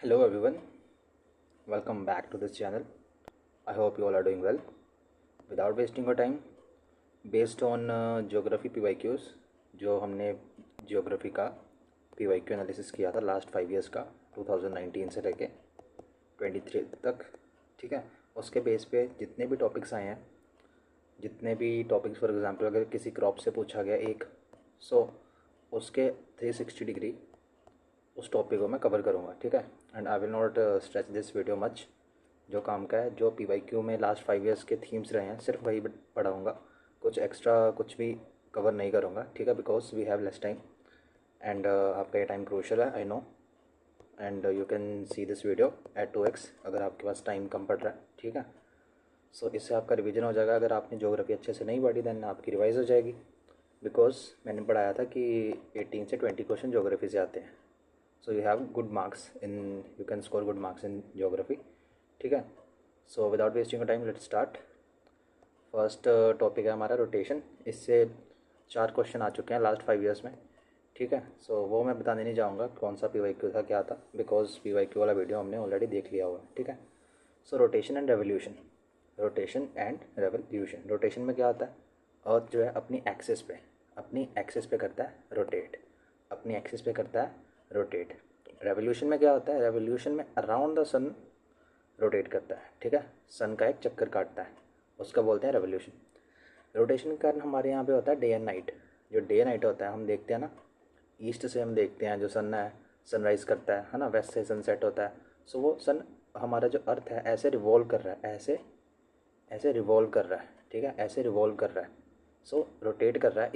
Hello everyone, welcome back to this channel. I hope you all are doing well. Without wasting your time, based on geography PYQs, जो हमने geography का PYQ analysis किया था last 5 years का 2019 से लेके 23 तक, ठीक है। उसके बेस पे जितने भी टॉपिक्स आए हैं, जितने भी टॉपिक्स फॉर एग्जांपल अगर किसी क्रॉप से पूछा गया एक उसके 360 डिग्री उस टॉपिक को मैं कवर करूँगा, ठीक है। And I will not stretch this video much. जो काम का है, जो PYQ में लास्ट 5 years के थीम्स रहे हैं, सिर्फ वही पढ़ाऊँगा। कुछ एक्स्ट्रा कुछ भी कवर नहीं करूँगा, ठीक है, because we have less time and आपका ये टाइम क्रूशल है, I know. And you can see this video at 2x अगर आपके पास टाइम कम पड़ रहा है, ठीक है। सो इससे आपका रिवीजन हो जाएगा। अगर आपने ज्योग्राफी अच्छे से नहीं पढ़ी देन आपकी रिवाइज हो जाएगी, बिकॉज मैंने पढ़ाया था कि 18 से 20 क्वेश्चन ज्योग्राफी से आते हैं। So you have good marks in, you can score good marks in geography, ठीक है। So without wasting time let's start. First topic है हमारा रोटेशन। इससे 4 क्वेश्चन आ चुके हैं लास्ट 5 years में, ठीक है। सो वो मैं बताने नहीं जाऊँगा कौन सा PYQ था क्या था, बिकॉज PYQ वाला वीडियो हमने ऑलरेडी देख लिया हुआ है, ठीक है। So rotation and revolution, rotation and revolution. Rotation में क्या होता है, अर्थ जो है अपनी एक्सिस पे करता है रोटेट, अपनी एक्सिस पे करता है रोटेट। रेवोल्यूशन में क्या होता है, रेवोल्यूशन में अराउंड द सन रोटेट करता है, ठीक है, सन का एक चक्कर काटता है, उसका बोलते हैं रेवोल्यूशन। रोटेशन के कारण हमारे यहाँ पे होता है डे एंड नाइट। जो डे नाइट होता है हम देखते हैं ना, ईस्ट से हम देखते हैं जो सन है सनराइज़ करता है ना, वेस्ट से सनसेट होता है। सो वो सन, हमारा जो अर्थ है ऐसे रिवॉल्व कर रहा है, ऐसे ऐसे रिवॉल्व कर रहा है, ठीक है, ऐसे रिवॉल्व कर रहा है। सो रोटेट कर रहा है,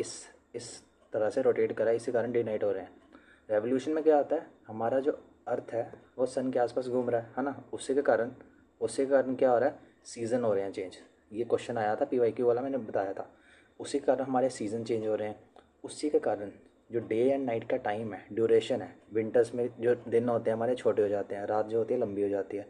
इस तरह से रोटेट कर रहा है, इसी कारण डे नाइट हो रहे हैं। रेवोल्यूशन में क्या होता है, हमारा जो अर्थ है वो सन के आसपास घूम रहा है ना, उसी के कारण क्या हो रहा है, सीज़न हो रहे हैं चेंज। ये क्वेश्चन आया था PYQ वाला, मैंने बताया था। उसी के कारण हमारे सीज़न चेंज हो रहे हैं। उसी के कारण जो डे एंड नाइट का टाइम है, ड्यूरेशन है, विंटर्स में जो दिन होते हैं हमारे छोटे हो जाते हैं, रात जो होती है लंबी हो जाती है।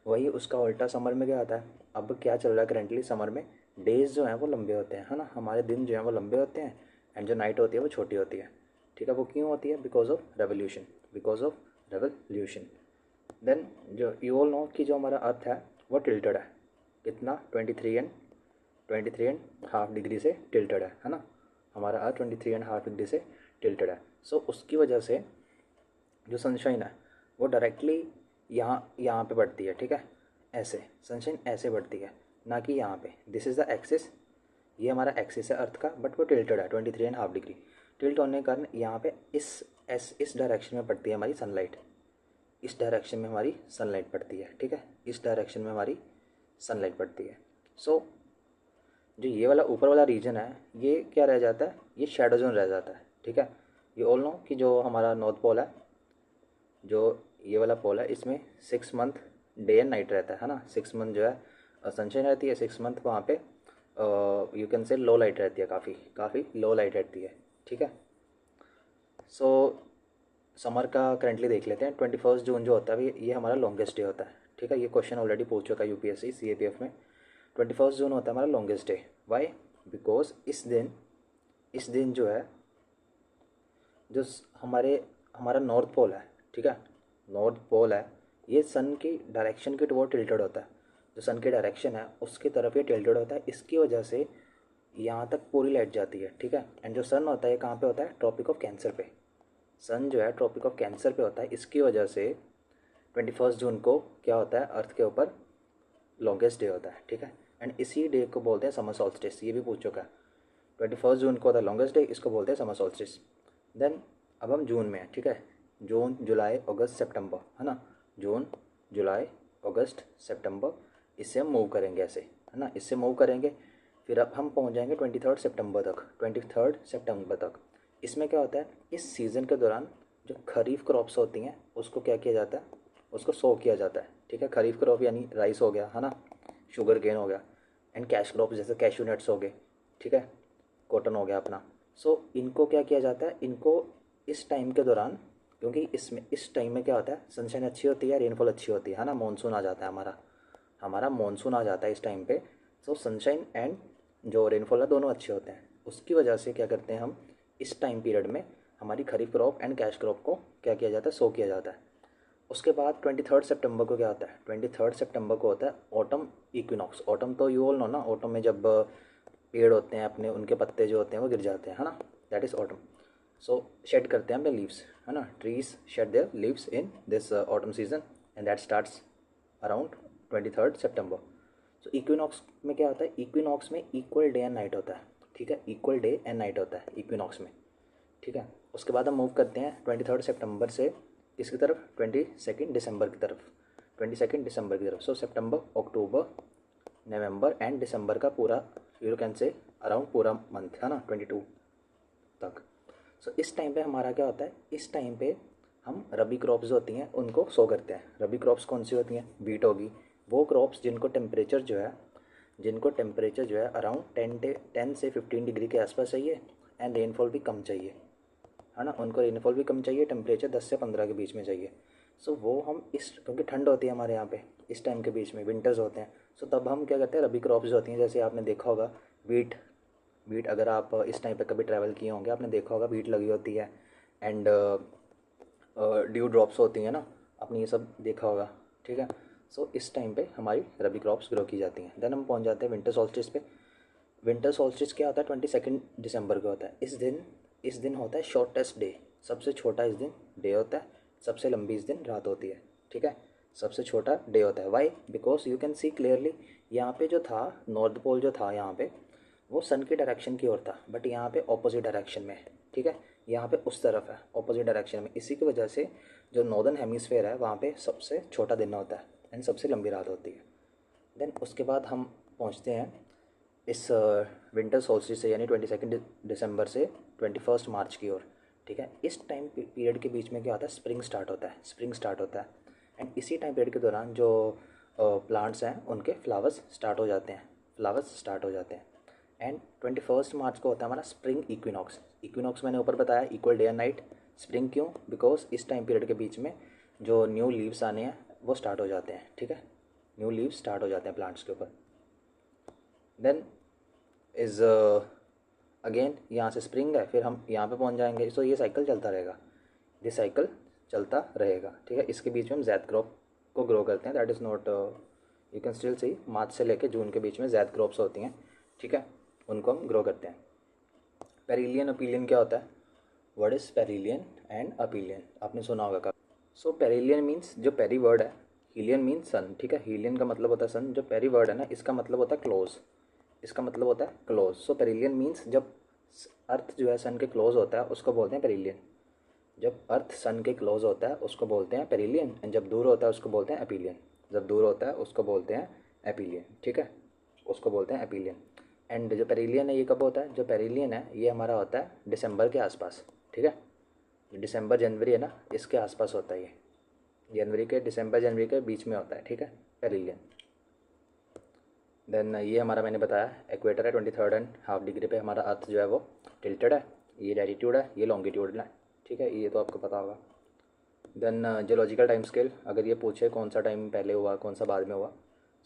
वही उसका उल्टा समर में क्या आता है, अब क्या चल रहा है करेंटली, समर में डेज़ जो हैं वो लंबे होते हैं, है ना, हमारे दिन जो हैं वो लंबे होते हैं एंड जो नाइट होती है वो छोटी होती है, ठीक है। वो क्यों होती है, because of revolution, because of revolution. Then जो यू ऑल नो कि जो हमारा अर्थ है वो टिल्टेड है, कितना 23.5 डिग्री से टिल्टेड है ना, हमारा अर्थ 23.5 डिग्री से टिल्टेड है। सो उसकी वजह से जो सनशाइन है वो डायरेक्टली यहाँ यहाँ पे बढ़ती है, ठीक है, ऐसे सनशाइन ऐसे बढ़ती है, ना कि यहाँ पे। दिस इज़ द एक्सिस, ये हमारा एक्सिस है अर्थ का, बट वो टिल्टेड है 23.5 डिग्री। टिल्ट होने के कारण यहाँ पे इस डायरेक्शन में पड़ती है हमारी सनलाइट, इस डायरेक्शन में हमारी सनलाइट पड़ती है, ठीक है, इस डायरेक्शन में हमारी सनलाइट पड़ती है। सो जो ये वाला ऊपर वाला रीजन है ये क्या रह जाता है, ये शेडो जोन रह जाता है, ठीक है। ये ऑल नो कि जो हमारा नॉर्थ पोल है, जो ये वाला पोल है, इसमें 6 मंथ डे एंड नाइट रहता है ना। 6 मंथ जो है सनशाइन रहती है, 6 मंथ वहाँ पे यू कैन से लो लाइट रहती है, काफ़ी लो लाइट रहती है, ठीक है। सो समर का करंटली देख लेते हैं। 21 जून जो होता है ये हमारा लॉन्गेस्ट डे होता है, ठीक है। ये क्वेश्चन ऑलरेडी पूछ चुका है UPSC CAPF में। 21 जून होता है हमारा लॉन्गेस्ट डे। वाई, बिकॉज इस दिन जो है, जो हमारा नॉर्थ पोल है, ठीक है, नॉर्थ पोल है, ये सन की डायरेक्शन के टुवर्ड टिल्टेड होता है। जो सन की डायरेक्शन है उसकी तरफ ये टिल्टेड होता है, इसकी वजह से यहाँ तक पूरी लाइट जाती है, ठीक है। एंड जो सन होता है कहाँ पे होता है, ट्रॉपिक ऑफ कैंसर पे। सन जो है ट्रॉपिक ऑफ कैंसर पे होता है, इसकी वजह से 21 जून को क्या होता है, अर्थ के ऊपर लॉन्गेस्ट डे होता है, ठीक है। एंड इसी डे को बोलते हैं समर सॉल्स्टिस, ये भी पूछ चुका है। 21 जून को होता है लॉन्गेस्ट डे, इसको बोलते हैं समर सॉल्स्टिस। देन अब हम जून में हैं, ठीक है, जून जुलाई अगस्त सितंबर, है ना, जून जुलाई अगस्त सितंबर, इससे हम मूव करेंगे ऐसे, है ना, इससे मूव करेंगे। फिर अब हम पहुंच जाएंगे 23 सितंबर तक। इसमें क्या होता है, इस सीज़न के दौरान जो खरीफ क्रॉप्स होती हैं उसको क्या किया जाता है, उसको सो किया जाता है, ठीक है। खरीफ क्रॉप यानी राइस हो गया, है ना, शुगर केन हो गया, एंड कैश क्रॉप जैसे कैशू नट्स हो गए, ठीक है, कॉटन हो गया अपना। सो इनको क्या किया जाता है, इनको इस टाइम के दौरान, क्योंकि इस टाइम में क्या होता है, सनशाइन अच्छी होती है, रेनफॉल अच्छी होती है ना, मानसून आ जाता है हमारा मानसून आ जाता है इस टाइम पे। सो सनशाइन एंड जो रेनफॉल है दोनों अच्छे होते हैं। उसकी वजह से क्या करते हैं हम, इस टाइम पीरियड में हमारी खरीफ क्रॉप एंड कैश क्रॉप को क्या किया जाता है, सो किया जाता है। उसके बाद 23 सितंबर को क्या होता है? 23 सितंबर को होता है ऑटम इक्विनॉक्स। ऑटम तो यू ऑल नो ना, ऑटम में जब पेड़ होते हैं अपने, उनके पत्ते जो होते हैं वो गिर जाते हैं, है ना, that is autumn. So shed करते हैं अपने लीव्स, है ना, trees shed their leaves in this autumn season and that starts around 23 सितंबर। सो इक्विनॉक्स में क्या होता है? इक्विनॉक्स में इक्वल डे एंड नाइट होता है, ठीक है, इक्वल डे एंड नाइट होता है इक्विनॉक्स में, ठीक है। उसके बाद हम मूव करते हैं 23 सितंबर से किसकी तरफ? 22 दिसंबर की तरफ, 22 दिसंबर की तरफ। सो सितंबर, अक्टूबर, नवंबर एंड दिसंबर का पूरा, यू कैन से अराउंड पूरा मंथ, है ना, 22 तक। सो इस टाइम पे हमारा क्या होता है? इस टाइम पे हम रबी क्रॉप्स जो होती हैं उनको सो करते हैं। रबी क्रॉप्स कौन सी होती हैं? वीट होगी, वो क्रॉप्स जिनको टेम्परेचर जो है अराउंड 10 से 15 डिग्री के आसपास चाहिए एंड रेनफॉल भी कम चाहिए, है ना, उनको रेनफॉल भी कम चाहिए, टेम्परेचर 10 से 15 के बीच में चाहिए। सो वो हम इस, क्योंकि ठंड होती है हमारे यहाँ पे इस टाइम के बीच में, विंटर्स होते हैं, सो तब हम क्या करते हैं? रबी क्रॉप्स जो होती हैं, जैसे आपने देखा होगा वीट। वीट अगर आप इस टाइम पे कभी ट्रैवल किए होंगे, आपने देखा होगा वीट लगी होती है एंड ड्यू ड्रॉप्स होती हैं ना, आपने ये सब देखा होगा, ठीक है। सो इस टाइम पे हमारी रबी क्रॉप्स ग्रो की जाती हैं। देन हम पहुंच जाते हैं विंटर सॉल्स्टिस पे। विंटर सॉल्स्टिस क्या होता है? 22 दिसंबर को होता है। इस दिन होता है शॉर्टेस्ट डे, सबसे छोटा इस दिन डे होता है, सबसे लंबी इस दिन रात होती है, ठीक है, सबसे छोटा डे होता है। Why? Because you can see clearly, यहाँ पे जो था नॉर्थ पोल जो था यहाँ पे, वो सन की डायरेक्शन की ओर था, बट यहाँ पे ऑपोजिट डायरेक्शन में है, ठीक है, यहाँ पे उस तरफ है ऑपोजिट डायरेक्शन में। इसी की वजह से जो नॉर्दर्न हेमिसफेयर है वहाँ पे सबसे छोटा दिन होता है एंड सबसे लंबी रात होती है। देन उसके बाद हम पहुँचते हैं इस विंटर सोल्स्टिस से, यानी 22 दिसंबर से 21 मार्च की ओर, ठीक है। इस टाइम पीरियड के बीच में क्या होता है? स्प्रिंग स्टार्ट होता है, स्प्रिंग स्टार्ट होता है एंड इसी टाइम पीरियड के दौरान जो प्लांट्स हैं उनके फ्लावर्स स्टार्ट हो जाते हैं, फ्लावर्स स्टार्ट हो जाते हैं। एंड 21 मार्च को होता है हमारा स्प्रिंग इक्विनॉक्स। इक्विनॉक्स मैंने ऊपर बताया equal day and night. Spring क्यों? बिकॉज इस टाइम पीरियड के बीच में जो न्यू लीव्स आने हैं वो स्टार्ट हो जाते हैं, ठीक है, न्यू लीव्स स्टार्ट हो जाते हैं प्लांट्स के ऊपर। देन इज़ अगेन यहाँ से स्प्रिंग है, फिर हम यहाँ पे पहुँच जाएंगे। सो ये साइकिल चलता रहेगा, ये साइकिल चलता रहेगा, ठीक है। इसके बीच में हम जैद क्रॉप को ग्रो करते हैं, that is not, you can still see March से लेके जून के बीच में जैद क्रॉप्स होती हैं, ठीक है, उनको हम ग्रो करते हैं। पेरिलियन अपीलियन क्या होता है? वर्ड इज़ पेरिलियन एंड अपीलियन, आपने सुना होगा कब। सो पेरिलियन मीन्स, जो पेरी वर्ड है, हीलियन मीन्स सन, ठीक है, हीलियन का मतलब होता है सन। जो पेरी वर्ड है ना, इसका मतलब होता है क्लोज, इसका मतलब होता है क्लोज। सो पेरिलियन मीन्स जब अर्थ जो है सन के क्लोज होता है उसको बोलते हैं पेरिलियन। जब अर्थ सन के क्लोज होता है उसको बोलते हैं पेरिलियन एंड जब दूर होता है उसको बोलते हैं एपीलियन। जब दूर होता है उसको बोलते हैं एपीलियन, ठीक है, उसको बोलते हैं एपीलियन। एंड जो पेरिलियन है ये कब होता है? जो पेरिलियन है ये हमारा होता है दिसंबर के आसपास, ठीक है, दिसंबर जनवरी है ना, इसके आसपास होता है ये, जनवरी के, दिसंबर जनवरी के बीच में होता है, ठीक है, पेरिलियन। देन ये हमारा मैंने बताया इक्वेटर है, 23.5 डिग्री पे हमारा अर्थ जो है वो टिल्टेड है, ये लैटिट्यूड है, ये लॉन्गिट्यूड है, ठीक है, ये तो आपको पता होगा। देन जियोलॉजिकल टाइम स्केल, अगर ये पूछे कौन सा टाइम पहले हुआ कौन सा बाद में हुआ,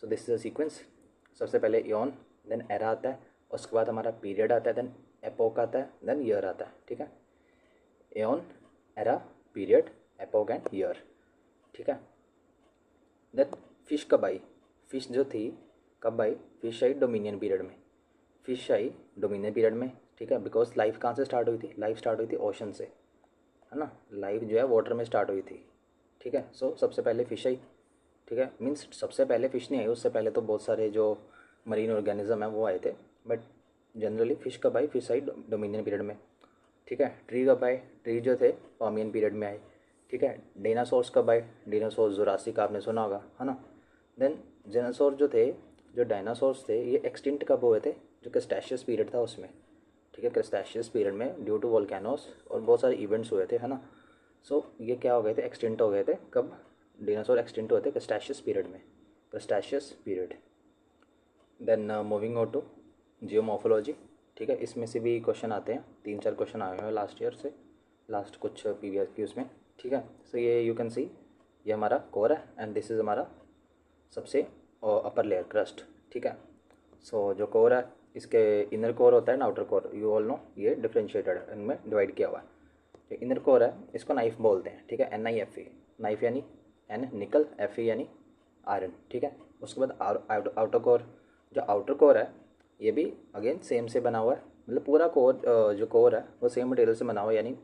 so this is a sequence. सबसे पहले इयॉन, देन एरा आता है, उसके बाद हमारा पीरियड आता है, देन एपोक आता है, देन ईयर आता है, ठीक है, ion, era, period, epoch and year, ठीक है। देन फिश कब आई? फिश जो थी कब आई? फिश आई डोमिनियन पीरियड में, फिश आई डोमिनियन पीरियड में, ठीक है, बिकॉज लाइफ कहाँ से स्टार्ट हुई थी? लाइफ स्टार्ट हुई थी ओशन से, है ना, लाइफ जो है वाटर में स्टार्ट हुई थी, ठीक है। सो सबसे पहले फिश आई, ठीक है, मीन्स सबसे पहले फिश नहीं आई, उससे पहले तो बहुत सारे जो मरीन ऑर्गेनिज्म है वो आए थे, बट जनरली फिश कब आई? फिश आई डोमिनियन पीरियड में, ठीक है। ट्री कब आए? ट्री जो थे पर्मियन पीरियड में आए, ठीक है। डायनासोर्स कब आए? डायनासोर जुरासिक आपने सुना होगा, है ना। देन डायनासोर जो थे, जो डायनासोर्स थे ये एक्सटिंक्ट कब हुए थे? जो क्रिस्टेशियस पीरियड था उसमें, ठीक है, क्रिस्टेशियस पीरियड में ड्यू टू वोल्केनोस और बहुत सारे इवेंट्स हुए थे, है ना। सो ये क्या हो गए थे? एक्सटिंक्ट हो गए थे। कब डायनासोर एक्सटिंक्ट हुए थे? क्रिस्टेशियस पीरियड में, Cretaceous period. Then moving on to geomorphology, ठीक है, इसमें से भी क्वेश्चन आते हैं, 3-4 क्वेश्चन आए हैं लास्ट ईयर से, लास्ट कुछ प्रीवियस की उसमें, ठीक है। सो ये यू कैन सी, ये हमारा कोर है एंड दिस इज़ हमारा सबसे अपर लेयर क्रस्ट, ठीक है। सो जो कोर है, इसके इनर कोर होता है ना, outer core, you all no, ये डिफ्रेंशिएटेड है, इनमें डिवाइड किया हुआ है। जो इनर कोर है इसको नाइफ बोलते हैं, ठीक है, NIFE, नाइफ यानी एन निकल, Fe यानी आयरन, ठीक है। उसके बाद आउटर कोर, जो आउटर कोर है ये भी अगेन सेम से बना हुआ है, मतलब पूरा कोर जो कोर है वो सेम मटेरियल से बना हुआ है, यानी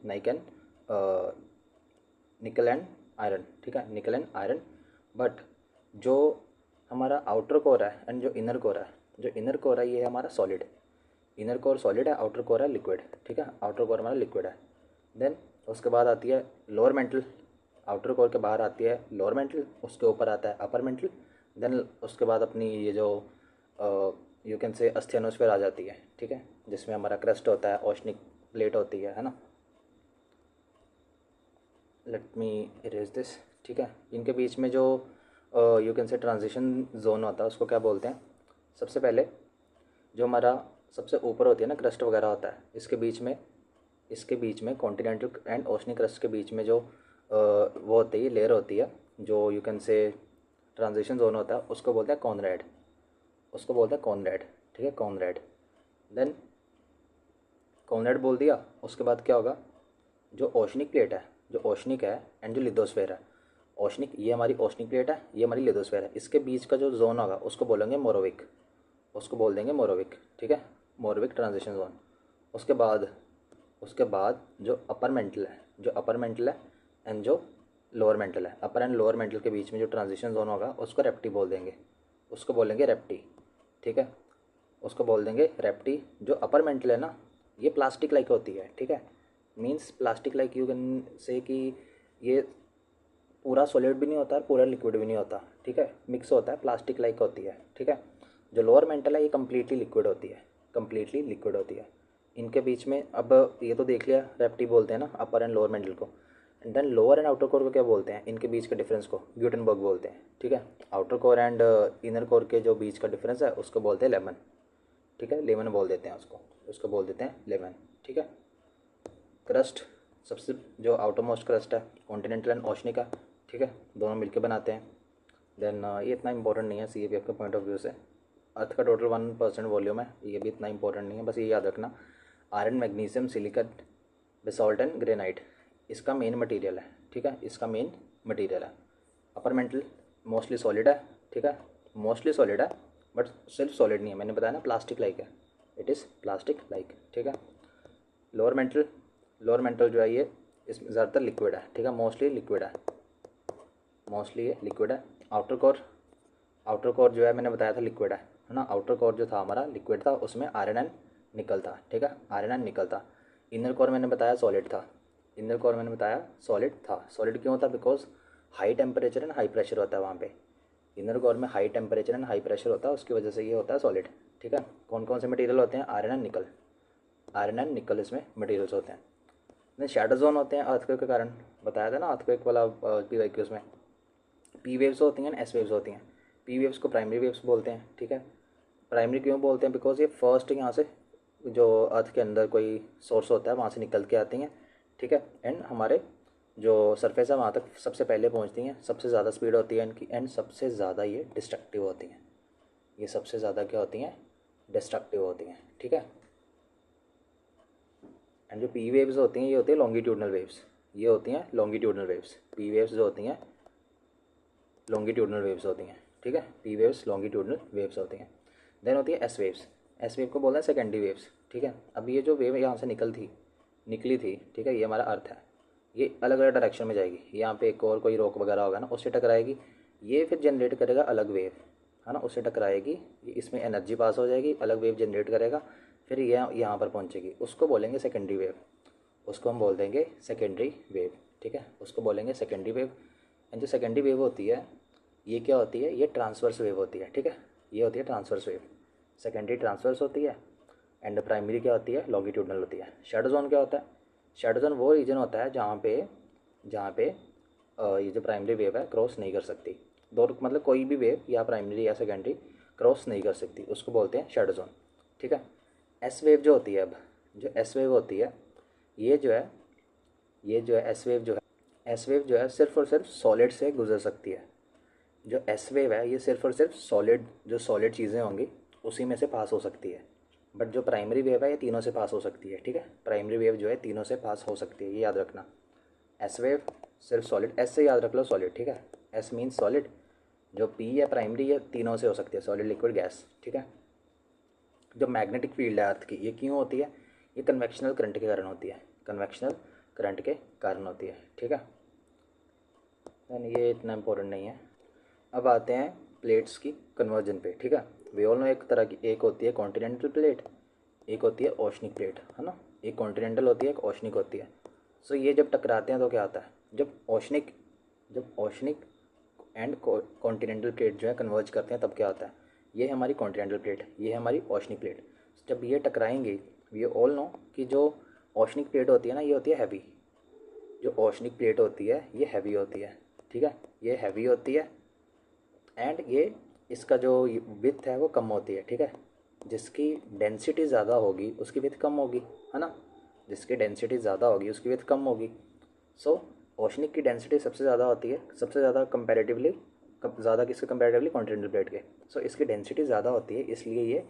निकल एंड आयरन, ठीक है, निकल एंड आयरन। बट जो हमारा आउटर कोर है एंड जो इनर कोर है, जो इनर कोर है ये है हमारा सॉलिड, इनर कोर सॉलिड है, आउटर कोर है लिक्विड, ठीक है, आउटर कोर हमारा लिक्विड है। देन उसके बाद आती है लोअर मेंटल, आउटर कोर के बाहर आती है लोअर मेंटल, उसके ऊपर आता है अपर मेंटल। देन उसके बाद अपनी ये जो यू कैन से अस्थियनोस्फीयर आ जाती है, ठीक है, जिसमें हमारा क्रस्ट होता है, ओशनिक प्लेट होती है ना। लेट मी इरेज दिस, ठीक है। इनके बीच में जो यू कैन से ट्रांजिशन जोन होता है उसको क्या बोलते हैं? सबसे पहले जो हमारा सबसे ऊपर होती है ना क्रस्ट वगैरह होता है, इसके बीच में कॉन्टिनेंटल एंड ओशनिक क्रस्ट के बीच में जो वो होती है लेयर होती है, जो यू कैन से ट्रांजिशन जोन होता है, उसको बोलते हैं कॉनरैड, उसको बोलते हैं कॉनरैड, ठीक है, कॉनरैड। देन कॉनरैड बोल दिया, उसके बाद क्या होगा? जो ओशनिक प्लेट है, जो ओशनिक है एंड जो लिथोस्फीयर है, ओशनिक ये हमारी ओशनिक प्लेट है, ये हमारी लिथोस्फीयर है, इसके बीच का जो जोन होगा उसको बोलेंगे मोरोविक, उसको बोल देंगे मोरोविक, ठीक है, मोरोविक ट्रांजिशन जोन। उसके बाद जो अपर मेंटल है, जो अपर मेंटल है एंड जो लोअर मेंटल है, अपर एंड लोअर मेंटल के बीच में जो ट्रांजिशन जोन होगा उसको रेप्टी बोल देंगे, उसको बोलेंगे रेप्टी, ठीक है, उसको बोल देंगे रेप्टी। जो अपर मेंटल है ना ये प्लास्टिक लाइक होती है, ठीक है, means plastic like you can से कि ये पूरा सॉलिड भी नहीं होता है, पूरा लिक्विड भी नहीं होता, ठीक है, मिक्स होता है, प्लास्टिक लाइक होती है, ठीक है। जो लोअर मेंटल है ये कम्प्लीटली लिक्विड होती है, कम्प्लीटली लिक्विड होती है। इनके बीच में अब ये तो देख लिया रेप्टी बोलते हैं ना अपर एंड लोअर मेंटल को। And then lower and outer core को क्या बोलते हैं? इनके बीच के डिफरेंस को ग्यूटेनबर्ग बोलते हैं, ठीक है। Outer core and inner core के जो बीच का डिफरेंस है उसको बोलते हैं लेमन, ठीक है, लेमन बोल देते हैं उसको, उसको बोल देते हैं लेमन, ठीक है। क्रस्ट, सबसे जो आउटर मोस्ट क्रस्ट है कॉन्टिनेंटल एंड ओशनिक का, ठीक है, दोनों मिलकर बनाते हैं। देन ये इतना इंपॉर्टेंट नहीं है CAPF के पॉइंट ऑफ व्यू से, अर्थ का टोटल 1% वॉल्यूम है, ये भी इतना इंपॉर्टेंट नहीं है, बस ये याद रखना iron magnesium silicate basalt and granite इसका मेन मटेरियल है, ठीक है, इसका मेन मटेरियल है। अपर मेंटल मोस्टली सॉलिड है, ठीक है, मोस्टली सॉलिड है, बट सिर्फ सॉलिड नहीं है, मैंने बताया ना प्लास्टिक लाइक है, इट इज़ प्लास्टिक लाइक, ठीक है। लोअर मेंटल जो है ये इसमें ज़्यादातर लिक्विड है, ठीक है, मोस्टली लिक्विड है, मोस्टली ये लिक्विड है। आउटर कोर जो है मैंने बताया था लिक्विड है ना, आउटर कोर जो था हमारा लिक्विड था, उसमें आयरन एंड निकल था, ठीक है, आयरन एंड निकल था। इनर कोर मैंने बताया सॉलिड था, इनर कोर मैंने बताया सॉलिड था। सॉलिड क्यों होता? Because high temperature and high pressure होता है वहाँ पे, इनर कोर में high temperature and high pressure होता है, उसकी वजह से ये होता है सॉलिड, ठीक है। कौन कौन से मटेरियल होते हैं? आयरन एंड निकल, आयरन एंड निकल इसमें मटेरियल्स होते हैं। देन शैडो जोन होते हैं अर्थक्वेक के कारण, बताया था ना अर्थक्वेक वाला PYQs में, P वेव्स होती हैं, S वेव्स होती हैं। P वेव्स को प्राइमरी वेव्स बोलते हैं, ठीक है। प्राइमरी क्यों बोलते हैं? बिकॉज ये फर्स्ट यहाँ से जो अर्थ के अंदर कोई सोर्स होता है वहाँ से निकल के आती हैं, ठीक है, एंड हमारे जो सरफेस है वहाँ तक सबसे पहले पहुँचती हैं, सबसे ज़्यादा स्पीड होती है इनकी, एंड सबसे ज़्यादा ये डिस्ट्रक्टिव होती हैं, ये सबसे ज़्यादा क्या होती हैं? डिस्ट्रक्टिव होती हैं, ठीक है। एंड जो P वेव्स होती हैं ये होती है लॉन्गिट्यूडनल वेव्स, ये होती हैं लॉन्गिट्यूडनल वेव्स। P वेव्स जो होती हैं लॉन्गिट्यूडनल वेव्स होती हैं, ठीक है, P वेव्स लॉन्गिट्यूडनल वेव्स होती हैं। देन होती है S वेव्स, S वेव को बोलते हैं सेकेंडरी वेव्स, ठीक है। अब ये जो वेव यहाँ से निकली थी, ठीक है, ये हमारा अर्थ है, ये अलग अलग डायरेक्शन में जाएगी, यहाँ पे एक और कोई रॉक वगैरह होगा ना उससे टकराएगी, ये फिर जनरेट करेगा अलग वेव, है ना, उससे टकराएगी, इसमें एनर्जी पास हो जाएगी, अलग वेव जनरेट करेगा, फिर ये यहाँ पर पहुँचेगी, उसको बोलेंगे सेकेंडरी वेव, उसको हम बोल देंगे सेकेंडरी वेव, ठीक है, उसको बोलेंगे सेकेंडरी वेव। एंड जो सेकेंडरी वेव होती है ये क्या होती है? ये ट्रांसवर्स वेव होती है, ठीक है, ये होती है ट्रांसवर्स वेव, सेकेंडरी ट्रांसवर्स होती है, एंड प्राइमरी क्या होती है? लॉन्गिट्यूडनल होती है। शैडो जोन क्या होता है? शैडो जोन वो रीजन होता है जहाँ पे ये जो प्राइमरी वेव है क्रॉस नहीं कर सकती, दो मतलब कोई भी वेव या प्राइमरी या सेकेंडरी क्रॉस नहीं कर सकती, उसको बोलते हैं शैडो जोन, ठीक है। एस वेव जो होती है, अब जो एस वेव होती है ये जो है एस वेव जो है सिर्फ और सिर्फ सॉलिड से गुजर सकती है। जो एस वेव है ये सिर्फ और सिर्फ सॉलिड चीज़ें होंगी उसी में से पास हो सकती है। बट जो प्राइमरी वेव है ये तीनों से पास हो सकती है, ठीक है, प्राइमरी वेव जो है तीनों से पास हो सकती है, ये याद रखना। एस वेव सिर्फ सॉलिड, एस से याद रख लो सॉलिड, ठीक है, एस मीन्स सॉलिड, जो पी है प्राइमरी है, तीनों से हो सकती है, सॉलिड लिक्विड गैस, ठीक है। जो मैग्नेटिक फील्ड है अर्थ की, ये क्यों होती है? ये कन्वेक्शनल करंट के कारण होती है, कन्वेक्शनल करंट के कारण होती है, ठीक है। देन ये इतना इम्पोर्टेंट नहीं है। अब आते हैं प्लेट्स की कन्वर्जन पे, ठीक है। वी ऑल नो एक तरह की, एक होती है कॉन्टिनेंटल प्लेट, एक होती है ओशनिक प्लेट, है ना। एक कॉन्टिनेंटल होती है, एक ओशनिक होती है। सो ये जब टकराते हैं तो क्या होता है? जब ओशनिक एंड कॉन्टिनेंटल प्लेट जो है कन्वर्ज करते हैं तब क्या होता है? ये है हमारी कॉन्टिनेंटल प्लेट, ये है हमारी ओशनिक प्लेट। जब ये टकराएंगे, वी ऑल नो कि जो ओशनिक प्लेट होती है ना, ये होती है हैवी। जो ओशनिक प्लेट होती है ये हैवी होती है, ठीक है। ये हैवी होती है एंड ये इसका जो विड्थ है वो कम होती है, ठीक है। जिसकी डेंसिटी ज़्यादा होगी उसकी विड्थ कम होगी, है ना। जिसकी डेंसिटी ज़्यादा होगी उसकी विड्थ कम होगी। सो ओशनिक की डेंसिटी सबसे ज़्यादा होती है, सबसे ज़्यादा कंपैरेटिवली, ज़्यादा किसके कंपैरेटिवली? कॉन्टिनेंटल प्लेट के। सो इसकी डेंसिटी ज़्यादा होती है, इसलिए ये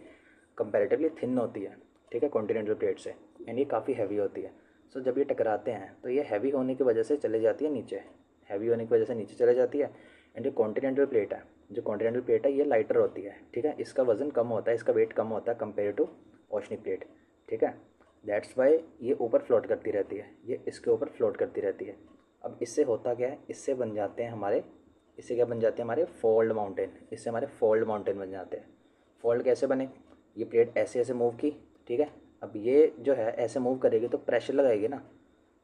कंपैरेटिवली थिन होती है, ठीक है, कॉन्टिनेंटल प्लेट से। एंड ये काफ़ी हैवी होती है। सो जब ये टकराते हैं तो ये हैवी होने की वजह से चले जाती है नीचे, हैवी होने की वजह से नीचे चले जाती है। एंड जो कॉन्टिनेंटल प्लेट है, जो कॉन्टिनेंटल प्लेट है ये लाइटर होती है, ठीक है। इसका वजन कम होता है, इसका वेट कम होता है कंपेयर टू ओशनिक प्लेट, ठीक है। दैट्स वाई ये ऊपर फ्लोट करती रहती है, ये इसके ऊपर फ्लोट करती रहती है। अब इससे होता क्या है? इससे बन जाते हैं हमारे, इससे क्या बन जाते हैं? हमारे फोल्ड माउंटेन। इससे हमारे फोल्ड माउंटेन बन जाते हैं। फोल्ड कैसे बने? ये प्लेट ऐसे ऐसे मूव की, ठीक है। अब ये जो है ऐसे मूव करेगी तो प्रेशर लगाएगी ना।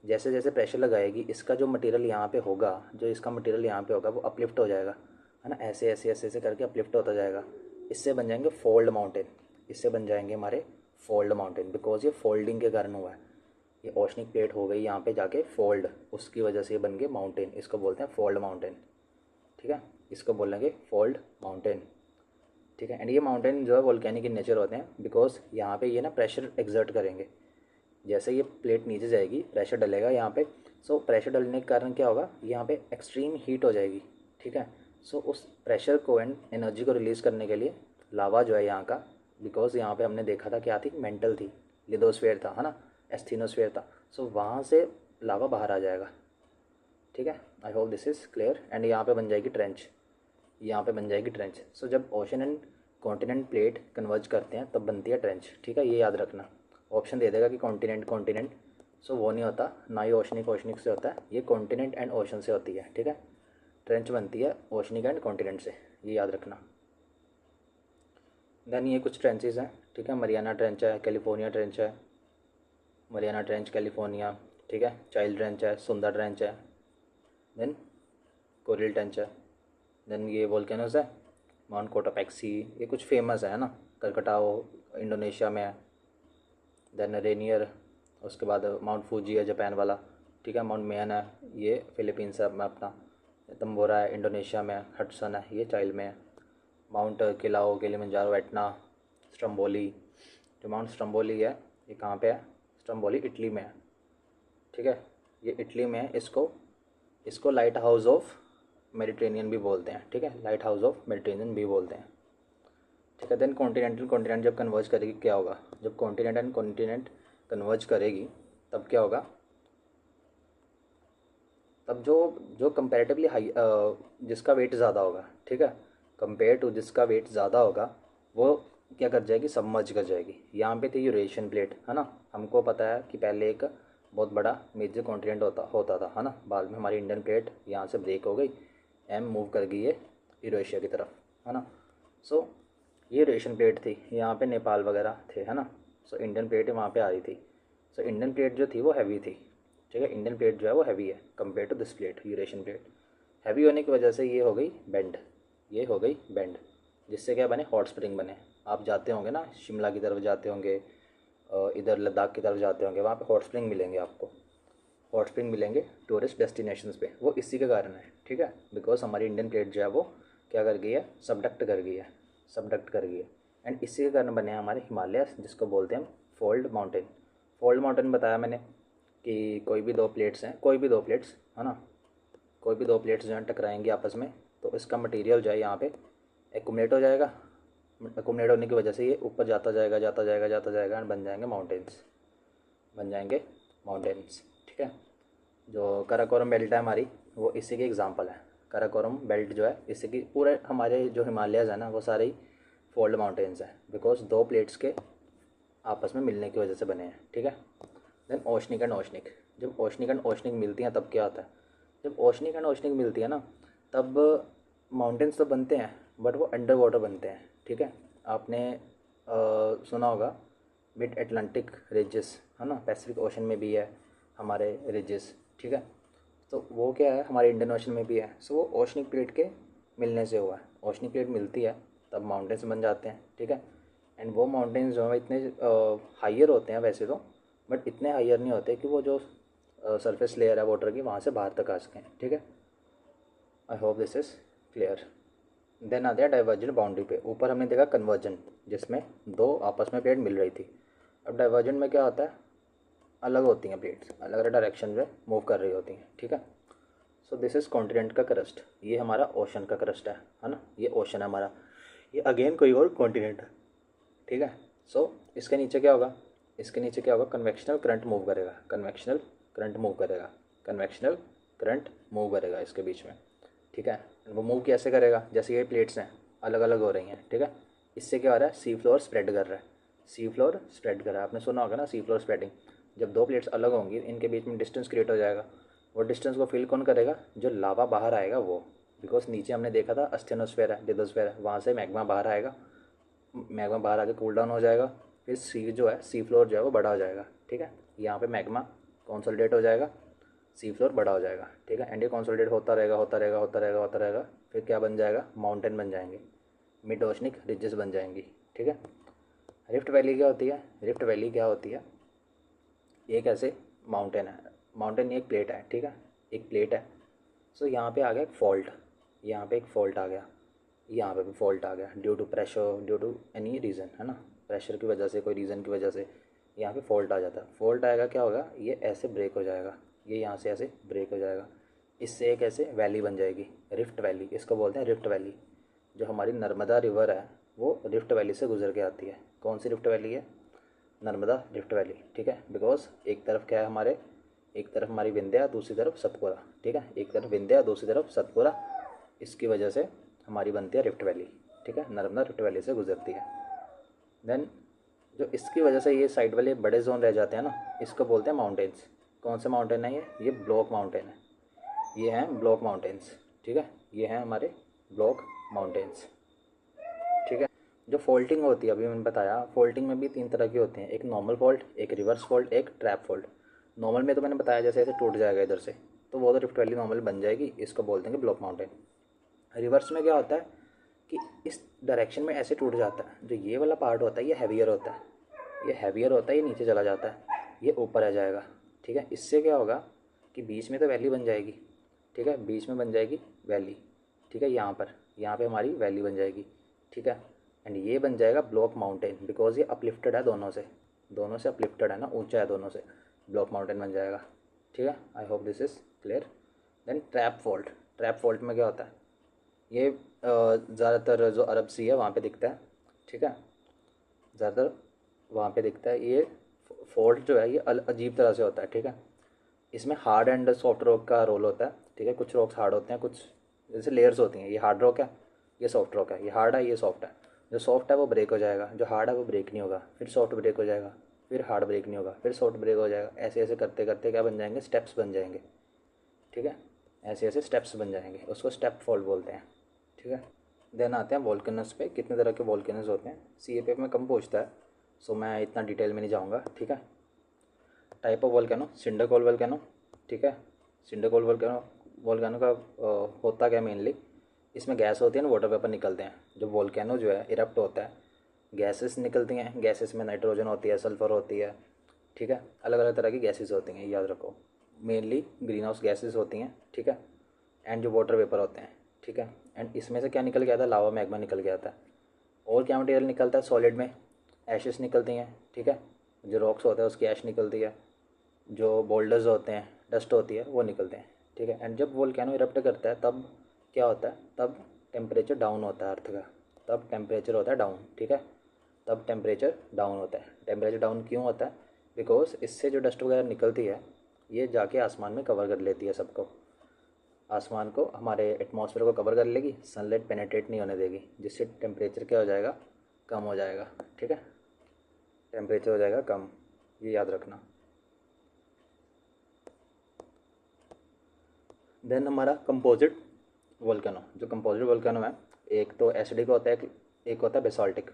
जैसे जैसे प्रेशर लगाएगी, इसका जो मटेरियल यहाँ पे होगा, जो इसका मटेरियल यहाँ पे होगा वो अपलिफ्ट हो जाएगा, है ना। ऐसे ऐसे ऐसे ऐसे करके अपलिफ्ट होता जाएगा। इससे बन जाएंगे फोल्ड माउंटेन, इससे बन जाएंगे हमारे फोल्ड माउंटेन, बिकॉज ये फोल्डिंग के कारण हुआ है। ये ओशनिक प्लेट हो गई यहाँ पे जाके फोल्ड, उसकी वजह से ये बन गए माउंटेन, इसको बोलते हैं फोल्ड माउंटेन, ठीक है। इसको बोलेंगे फोल्ड माउंटेन, ठीक है। एंड ये माउंटेन जो है वोल्केनिक इन नेचर होते हैं, बिकॉज यहाँ पे ये ना प्रेशर एक्सर्ट करेंगे। जैसे ये प्लेट नीचे जाएगी, प्रेशर डलेगा यहाँ पे। सो प्रेशर डलने के कारण क्या होगा? यहाँ पे एक्सट्रीम हीट हो जाएगी, ठीक है। सो उस प्रेशर को एंड एनर्जी को रिलीज़ करने के लिए लावा जो है यहाँ का, बिकॉज यहाँ पे हमने देखा था क्या थी? मेंटल थी, लिथोस्फीयर था, है ना, एस्थेनोस्फीयर था। सो वहाँ से लावा बाहर आ जाएगा, ठीक है। I hope this is clear. And यहाँ पे बन जाएगी ट्रेंच, यहाँ पे बन जाएगी ट्रेंच। सो जब ocean and continent plate converge करते हैं तब बनती है ट्रेंच, ठीक है। ये याद रखना। ऑप्शन दे देगा कि कॉन्टिनेंट कॉन्टिनेंट, सो वो नहीं होता, ना ही ओशनिक ओशनिक से होता है, ये कॉन्टिनेंट एंड ओशन से होती है, ठीक है। ट्रेंच बनती है ओशनिक एंड कॉन्टिनेंट से, ये याद रखना। देन ये कुछ ट्रेंचेस हैं, ठीक है। मरियाना ट्रेंच है, कैलिफोर्निया ट्रेंच है, मरियाना ट्रेंच कैलिफोर्निया, ठीक है। चाइल्ड ट्रेंच है, सुंदर ट्रेंच है, देन कोरल ट्रेंच है, देन ये वोल्केनोस है, माउंट कोटापेक्सी, ये कुछ फेमस है ना। कलकटाओ इंडोनेशिया में है, देन रेनियर, उसके बाद माउंट फूजी है जापान वाला, ठीक है। माउंट मेयन है, ये फिलीपींस है में अपना। तंबोरा है इंडोनेशिया में, हडसन है ये चाइल्ड में है। माउंट किलाओ किलिमंजारो एटना, स्ट्रम्बोली, जो माउंट स्ट्रम्बोली है ये कहाँ पे है? स्ट्रम्बोली इटली में है, ठीक है। ये इटली में है। इसको इसको लाइट हाउस ऑफ मेडिटेरेनियन भी बोलते हैं, ठीक है। लाइट हाउस ऑफ मेडिटेरेनियन भी बोलते हैं, ठीक है। देन कॉन्टिनेंटल कॉन्टिनेंट जब कन्वर्ज करेगी क्या होगा? जब कॉन्टिनेंट एंड कॉन्टिनेंट कन्वर्ज करेगी तब क्या होगा? तब जो जो कंपैरेटिवली हाई, जिसका वेट ज़्यादा होगा, ठीक है, कंपेयर टू जिसका वेट ज़्यादा होगा, वो क्या कर जाएगी? सबमर्ज कर जाएगी। यहाँ पे थी यूरेशियन प्लेट, है ना। हमको पता है कि पहले एक बहुत बड़ा मेजर कॉन्टिनेंट होता था, है ना। बाद में हमारी इंडियन प्लेट यहाँ से ब्रेक हो गई एम मूव कर गई है यूरेशिया की तरफ, है ना। सो ये यूरेशियन प्लेट थी, यहाँ पे नेपाल वगैरह थे, है ना। सो इंडियन प्लेट वहाँ पे आ रही थी। सो इंडियन प्लेट जो थी वो हैवी थी, ठीक है। इंडियन प्लेट जो है वो हैवी है compare to this plate, Eurasian plate. Heavy होने की वजह से ये हो गई बेंड, ये हो गई बेंड, जिससे क्या बने? हॉट स्प्रिंग बने। आप जाते होंगे ना, शिमला की तरफ जाते होंगे, इधर लद्दाख की तरफ जाते होंगे, वहाँ पे हॉट स्प्रिंग मिलेंगे आपको, हॉट स्प्रिंग मिलेंगे टूरिस्ट डेस्टिनेशंस पे। वो इसी के कारण है, ठीक है। बिकॉज हमारी इंडियन प्लेट जो है वो क्या कर गई है? सबडक्ट कर गई है, सबडक्ट कर गई है। एंड इसी के कारण बने हैं हमारे हिमालय, जिसको बोलते हैं हम फोल्ड माउंटेन। फोल्ड माउंटेन बताया मैंने कि कोई भी दो प्लेट्स हैं, कोई भी दो प्लेट्स, है ना, कोई भी दो प्लेट्स जो हैं टकराएंगी आपस में, तो इसका मटेरियल जो है यहाँ पे एकुमुलेट हो जाएगा। एकुमुलेट होने की वजह से ये ऊपर जाता जाएगा, जाता जाएगा, जाता जाएगा, एंड बन जाएंगे माउंटेन्स, बन जाएंगे माउंटेन्स, ठीक है। जो काराकोरम बेल्ट है हमारी, वो इसी के एग्जांपल है, काराकोरम बेल्ट जो है, इससे कि पूरे हमारे जो हिमालयाज़ है ना वो सारे ही फोल्ड माउंटेन्स हैं, बिकॉज दो प्लेट्स के आपस में मिलने की वजह से बने हैं, ठीक है। देन ओशनिक एंड ओशनिक, जब ओशनिक एंड ओशनिक मिलती हैं तब क्या होता है, जब ओशनिक एंड ओशनिक मिलती है ना तब माउंटेन्स तो बनते हैं बट वो अंडर वाटर बनते हैं, ठीक है। आपने सुना होगा मिड अटलांटिक रिजेस, है ना, पैसिफिक ओशन में भी है हमारे रिजेस, ठीक है। तो वो क्या है, हमारे इंडियन ओशन में भी है। सो वो ओशनिक प्लेट के मिलने से हुआ है, ओशनिक प्लेट मिलती है तब माउंटेन्स बन जाते हैं, ठीक है। एंड वो माउंटेन्स जो है इतने हाइयर होते हैं वैसे तो, बट इतने हाइयर नहीं होते कि वो जो सरफेस लेयर है वाटर की वहाँ से बाहर तक आ सकें, ठीक है। I hope this is clear. Then आते हैं डाइवर्जेंट बाउंड्री पे। ऊपर हमने देखा कन्वर्जन, जिसमें दो आपस में प्लेट मिल रही थी। अब डाइवर्जेंट में क्या होता है, अलग होती हैं प्लेट्स, अलग अलग डायरेक्शन में मूव कर रही होती हैं, ठीक है। सो दिस इज़ कॉन्टिनेंट का क्रस्ट, ये हमारा ओशन का क्रस्ट है ना, ये ओशन है हमारा, ये अगेन कोई और कॉन्टिनेंट है, ठीक है। सो इसके नीचे क्या होगा, इसके नीचे क्या होगा, कन्वेक्शनल करंट मूव करेगा, कन्वेक्शनल करंट मूव करेगा, कन्वेक्शनल करंट मूव करेगा इसके बीच में, ठीक है। वो मूव कैसे करेगा, जैसे ये प्लेट्स हैं अलग अलग हो रही हैं, ठीक है। इससे क्या हो रहा है, सी फ्लोर स्प्रेड कर रहा है, सी फ्लोर स्प्रेड कर रहा है, आपने सुना होगा ना सी फ्लोर स्प्रेडिंग। जब दो प्लेट्स अलग होंगी इनके बीच में डिस्टेंस क्रिएट हो जाएगा, वो डिस्टेंस को फिल कौन करेगा, जो लावा बाहर आएगा वो, बिकॉज नीचे हमने देखा था अस्टेनोस्फेयर है, लिथोस्फेयर है, वहाँ से मैग्मा बाहर आएगा, मैग्मा बाहर आके कूल डाउन हो जाएगा, फिर सी जो है, सी फ्लोर जो है वो बड़ा हो जाएगा, ठीक है। यहाँ पे मैग्मा कॉन्सोलिडेट हो जाएगा, सी फ्लोर बड़ा हो जाएगा, ठीक है। एंड ये कॉन्सोलिडेट होता रहेगा होता रहेगा होता रहेगा होता रहेगा, फिर क्या बन जाएगा, माउंटेन बन जाएंगे, मिड ओशनिक रिजेस बन जाएंगी, ठीक है। रिफ्ट वैली क्या होती है, रिफ्ट वैली क्या होती है, एक ऐसे माउंटेन है, माउंटेन एक प्लेट है, ठीक है, एक प्लेट है। सो यहाँ पे आ गया एक फॉल्ट, यहाँ पे एक फॉल्ट आ गया, यहाँ पे भी फॉल्ट आ गया, due to pressure, due to any reason, है ना, प्रेशर की वजह से, कोई रीज़न की वजह से यहाँ पे फॉल्ट आ जाता है। फॉल्ट आएगा क्या होगा, ये ऐसे ब्रेक हो जाएगा, ये यहाँ से ऐसे ब्रेक हो जाएगा, इससे एक ऐसे वैली बन जाएगी, रिफ्ट वैली, इसको बोलते हैं रिफ्ट वैली। जो हमारी नर्मदा रिवर है वो रिफ्ट वैली से गुजर के आती है। कौन सी रिफ्ट वैली है, नर्मदा रिफ्ट वैली, ठीक है। बिकॉज एक तरफ क्या है हमारे, एक तरफ हमारी विंध्या, दूसरी तरफ सतपुरा, ठीक है, एक तरफ विंध्या दूसरी तरफ सतपुरा, इसकी वजह से हमारी बनती है रिफ्ट वैली, ठीक है, नर्मदा रिफ्ट वैली से गुजरती है। देन जो इसकी वजह से ये साइड वाले बड़े जोन रह जाते हैं ना, इसको बोलते हैं माउंटेन्स। कौन से माउंटेन है ये ब्लॉक माउंटेन है, ये हैं ब्लॉक माउंटेन्स, ठीक है, ये हैं हमारे ब्लॉक माउंटेन्स, ठीक है। जो फोल्टिंग होती है, अभी मैंने बताया फोल्टिंग में भी तीन तरह की होती हैं, एक नॉर्मल फॉल्ट, एक रिवर्स फॉल्ट, एक ट्रैप फॉल्ट। नॉर्मल में तो मैंने बताया जैसे ऐसे टूट जाएगा इधर से, तो वो तो रिफ्ट वैली नॉर्मल बन जाएगी, इसको बोलते हैं ब्लॉक माउंटेन। रिवर्स में क्या होता है कि इस डायरेक्शन में ऐसे टूट जाता है, जो ये वाला पार्ट होता है ये हैवियर होता है, ये हैवियर होता है, ये नीचे चला जाता है, ये ऊपर आ जाएगा, ठीक है। इससे क्या होगा कि बीच में तो वैली बन जाएगी, ठीक है, बीच में बन जाएगी वैली, ठीक है, यहाँ पे हमारी वैली बन जाएगी, ठीक है। एंड ये बन जाएगा ब्लॉक माउंटेन, बिकॉज ये अपलिफ्टेड है दोनों से अपलिफ्टेड है ना, ऊंचा है दोनों से, ब्लॉक माउंटेन बन जाएगा, ठीक है। I hope this is clear. Then trap fault में क्या होता है, ये ज़्यादातर जो अरब सी है वहाँ पे दिखता है, ठीक है, ज़्यादातर वहाँ पे दिखता है। ये फॉल्ट जो है ये अजीब तरह से होता है, ठीक है। इसमें हार्ड एंड सॉफ्ट रॉक का रोल होता है, ठीक है, कुछ रॉक्स हार्ड होते हैं, कुछ जैसे लेयर्स होती हैं, ये हार्ड रॉक है, ये सॉफ्ट रॉक है, ये हार्ड है, ये सॉफ्ट है। जो सॉफ्ट है वो ब्रेक हो जाएगा, जो हार्ड है वो ब्रेक नहीं होगा, फिर सॉफ्ट ब्रेक हो जाएगा, फिर हार्ड ब्रेक नहीं होगा, फिर सॉफ्ट ब्रेक हो जाएगा, ऐसे ऐसे करते करते क्या बन जाएंगे, स्टेप्स बन जाएंगे, ठीक है, ऐसे ऐसे स्टेप्स बन जाएंगे, उसको स्टेप फॉल्ट बोलते हैं, ठीक है। देन आते हैं वोल्केनस पे, कितने तरह के वोल्केनस होते हैं, CAPF में कम पूछता है, सो मैं इतना डिटेल में नहीं जाऊँगा, ठीक है। टाइप ऑफ वोल्केनो, सिंडरकोल वोल्केनो, ठीक है, सिंडरकोल वोल्केनो का होता क्या मेनली, इसमें गैस होती है ना, वाटर वेपर निकलते हैं। जो वोल्केनो जो है इरप्ट होता है, गैसेस निकलती हैं, गैसेस में नाइट्रोजन होती है, सल्फर होती है, ठीक है, अलग अलग तरह की गैसेस होती हैं, याद रखो, मेनली ग्रीन हाउस गैसेस होती हैं, ठीक है। एंड जो वाटर वेपर होते हैं, ठीक है। एंड इसमें से क्या निकल के आता है, लावा मैग्मा निकल के आता है। और क्या मटेरियल निकलता है सॉलिड में, एशेस निकलती हैं, ठीक है, जो रॉक्स होता है उसकी ऐश निकलती है, जो बोल्डर्स होते हैं, डस्ट होती है, वो निकलते हैं, ठीक है। एंड जब वोल्केनो इरप्ट करता है तब क्या होता है, तब टेम्परेचर डाउन होता है अर्थ का, तब टेम्परेचर होता है डाउन, ठीक है, तब टेम्परेचर डाउन होता है। टेम्परेचर डाउन क्यों होता है, बिकॉज इससे जो डस्ट वगैरह निकलती है ये जाके आसमान में कवर कर लेती है सबको, आसमान को, हमारे एटमॉस्फेयर को कवर कर लेगी, सनलाइट पेनेट्रेट नहीं होने देगी, जिससे टेम्परेचर क्या हो जाएगा, कम हो जाएगा। ठीक है, टेम्परेचर हो जाएगा कम, ये याद रखना। देन हमारा कंपोजिट वोल्केनो, जो कंपोजिट वोल्केनो है, एक तो एसिडिक होता है, एक होता है बेसाल्टिक।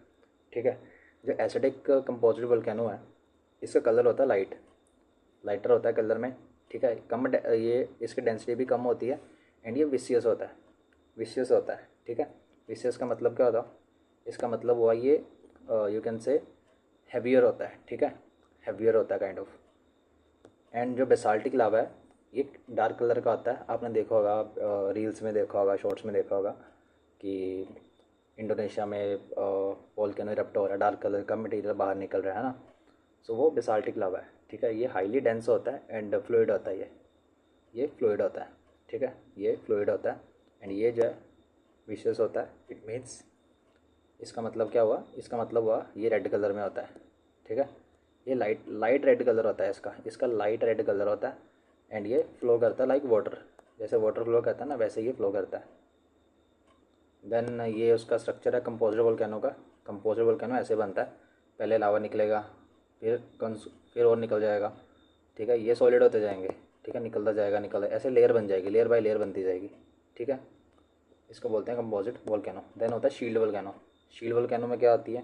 ठीक है, जो एसिडिक कंपोजिट वोल्केनो है, इसका कलर होता है लाइटर होता है कलर में। ठीक है, ये इसकी डेंसिटी भी कम होती है, एंड ये विशियस होता है। ठीक है, विशियस का मतलब क्या होता है, इसका मतलब हुआ ये यू कैन से हैवियर होता है। ठीक है, हैवियर होता है काइंड ऑफ। एंड जो बेसाल्टिक लावा है, ये डार्क कलर का होता है। आपने देखा होगा, रील्स में देखा होगा, शॉर्ट्स में देखा होगा कि इंडोनेशिया में वोल्केनो इरप्ट हो रहा है, डार्क कलर का मटेरियल बाहर निकल रहा है ना। सो वो बेसाल्टिक लावा है। ठीक है, ये हाईली डेंस होता है एंड फ्लूइड होता है। ये फ्लूइड होता है। ठीक है, ये फ्लूइड होता है एंड ये जो है विशेष होता है। इट मीन्स, इसका मतलब क्या हुआ, इसका मतलब हुआ ये रेड कलर में होता है। ठीक है, ये लाइट रेड कलर होता है इसका लाइट रेड कलर होता है एंड ये फ्लो करता है लाइक वाटर, जैसे वाटर फ्लो करता है ना, वैसे ये फ्लो करता है। देन ये उसका स्ट्रक्चर है कंपोजिट वोल्केनो का। कंपोजिट वोल्केनो ऐसे बनता है, पहले लावा निकलेगा, फिर और निकल जाएगा। ठीक है, ये सॉलिड होते जाएंगे। ठीक है, निकलता जाएगा, ऐसे लेयर बन जाएगी, लेयर बाय लेयर बनती जाएगी। ठीक है, इसको बोलते हैं कंपोजिट वोल्केनो। देन होता है शील्ड वोल्केनो। शील्ड वोल्केनो में क्या आती है,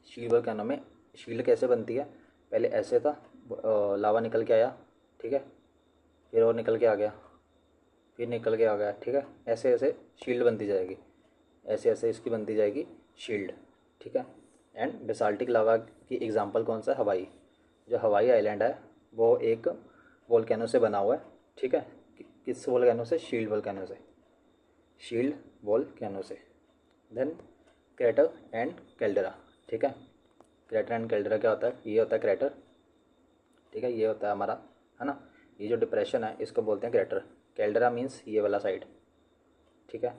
शील्ड वोल्केनो में शील्ड कैसे बनती है, पहले ऐसे था, लावा निकल के आया। ठीक है, फिर और निकल के आ गया, फिर निकल के आ गया। ठीक है, ऐसे ऐसे शील्ड बनती जाएगी, ऐसे ऐसे इसकी बनती जाएगी शील्ड। ठीक है, एंड बेसाल्टिक लावा की एग्जांपल कौन सा है, हवाई। जो हवाई आइलैंड है वो एक वोल्केनो से बना हुआ है। ठीक है, किस वोल्केनो से, शील्ड वोल्केनो से, शील्ड वोल्केनो से। Then crater and caldera. ठीक है, क्रेटर एंड कैल्डेरा क्या होता है, ये होता है क्रेटर। ठीक है, ये होता है हमारा, है ना, ये जो डिप्रेशन है इसको बोलते हैं क्रेटर। कैल्डेरा मीन्स ये वाला साइड। ठीक है,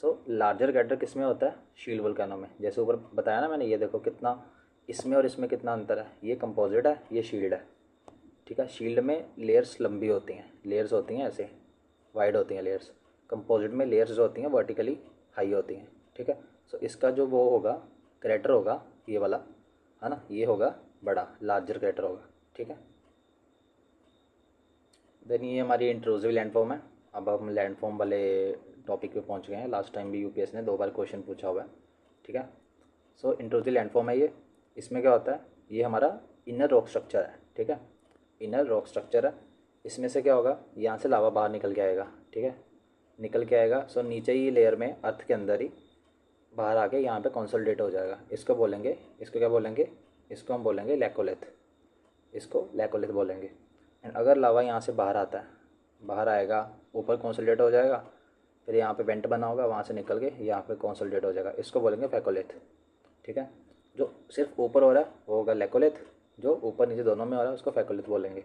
सो लार्जर क्रेटर किस में होता है, शील्ड वोल्केनो में। जैसे ऊपर बताया ना मैंने, ये देखो कितना इसमें और इसमें कितना अंतर है, ये कंपोजिट है, ये शील्ड है। ठीक है, शील्ड में लेयर्स लंबी होती हैं, लेयर्स होती हैं ऐसे वाइड होती हैं लेयर्स। कंपोजिट में लेयर्स जो होती हैं वर्टिकली हाई होती हैं। ठीक है, सो इसका जो वो होगा, क्रेटर होगा ये वाला, है ना, ये होगा बड़ा, लार्जर क्रेटर होगा। ठीक है, देन ये हमारी इंट्रूसिव लैंडफॉर्म है। अब हम लैंडफॉर्म वाले टॉपिक पे पहुंच गए हैं। लास्ट टाइम भी यूपीएस ने 2 बार क्वेश्चन पूछा हुआ है। ठीक है, सो इंट्रूसिव लैंडफॉर्म है ये। इसमें क्या होता है, ये हमारा इनर रॉक स्ट्रक्चर है। ठीक है, इनर रॉक स्ट्रक्चर है। इसमें से क्या होगा, यहाँ से लावा बाहर निकल के आएगा। ठीक है, निकल के आएगा, सो नीचे ही लेयर में अर्थ के अंदर ही बाहर आके यहाँ पे कंसोलिडेट हो जाएगा। इसको बोलेंगे, इसको क्या बोलेंगे, इसको हम बोलेंगे लैकोलिथ, इसको लैकोलिथ बोलेंगे। एंड अगर लावा यहाँ से बाहर आता है, बाहर आएगा, ऊपर कंसोलिडेट हो जाएगा, फिर यहाँ पे वेंट बना होगा, वहाँ से निकल के यहाँ पे कंसोलिडेट हो जाएगा, इसको बोलेंगे फैकोलिथ। ठीक है, जो सिर्फ ऊपर हो रहा है वो होगा लैकोलिथ, जो ऊपर नीचे दोनों में हो रहा है उसको फैकोलिथ बोलेंगे।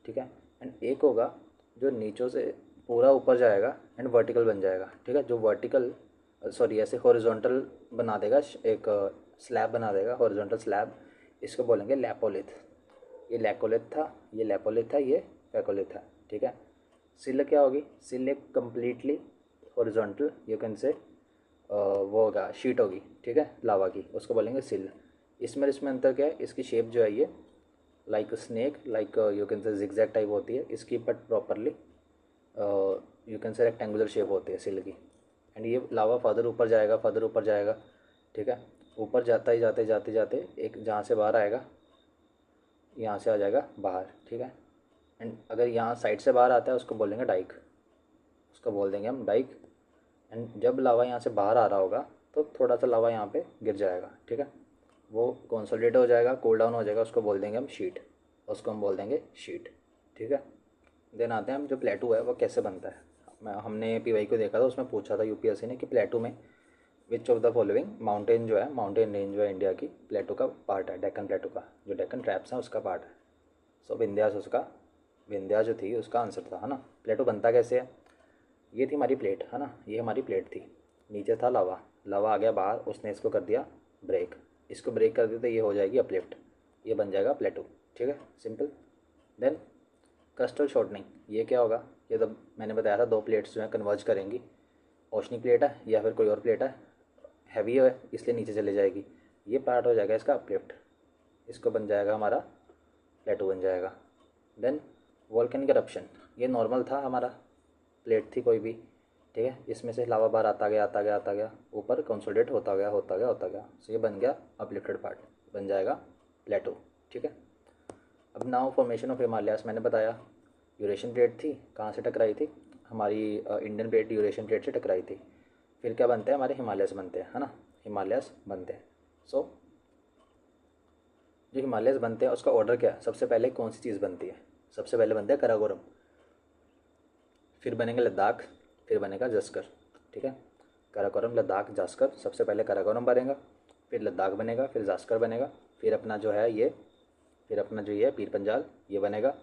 ठीक है, एंड एक होगा जो नीचों से पूरा ऊपर जाएगा एंड वर्टिकल बन जाएगा। ठीक है, जो वर्टिकल सॉरी ऐसे हॉरिजॉन्टल बना देगा, एक स्लैब बना देगा, हॉरिजॉन्टल स्लैब, इसको बोलेंगे लैपोलिथ। ये लैकोलिथ था, ये लैपोलिथ था, ये फैकोलिथ था। ठीक है, सिल क्या होगी, सिल एक कम्प्लीटली हॉरिजॉन्टल यू कैन से वो होगा, शीट होगी। ठीक है, लावा की, उसको बोलेंगे सिल। इसमें अंतर क्या है, इसकी शेप जो है ये like snake, like you can से जिगजैग टाइप होती है इसकी, बट प्रॉपरली यू कैन से रेक्टेंगुलर शेप होती है सिल की। एंड ये लावा फर्दर ऊपर जाएगा, फर्दर ऊपर जाएगा। ठीक है, ऊपर जाता ही जाते जाते जाते एक जहाँ से बाहर आएगा, यहाँ से आ जाएगा बाहर। ठीक है, एंड अगर यहाँ साइड से बाहर आता है उसको बोलेंगे डाइक, उसको बोल देंगे हम डाइक। एंड जब लावा यहाँ से बाहर आ रहा होगा तो थोड़ा सा लावा यहाँ पे गिर जाएगा। ठीक है, वो कंसोलिडेट हो जाएगा, कूल डाउन हो जाएगा, उसको बोल देंगे हम शीट, उसको हम बोल देंगे शीट। ठीक है, देन आते हैं हम, जो प्लेटू है वो कैसे बनता है। हमने पीवाई को देखा था, उसमें पूछा था यूपीएससी ने कि प्लेटू में which of the following mountain जो है, माउंटेन रेंज जो है इंडिया की, प्लेटू का पार्ट है, डेक्कन प्लेटू का, जो डेक्कन ट्रैप्स हैं उसका पार्ट है। सो विंध्यास उसका, विंध्या जो थी उसका आंसर था, है ना। प्लेटू बनता कैसे है, ये थी हमारी प्लेट, है ना, ये हमारी प्लेट थी, नीचे था लावा, लावा आ गया बाहर, उसने इसको कर दिया ब्रेक, इसको ब्रेक कर दिया तो ये हो जाएगी अपलिफ्ट, ये बन जाएगा प्लेटू। ठीक है, सिंपल। देन क्रस्टल शॉर्टनिंग, ये क्या होगा, ये तो मैंने बताया था, 2 प्लेट्स जो है कन्वर्ज करेंगी। ओशनिक प्लेट है या फिर कोई और प्लेट है, हैवी है इसलिए नीचे चले जाएगी। ये पार्ट हो जाएगा इसका अपलिफ्ट, इसको बन जाएगा हमारा प्लेटो बन जाएगा। देन वोल्केनिक eruption, ये नॉर्मल था हमारा, प्लेट थी कोई भी, ठीक है, इसमें से लावा बार आता गया आता गया आता गया, ऊपर कंसोलिडेट होता गया होता गया होता गया, सो ये बन गया अपलिफ्टेड पार्ट, बन जाएगा प्लेटो, ठीक है। अब नाउ फॉर्मेशन ऑफ हिमालयास मैंने बताया, यूरेशियन प्लेट थी, कहाँ से टकराई थी, हमारी इंडियन प्लेट यूरेशियन प्लेट से टकराई थी। फिर क्या बनते हैं, हमारे हिमालयस बनते हैं, है ना, हिमालयस बनते हैं। सो जो हिमालयस बनते हैं उसका ऑर्डर क्या है, सबसे पहले कौन सी चीज़ बनती है, सबसे पहले बनते हैं कराकोरम, फिर बनेंगे लद्दाख, फिर बनेगा जस्कर, ठीक है। कराकोरम लद्दाख जास्कर, सबसे पहले कराकोरम बनेगा, फिर लद्दाख बनेगा, फिर जास्कर बनेगा, फिर अपना जो है ये, फिर अपना जो ये पीर पंजाल ये बनेगा,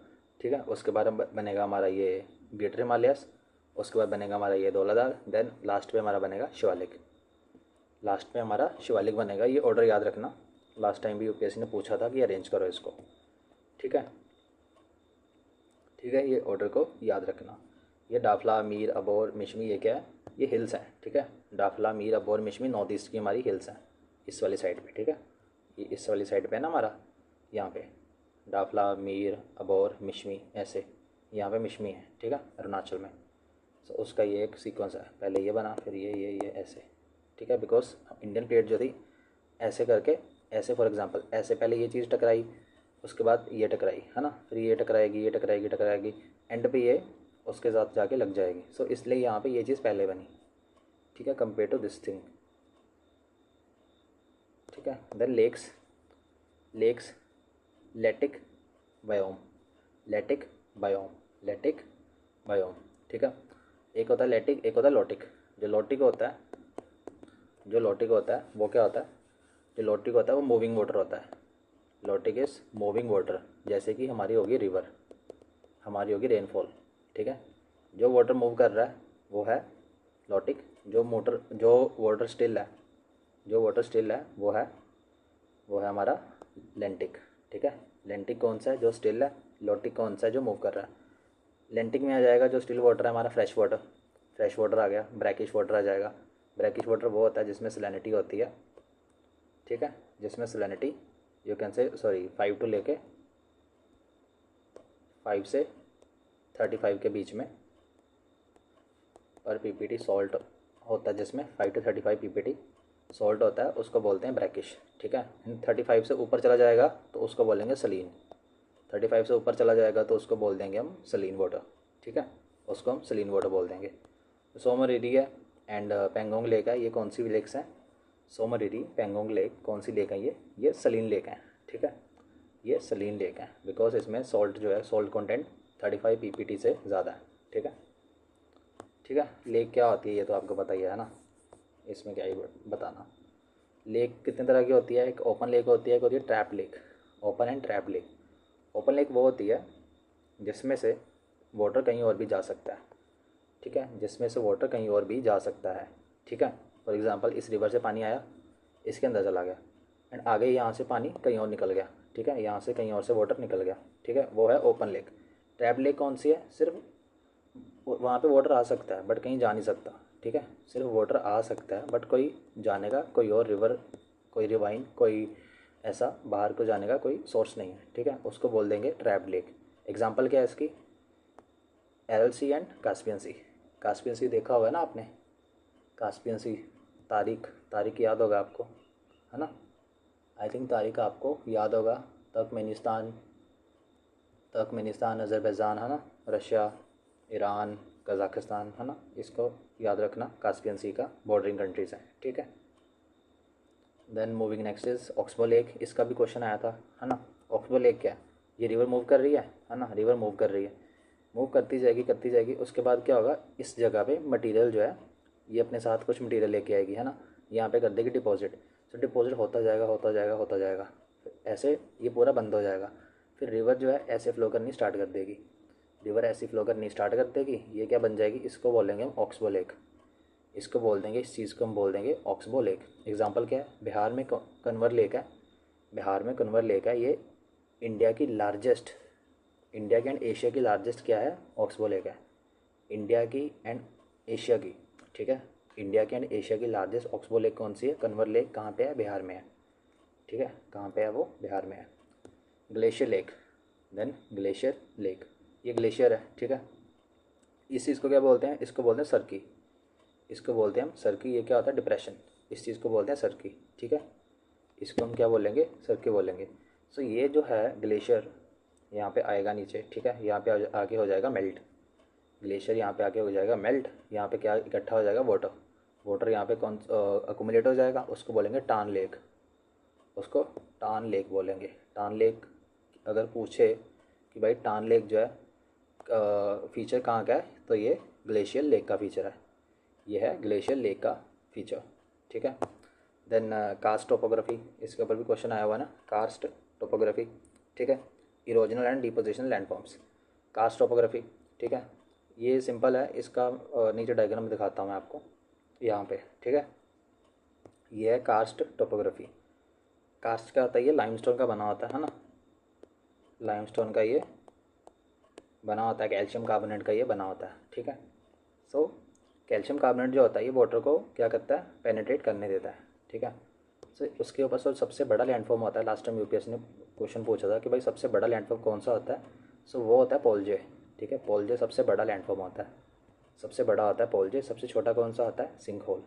ठीक है। उसके बाद बनेगा हमारा ये ग्रेटर हिमालयस, उसके बाद बनेगा हमारा ये धौलाधार, देन लास्ट पे हमारा बनेगा शिवालिक, लास्ट में हमारा शिवालिक बनेगा। ये ऑर्डर याद रखना, लास्ट टाइम भी यूपीएससी ने पूछा था कि अरेंज करो इसको, ठीक है, ठीक है। ये ऑर्डर को याद रखना। ये डाफला, मीर, अबोर, मिशमी, ये क्या है, ये हिल्स हैं, ठीक है। डाफला, मीर, अबोर, मिशमी नॉर्थ ईस्ट की हमारी हिल्स हैं, इस वाली साइड पे, ठीक है। ये इस वाली साइड पे है ना हमारा, यहाँ पे डाफला, मीर, अबोर, मिशमी, ऐसे यहाँ पे मिशमी है, ठीक है, अरुणाचल में। सो उसका ये एक सीक्वेंस है, पहले ये बना, फिर ये ऐसे, ठीक है। बिकॉज इंडियन प्लेट जो थी ऐसे करके, ऐसे फॉर एग्जांपल ऐसे पहले ये चीज़ टकराई, उसके बाद ये टकराई, है ना, फिर ये टकराएगी, ये टकराएगी, टकराएगी, एंड पे ये उसके साथ जाके लग जाएगी। सो इसलिए यहाँ पे ये चीज़ पहले बनी, ठीक है, कंपेयर टू दिस थिंग, ठीक है। Then lakes, lakes lentic biome, lentic biome, lentic biome, ठीक है। एक होता है लेटिक, एक होता है लोटिक। जो लोटिक होता है, जो लोटिक होता है वो क्या होता है, जो लोटिक होता है वो मूविंग वाटर होता है। लोटिक इज़ मूविंग वाटर, जैसे कि हमारी होगी रिवर, हमारी होगी रेनफॉल, ठीक है। जो वाटर मूव कर रहा है वो है लोटिक, जो वाटर स्टिल है, जो वाटर स्टिल है वो है हमारा लेंटिक, ठीक है। लेंटिक कौन सा है, जो स्टिल है, लोटिक कौन सा है, जो मूव कर रहा है। लेंटिक में आ जाएगा जो स्टिल वाटर है हमारा फ्रेश वाटर, फ्रेश वाटर आ गया, ब्रैकिश वाटर आ जाएगा। ब्रैकिश वाटर वो होता है जिसमें सैलिनिटी होती है, ठीक है, जिसमें salinity you can say sorry 5 to लेके 5 से 35 के बीच में पर पीपीटी सॉल्ट होता है, जिसमें 5 to 35 पीपीटी सॉल्ट होता है, उसको बोलते हैं ब्रैकिश, ठीक है। 35 से ऊपर चला जाएगा तो उसको बोलेंगे सलीन, 35 से ऊपर चला जाएगा तो उसको बोल देंगे हम सलीन वाटर, ठीक है, उसको हम सलीन वाटर बोल देंगे। सोमरिरी है एंड पेंगोंग लेक है, ये कौन सी लेक्स हैं, सोमरिरी, पेंगोंग लेक कौन सी लेक है, ये सलीन लेक हैं, ठीक है, ये सलीन लेक है, बिकॉज इसमें सॉल्ट जो है, सॉल्ट कंटेंट 35 पीपीटी से ज़्यादा है, ठीक है, ठीक है। लेक क्या होती है ये तो आपको पता ही है ना, इसमें क्या ही बताना। लेक कितने तरह की होती है, एक ओपन लेक होती है, एक होती है trap lake, open and trap lake. Open lake वो होती है जिसमें से वाटर कहीं और भी जा सकता है, ठीक है, जिसमें से वाटर कहीं और भी जा सकता है, ठीक है। फॉर एग्जांपल इस रिवर से पानी आया, इसके अंदर चला गया एंड आगे यहाँ से पानी कहीं और निकल गया, ठीक है, यहाँ से कहीं और से वाटर निकल गया, ठीक है, वो है ओपन लेक। ट्रैप लेक कौन सी है, सिर्फ वहाँ पे वाटर आ सकता है बट कहीं जा नहीं सकता, ठीक है, सिर्फ वाटर आ सकता है बट कोई जाने का कोई और रिवर, कोई रिवाइन, कोई ऐसा बाहर को जाने का कोई सोर्स नहीं है, ठीक है, उसको बोल देंगे ट्रैप लेक। एग्जांपल क्या है इसकी, एरल सी एंड कास्पियन सी। कास्पियन सी देखा होगा ना आपने, कास्पियन सी, तारिक, तारिक याद होगा आपको, है ना, आई थिंक तारिक आपको याद होगा। तुर्कमेनिस्तान, तुर्कमेनिस्तान, अज़रबैजान, है ना, रशिया, ईरान, कज़ाकिस्तान, है ना, इसको याद रखना, कास्पियन सी का बॉर्डरिंग कंट्रीज़ हैं, ठीक है। Then moving next is oxbow lake, इसका भी क्वेश्चन आया था, है ना। ऑक्सबो लेक क्या है, ये रिवर मूव कर रही है ना, रिवर मूव कर रही है, मूव करती जाएगी, उसके बाद क्या होगा, इस जगह पे मटेरियल जो है ये अपने साथ कुछ मटेरियल लेके आएगी, है ना, यहाँ पे कर देगी डिपॉजिट। तो डिपॉजिट होता जाएगा होता जाएगा होता जाएगा, ऐसे ये पूरा बंद हो जाएगा, फिर रिवर जो है ऐसे फ्लो करनी स्टार्ट कर देगी, रिवर ऐसी फ्लो करनी स्टार्ट कर देगी, ये क्या बन जाएगी, इसको बोलेंगे हम ऑक्सबो लेक, इसको बोल देंगे, इस चीज़ को हम बोल देंगे ऑक्सबो लेक। एग्जांपल क्या है, बिहार में कन्वर लेक है, बिहार में कन्वर लेक है, ये इंडिया की लार्जेस्ट, इंडिया की एंड एशिया की लार्जेस्ट क्या है, ऑक्सबो लेक है, इंडिया की एंड एशिया की, ठीक है, इंडिया की एंड एशिया की लार्जेस्ट ऑक्सबो लेक कौन सी है? कन्वर लेक कहाँ पे है? बिहार में है, ठीक है, कहाँ पे है वो? बिहार में है। Glacier lake, then glacier lake, ये ग्लेशियर है, ठीक है। इस चीज़ को क्या बोलते हैं? इसको बोलते हैं सर्की, इसको बोलते हैं हम सर्की। ये क्या होता है? डिप्रेशन, इस चीज़ को बोलते हैं सर्की, ठीक है। इसको हम क्या बोलेंगे? सर्की बोलेंगे। सो ये जो है ग्लेशियर यहाँ पे आएगा नीचे, ठीक है, यहाँ पे आके हो जाएगा मेल्ट, ग्लेशियर यहाँ पे आके हो जाएगा मेल्ट, यहाँ पे क्या इकट्ठा हो जाएगा? वाटर, वाटर यहाँ पे कौन अकोमुलेट हो जाएगा, उसको बोलेंगे टान लेक, उसको टान लेक बोलेंगे। टान लेक अगर पूछे कि भाई टान लेक जो है फीचर कहाँ का है, तो ये ग्लेशियर लेक का फीचर है, ये है ग्लेशियर लेक का फीचर, ठीक है। देन कास्ट टोपोग्राफी, इसके ऊपर भी क्वेश्चन आया हुआ है ना, कास्ट टोपोग्राफी, ठीक है। Erosional and deposition landforms, karst topography, ठीक है। ये सिंपल है, इसका नीचे डायग्राम दिखाता हूँ मैं आपको यहाँ पे, ठीक है। ये है कास्ट टोपोग्राफी। कास्ट क्या होता है? ये लाइमस्टोन का बना होता है ना, लाइमस्टोन का ये बना होता है, कैल्शियम कार्बोनेट का ये बना होता है, ठीक है। सो कैल्शियम कार्बोनेट जो होता है ये वाटर को क्या करता है? पेनिट्रेट करने देता है, ठीक है। सो उसके ऊपर सबसे बड़ा लैंडफॉर्म होता है, लास्ट टाइम यूपीएससी ने क्वेश्चन पूछा था कि भाई सबसे बड़ा लैंडफॉर्म कौन सा होता है? सो वो होता है पोलजे, ठीक है। पोलजे सबसे बड़ा लैंडफॉर्म होता है, सबसे बड़ा होता है पोलजे। सबसे छोटा कौन सा होता है? सिंक होल,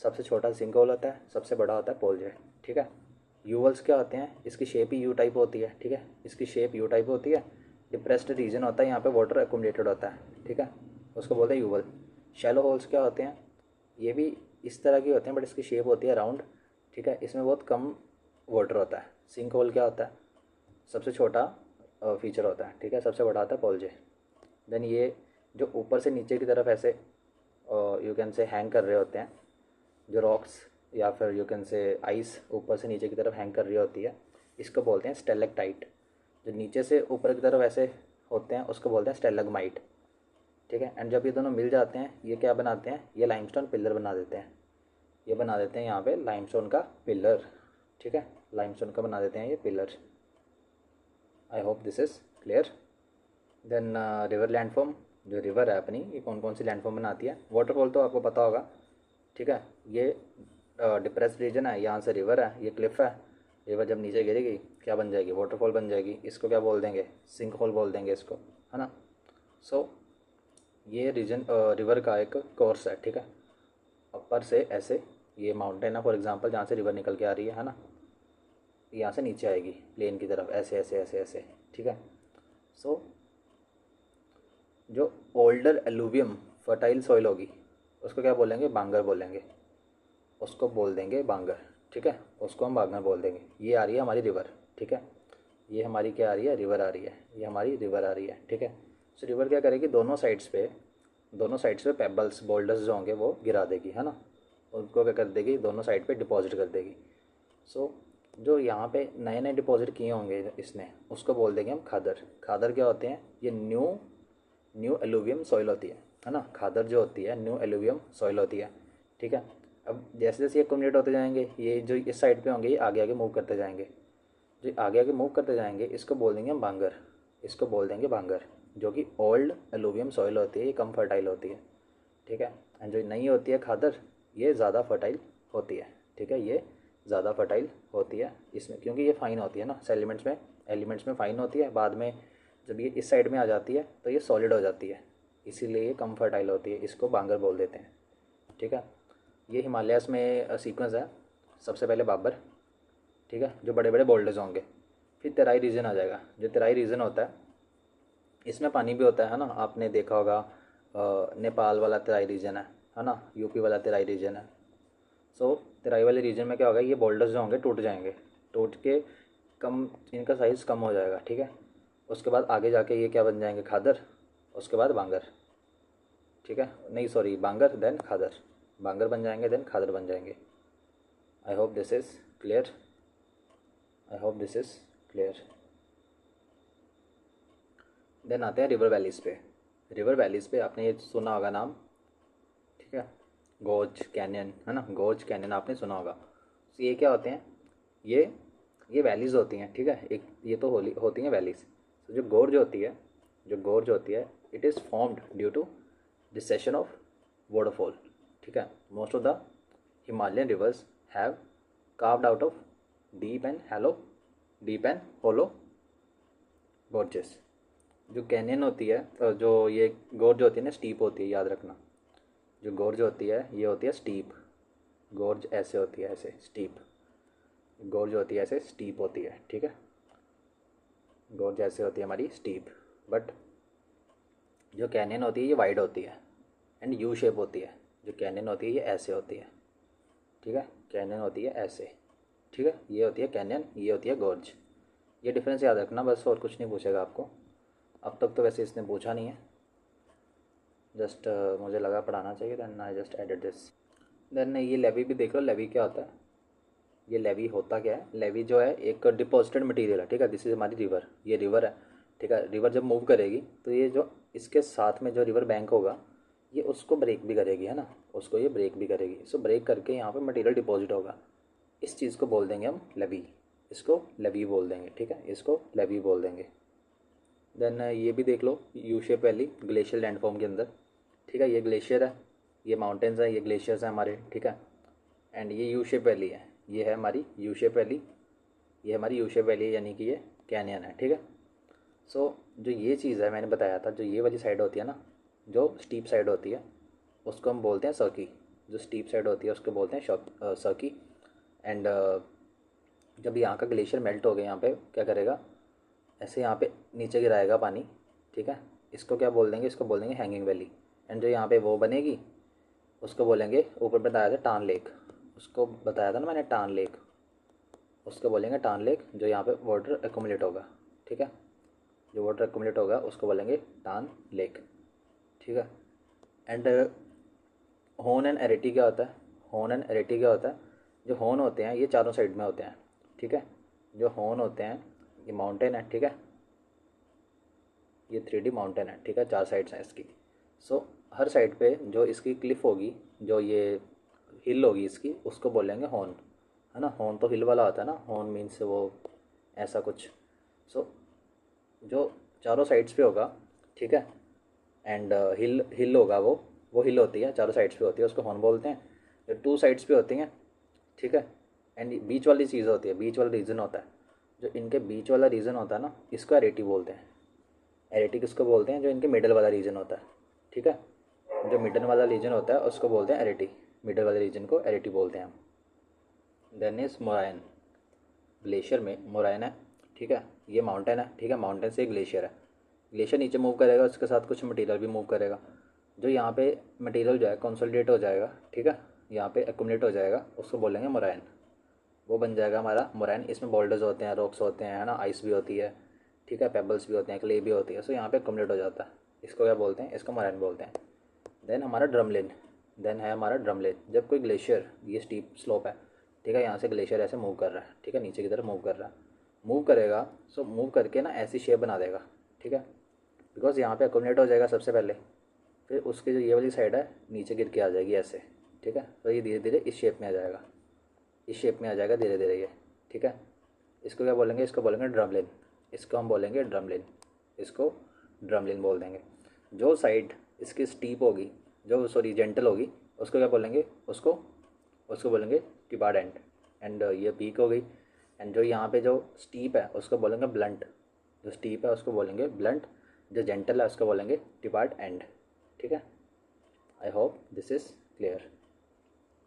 सबसे छोटा सिंक होल होता है, सबसे बड़ा होता है पोलजे, ठीक है। यूवल्स क्या होते हैं? इसकी शेप ही यू टाइप होती है, ठीक है, इसकी शेप यू टाइप होती है। डिप्रेस्ड रीजन होता है, यहाँ पे वाटर एकुमुलेटेड होता है, ठीक है, उसको बोलते हैं यूवल। शैलो होल्स क्या होते हैं? ये भी इस तरह के होते हैं बट इसकी शेप होती है राउंड, ठीक है, इसमें बहुत कम वाटर होता है। सिंक होल क्या होता है? सबसे छोटा फीचर होता है, ठीक है, सबसे बड़ा होता है पोलजे। देन ये जो ऊपर से नीचे की तरफ ऐसे यू कैन से हैंग कर रहे होते हैं, जो रॉक्स या फिर यू कैन से आइस ऊपर से नीचे की तरफ हैंग कर रही होती है, इसको बोलते हैं स्टेलेक्टाइट। जो नीचे से ऊपर की तरफ ऐसे होते हैं उसको बोलते हैं स्टेलगमाइट, ठीक है। एंड जब ये दोनों मिल जाते हैं ये क्या बनाते हैं? ये लाइमस्टोन पिलर बना देते हैं, ये बना देते हैं यहाँ पे लाइमस्टोन का पिलर, ठीक है, लाइमस्टोन का बना देते हैं ये pillar. I hope this is clear. Then river landform, जो रिवर है अपनी ये कौन कौन सी लैंडफॉर्म बनाती है? वाटरफॉल तो आपको पता होगा, ठीक है, ये डिप्रेस रीजन है, यहाँ से रिवर है, ये क्लिफ है, रिवर जब नीचे गिरेगी क्या बन जाएगी? वाटरफॉल बन जाएगी। इसको क्या बोल देंगे? सिंक होल बोल देंगे इसको, है ना। सो ये रीजन रिवर का एक कोर्स है, ठीक है, ऊपर से ऐसे ये माउंटेन है फॉर एग्जांपल जहाँ से रिवर निकल के आ रही है ना, यहाँ से नीचे आएगी प्लेन की तरफ ऐसे ऐसे ऐसे ऐसे, ठीक है। सो जो ओल्डर एलुवियम फर्टाइल सॉइल होगी उसको क्या बोलेंगे? बांगर बोलेंगे, उसको बोल देंगे बांगर, ठीक है, उसको हम बांगर बोल देंगे। ये आ रही है हमारी रिवर, ठीक है, ये हमारी क्या आ रही है? रिवर आ रही है, ये हमारी रिवर आ रही है, ठीक है। सो रिवर क्या करेगी? दोनों साइड्स पे पेबल्स बोल्डर्स जो होंगे वो गिरा देगी, है ना, उनको क्या कर देगी? दोनों साइड पे डिपॉजिट कर देगी। सो जो यहाँ पे नए नए डिपॉजिट किए होंगे इसने उसको बोल देंगे हम खादर। खादर क्या होते हैं? ये न्यू एलुवियम सॉइल होती है ना, खादर जो होती है न्यू एलुवियम सॉइल होती है, ठीक है। अब जैसे जैसे ये कम्युनिकेट होते जाएंगे ये जो इस साइड पे होंगे ये आगे आगे मूव करते जाएंगे, जो आगे आगे मूव करते जाएंगे इसको बोल देंगे हम बांगर, इसको बोल देंगे बांगर, जो कि ओल्ड एलुवियम सॉइल होती है, ये कम फर्टाइल होती है, ठीक है। एंड जो नई होती है खादर ये ज़्यादा फर्टाइल होती है, ठीक है, ये ज़्यादा फर्टाइल होती है इसमें, क्योंकि ये फाइन होती है ना, एलिमेंट्स में फाइन होती है, बाद में जब ये इस साइड में आ जाती है तो ये सॉलिड हो जाती है, इसीलिए ये कम फर्टाइल होती है, इसको बांगर बोल देते हैं, ठीक है। ये हिमालयस में सीक्वेंस है, सबसे पहले बाबर, ठीक है, जो बड़े बड़े बोल्डर्स होंगे, फिर तेराई रीजन आ जाएगा। जो तेराई रीजन होता है इसमें पानी भी होता है ना, आपने देखा होगा नेपाल वाला तेराई रीजन है ना, यूपी वाला तेराई रीजन है। सो तेराई वाले रीजन में क्या होगा? ये बोल्डर्स जो होंगे टूट जाएंगे, टूट के कम इनका साइज़ कम हो जाएगा, ठीक है। उसके बाद आगे जाके ये क्या बन जाएंगे? खादर, उसके बाद बांगर, ठीक है, नहीं सॉरी बांगर देन खादर, बांगर बन जाएंगे देन खादर बन जाएंगे। I hope this is clear, I hope this is clear. Then आते हैं रिवर वैलीज़ पे। रिवर वैलीज़ पे आपने ये सुना होगा नाम, ठीक है, गोज कैनियन, है ना, गोज कैनियन आपने सुना होगा। तो ये क्या होते हैं? ये ये वैलीज़ होती हैं, ठीक है, एक ये तो होती हैं वैलीज़। तो जो गोर्ज होती है it is formed due to recession of waterfall, ठीक है। Most of the Himalayan rivers have carved out of deep and hollow gorges. जो कैनियन होती है, जो ये गोर्ज होती है ना, स्टीप होती है, याद रखना। जो गोर्ज होती है ये होती है स्टीप। गोर्ज ऐसे होती है, ऐसे स्टीप। गोर्ज होती है ऐसे स्टीप होती है, ठीक है। गोर्ज ऐसे होती है हमारी स्टीप। बट जो कैनियन होती है ये वाइड होती है एंड यू शेप होती है। जो कैनियन होती है ये ऐसे होती है, ठीक है। कैनियन होती है ऐसे, ठीक है। ये होती है कैनियन, ये होती है गोर्ज। ये डिफरेंस याद रखना बस, और कुछ नहीं पूछेगा आपको। अब तक तो वैसे इसने पूछा नहीं है, जस्ट मुझे लगा पढ़ाना चाहिए, then I just added this. Then ये लेवी भी देख लो, लेवी क्या होता है। ये लेवी होता क्या है, लेवी जो है एक डिपॉजिटेड मटेरियल है, ठीक है। दिस इज हमारी रिवर, ये रिवर है, ठीक है। रिवर जब मूव करेगी तो ये जो इसके साथ में जो रिवर बैंक होगा ये उसको ब्रेक भी करेगी, है ना, उसको ये ब्रेक भी करेगी। सो ब्रेक करके यहाँ पे मटेरियल डिपॉजिट होगा। इस चीज़ को बोल देंगे हम लेवी, इसको लेवी बोल देंगे, ठीक है। इसको लेवी बोल देंगे। देन ये भी देख लो, U shape valley glacier landform के अंदर, ठीक है। ये ग्लेशियर है, ये माउंटेन्स है, ये ग्लेशियर्स हैं हमारे, ठीक है। एंड ये यू शेप वैली है, ये है हमारी यू शेप वैली, ये हमारी यू शेप वैली है, यानी कि ये कैनियन है, ठीक है। सो जो ये चीज़ है मैंने बताया था, जो ये वाली साइड होती है ना, जो स्टीप साइड होती है उसको हम बोलते हैं सर्की। जो स्टीप साइड होती है उसको बोलते हैं सर्की। एंड जब यहाँ का ग्लेशियर मेल्ट हो गया, यहाँ पे क्या करेगा, ऐसे यहाँ पे नीचे गिराएगा पानी, ठीक है। इसको क्या बोल देंगे, इसको बोल देंगे हैंगिंग वैली। एंड जो यहाँ पे वो बनेगी उसको बोलेंगे, ऊपर बताया था टान लेक, उसको बताया था ना मैंने टान लेक, उसको बोलेंगे टान लेक। जो यहाँ पे वाटर एकोमुलेट होगा, ठीक है, जो वाटर एकोमुलेट होगा उसको बोलेंगे टान लेक, ठीक है। एंड हॉर्न एंड एरिटी क्या होता है, हॉर्न एंड एरिटी क्या होता है। जो हॉर्न होते हैं ये चारों साइड में होते हैं, ठीक है। जो हॉर्न होते हैं ये माउंटेन है, ठीक है। ये 3D माउंटेन है, ठीक है, 4 साइड्स हैं इसकी। सो हर साइड पे जो इसकी क्लिफ होगी, जो ये हिल होगी इसकी, उसको बोलेंगे हॉर्न, है ना। हॉर्न तो हिल वाला होता है ना, हॉर्न मीन्स वो ऐसा कुछ। सो जो चारों साइड्स पे होगा, ठीक है। एंड हिल हिल होगा, वो हिल होती है, चारों साइड्स पे होती है, उसको हॉर्न बोलते हैं। जो 2 साइड्स पे होती हैं, ठीक है। एंड बीच वाली चीज़ होती है, बीच वाला रीजन होता है। जो इनके बीच वाला रीजन होता है ना, इसको एरिटी बोलते हैं। एरिटी किसको बोलते हैं, जो इनके मिडल वाला रीजन होता है, ठीक है। जो मिडल वाला रीजन होता है उसको बोलते हैं एरिटी, मिडल वाले रीजन को एरिटी बोलते हैं हम। देन इज मोराइन, ग्लेशियर में मोराइन है, ठीक है। ये माउंटेन है, ठीक है, माउंटेन से ग्लेशियर है। ग्लेशियर नीचे मूव करेगा, उसके साथ कुछ मटेरियल भी मूव करेगा। जो यहाँ पे मटेरियल जो है कंसोलिडेट हो जाएगा, ठीक है, यहाँ पे एक्यूमुलेट हो जाएगा, उसको बोलेंगे मोराइन। वो बन जाएगा हमारा मोराइन। इसमें बोल्डर्स होते हैं, रॉक्स होते हैं, है ना, आइस भी होती है, ठीक है, पेबल्स भी होते हैं, क्ले भी होती है। सो यहाँ पे एक्यूमुलेट हो जाता है, इसको क्या बोलते हैं, इसको मोराइन बोलते हैं। देन हमारा ड्रमलिन, देन है हमारा ड्रमलिन। जब कोई ग्लेशियर, ये स्टीप स्लोप है, ठीक है, यहाँ से ग्लेशियर ऐसे मूव कर रहा है, ठीक है, नीचे की तरफ मूव कर रहा है, मूव करेगा। सो मूव करके ना ऐसी शेप बना देगा, ठीक है, बिकॉज यहाँ पे एक्यूमुलेट हो जाएगा सबसे पहले, फिर उसकी जो ये वाली साइड है नीचे गिर के आ जाएगी ऐसे, ठीक है। तो ये धीरे धीरे इस शेप में आ जाएगा, इस शेप में आ जाएगा धीरे धीरे ये, ठीक है। इसको क्या बोलेंगे, इसको बोलेंगे ड्रमलिन, इसको हम बोलेंगे ड्रमलिन, इसको ड्रमलिन बोल देंगे। जो साइड इसकी स्टीप होगी, जो सॉरी जेंटल होगी, उसको क्या बोलेंगे, उसको उसको बोलेंगे टिबार्ड एंड। एंड ये पीक हो गई। एंड जो यहाँ पे जो स्टीप है उसको बोलेंगे ब्लंट, जो स्टीप है उसको बोलेंगे ब्लंट, जो जेंटल है उसको बोलेंगे टिबार्ड एंड, ठीक है। I hope this is clear.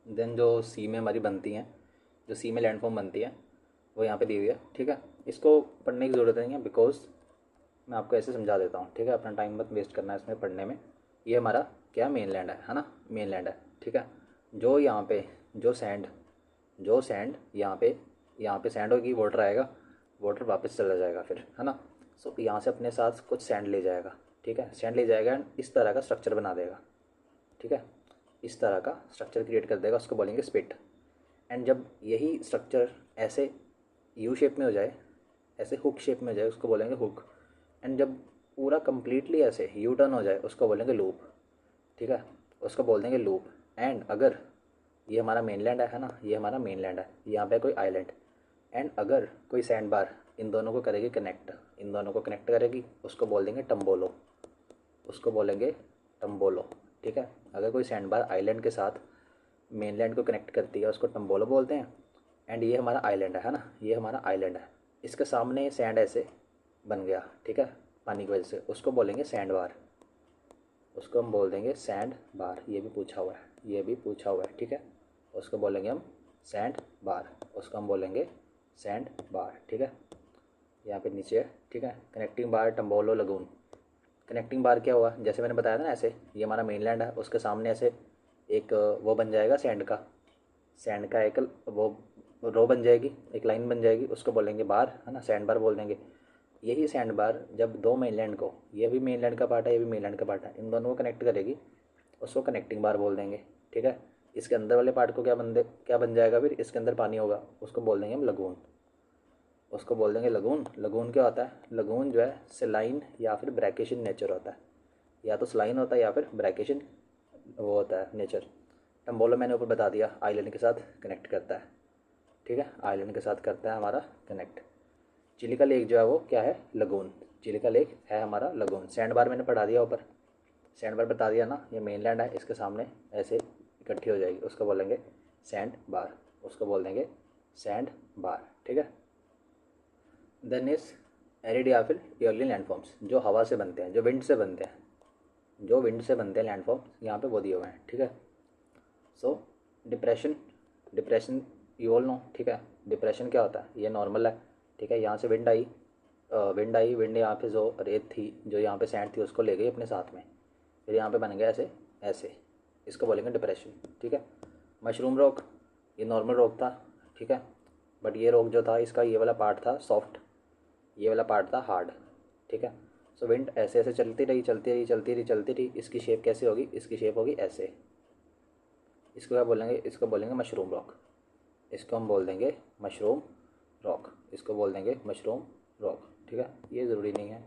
Then जो सी में हमारी बनती हैं, जो सी में लैंडफॉर्म बनती है वो यहाँ पे दी हुई है, ठीक है। इसको पढ़ने की ज़रूरत नहीं है, बिकॉज मैं आपको ऐसे समझा देता हूँ, ठीक है। अपना टाइम मत वेस्ट करना है इसमें पढ़ने में। ये हमारा क्या मेन लैंड है ना, मेन लैंड है, ठीक है। जो यहाँ पे जो सैंड यहाँ पे सैंड होगी, वाटर आएगा, वाटर वापस चला जाएगा फिर, है ना। सो यहाँ से अपने साथ कुछ सैंड ले जाएगा, ठीक है, सैंड ले जाएगा एंड इस तरह का स्ट्रक्चर बना देगा, ठीक है। इस तरह का स्ट्रक्चर क्रिएट कर देगा, उसको बोलेंगे स्पिट। एंड जब यही स्ट्रक्चर ऐसे यू शेप में हो जाए, ऐसे हुक शेप में हो जाए, उसको बोलेंगे हुक। एंड जब पूरा कम्प्लीटली ऐसे यू टर्न हो जाए उसको बोलेंगे लूप, ठीक है, उसको बोल देंगे लूप। एंड अगर ये हमारा मेनलैंड है ना, ये हमारा मेनलैंड है, यहाँ पे कोई आइलैंड, एंड अगर कोई सैंड बार इन दोनों को करेगी कनेक्ट, इन दोनों को कनेक्ट करेगी, उसको बोल देंगे टम्बोलो, उसको बोलेंगे टम्बोलो, ठीक है। अगर कोई सैंड बार आइलैंड के साथ मेनलैंड को कनेक्ट करती है उसको टम्बोलो बोलते हैं। एंड ये हमारा आइलैंड है ना, ये हमारा आइलैंड है। इसके सामने सैंड ऐसे बन गया, ठीक है, पानी की वजह से, उसको बोलेंगे सैंड बार। उसको हम बोल देंगे सैंड बार। ये भी पूछा हुआ है, ये भी पूछा हुआ है, ठीक है। उसको बोलेंगे हम सैंड बार, उसको हम बोलेंगे सैंड बार, ठीक है। यहाँ पे नीचे है, ठीक है। कनेक्टिंग बार टम्बोलो लगून। कनेक्टिंग बार क्या हुआ, जैसे मैंने बताया था ना, ऐसे ये हमारा मेनलैंड है, उसके सामने ऐसे एक वो बन जाएगा सैंड का एक वो रो बन जाएगी, एक लाइन बन जाएगी, उसको बोलेंगे बार, है ना, सैंड बार बोल देंगे। यही सैंड बार जब दो मेनलैंड को, ये भी मेनलैंड का पार्ट है, ये भी मेनलैंड का पार्ट है, इन दोनों को कनेक्ट करेगी, उसको कनेक्टिंग बार बोल देंगे, ठीक है। इसके अंदर वाले पार्ट को क्या बन जाएगा, फिर इसके अंदर पानी होगा, उसको बोल देंगे हम लगून। उसको बोल देंगे लगून। लगून क्या होता है, लगून जो है सेलाइन या फिर ब्रैकेशन नेचर होता है, या तो स्लाइन होता है या फिर ब्रैकेशन वो होता है नेचर। टम्बोलो मैंने ऊपर बता दिया, आइलैंड के साथ कनेक्ट करता है, ठीक है, आइलैंड के साथ करता है हमारा कनेक्ट। चिलिका लेक जो है वो क्या है, लगून। चिलिका लेक है हमारा लगून। सैंड बार मैंने पढ़ा दिया ऊपर, सैंड बार बता दिया ना, ये मेनलैंड है, इसके सामने ऐसे इकट्ठी हो जाएगी, उसको बोलेंगे सैंड बार, उसको बोल देंगे सैंड बार, ठीक है। देन इज एरिड या फिर ईयरली लैंडफॉर्म्स, जो हवा से बनते हैं, जो विंड से बनते हैं, जो विंड से बनते हैं लैंडफॉर्म्स, यहाँ पे वो दिए हुए हैं, ठीक है। सो depression, depression you all no, ठीक है। डिप्रेशन क्या होता है, ये नॉर्मल है, ठीक है। यहाँ से विंड आई, विंड यहाँ पे जो रेत थी, जो यहाँ पे सैंड थी, उसको ले गई अपने साथ में, फिर यहाँ पे बन गया ऐसे ऐसे, इसको बोलेंगे डिप्रेशन, ठीक है। मशरूम रॉक, ये नॉर्मल रॉक था, ठीक है, बट ये रॉक जो था इसका ये वाला पार्ट था सॉफ्ट, ये वाला पार्ट था हार्ड, ठीक है। सो विंड ऐसे ऐसे चलती रही चलती रही चलती रही चलती रही, इसकी शेप कैसे होगी, इसकी शेप होगी ऐसे। इसको क्या बोलेंगे, इसको बोलेंगे मशरूम रॉक। इसको हम बोल देंगे मशरूम रॉक, इसको बोल देंगे मशरूम रॉक, ठीक है। ये ज़रूरी नहीं है,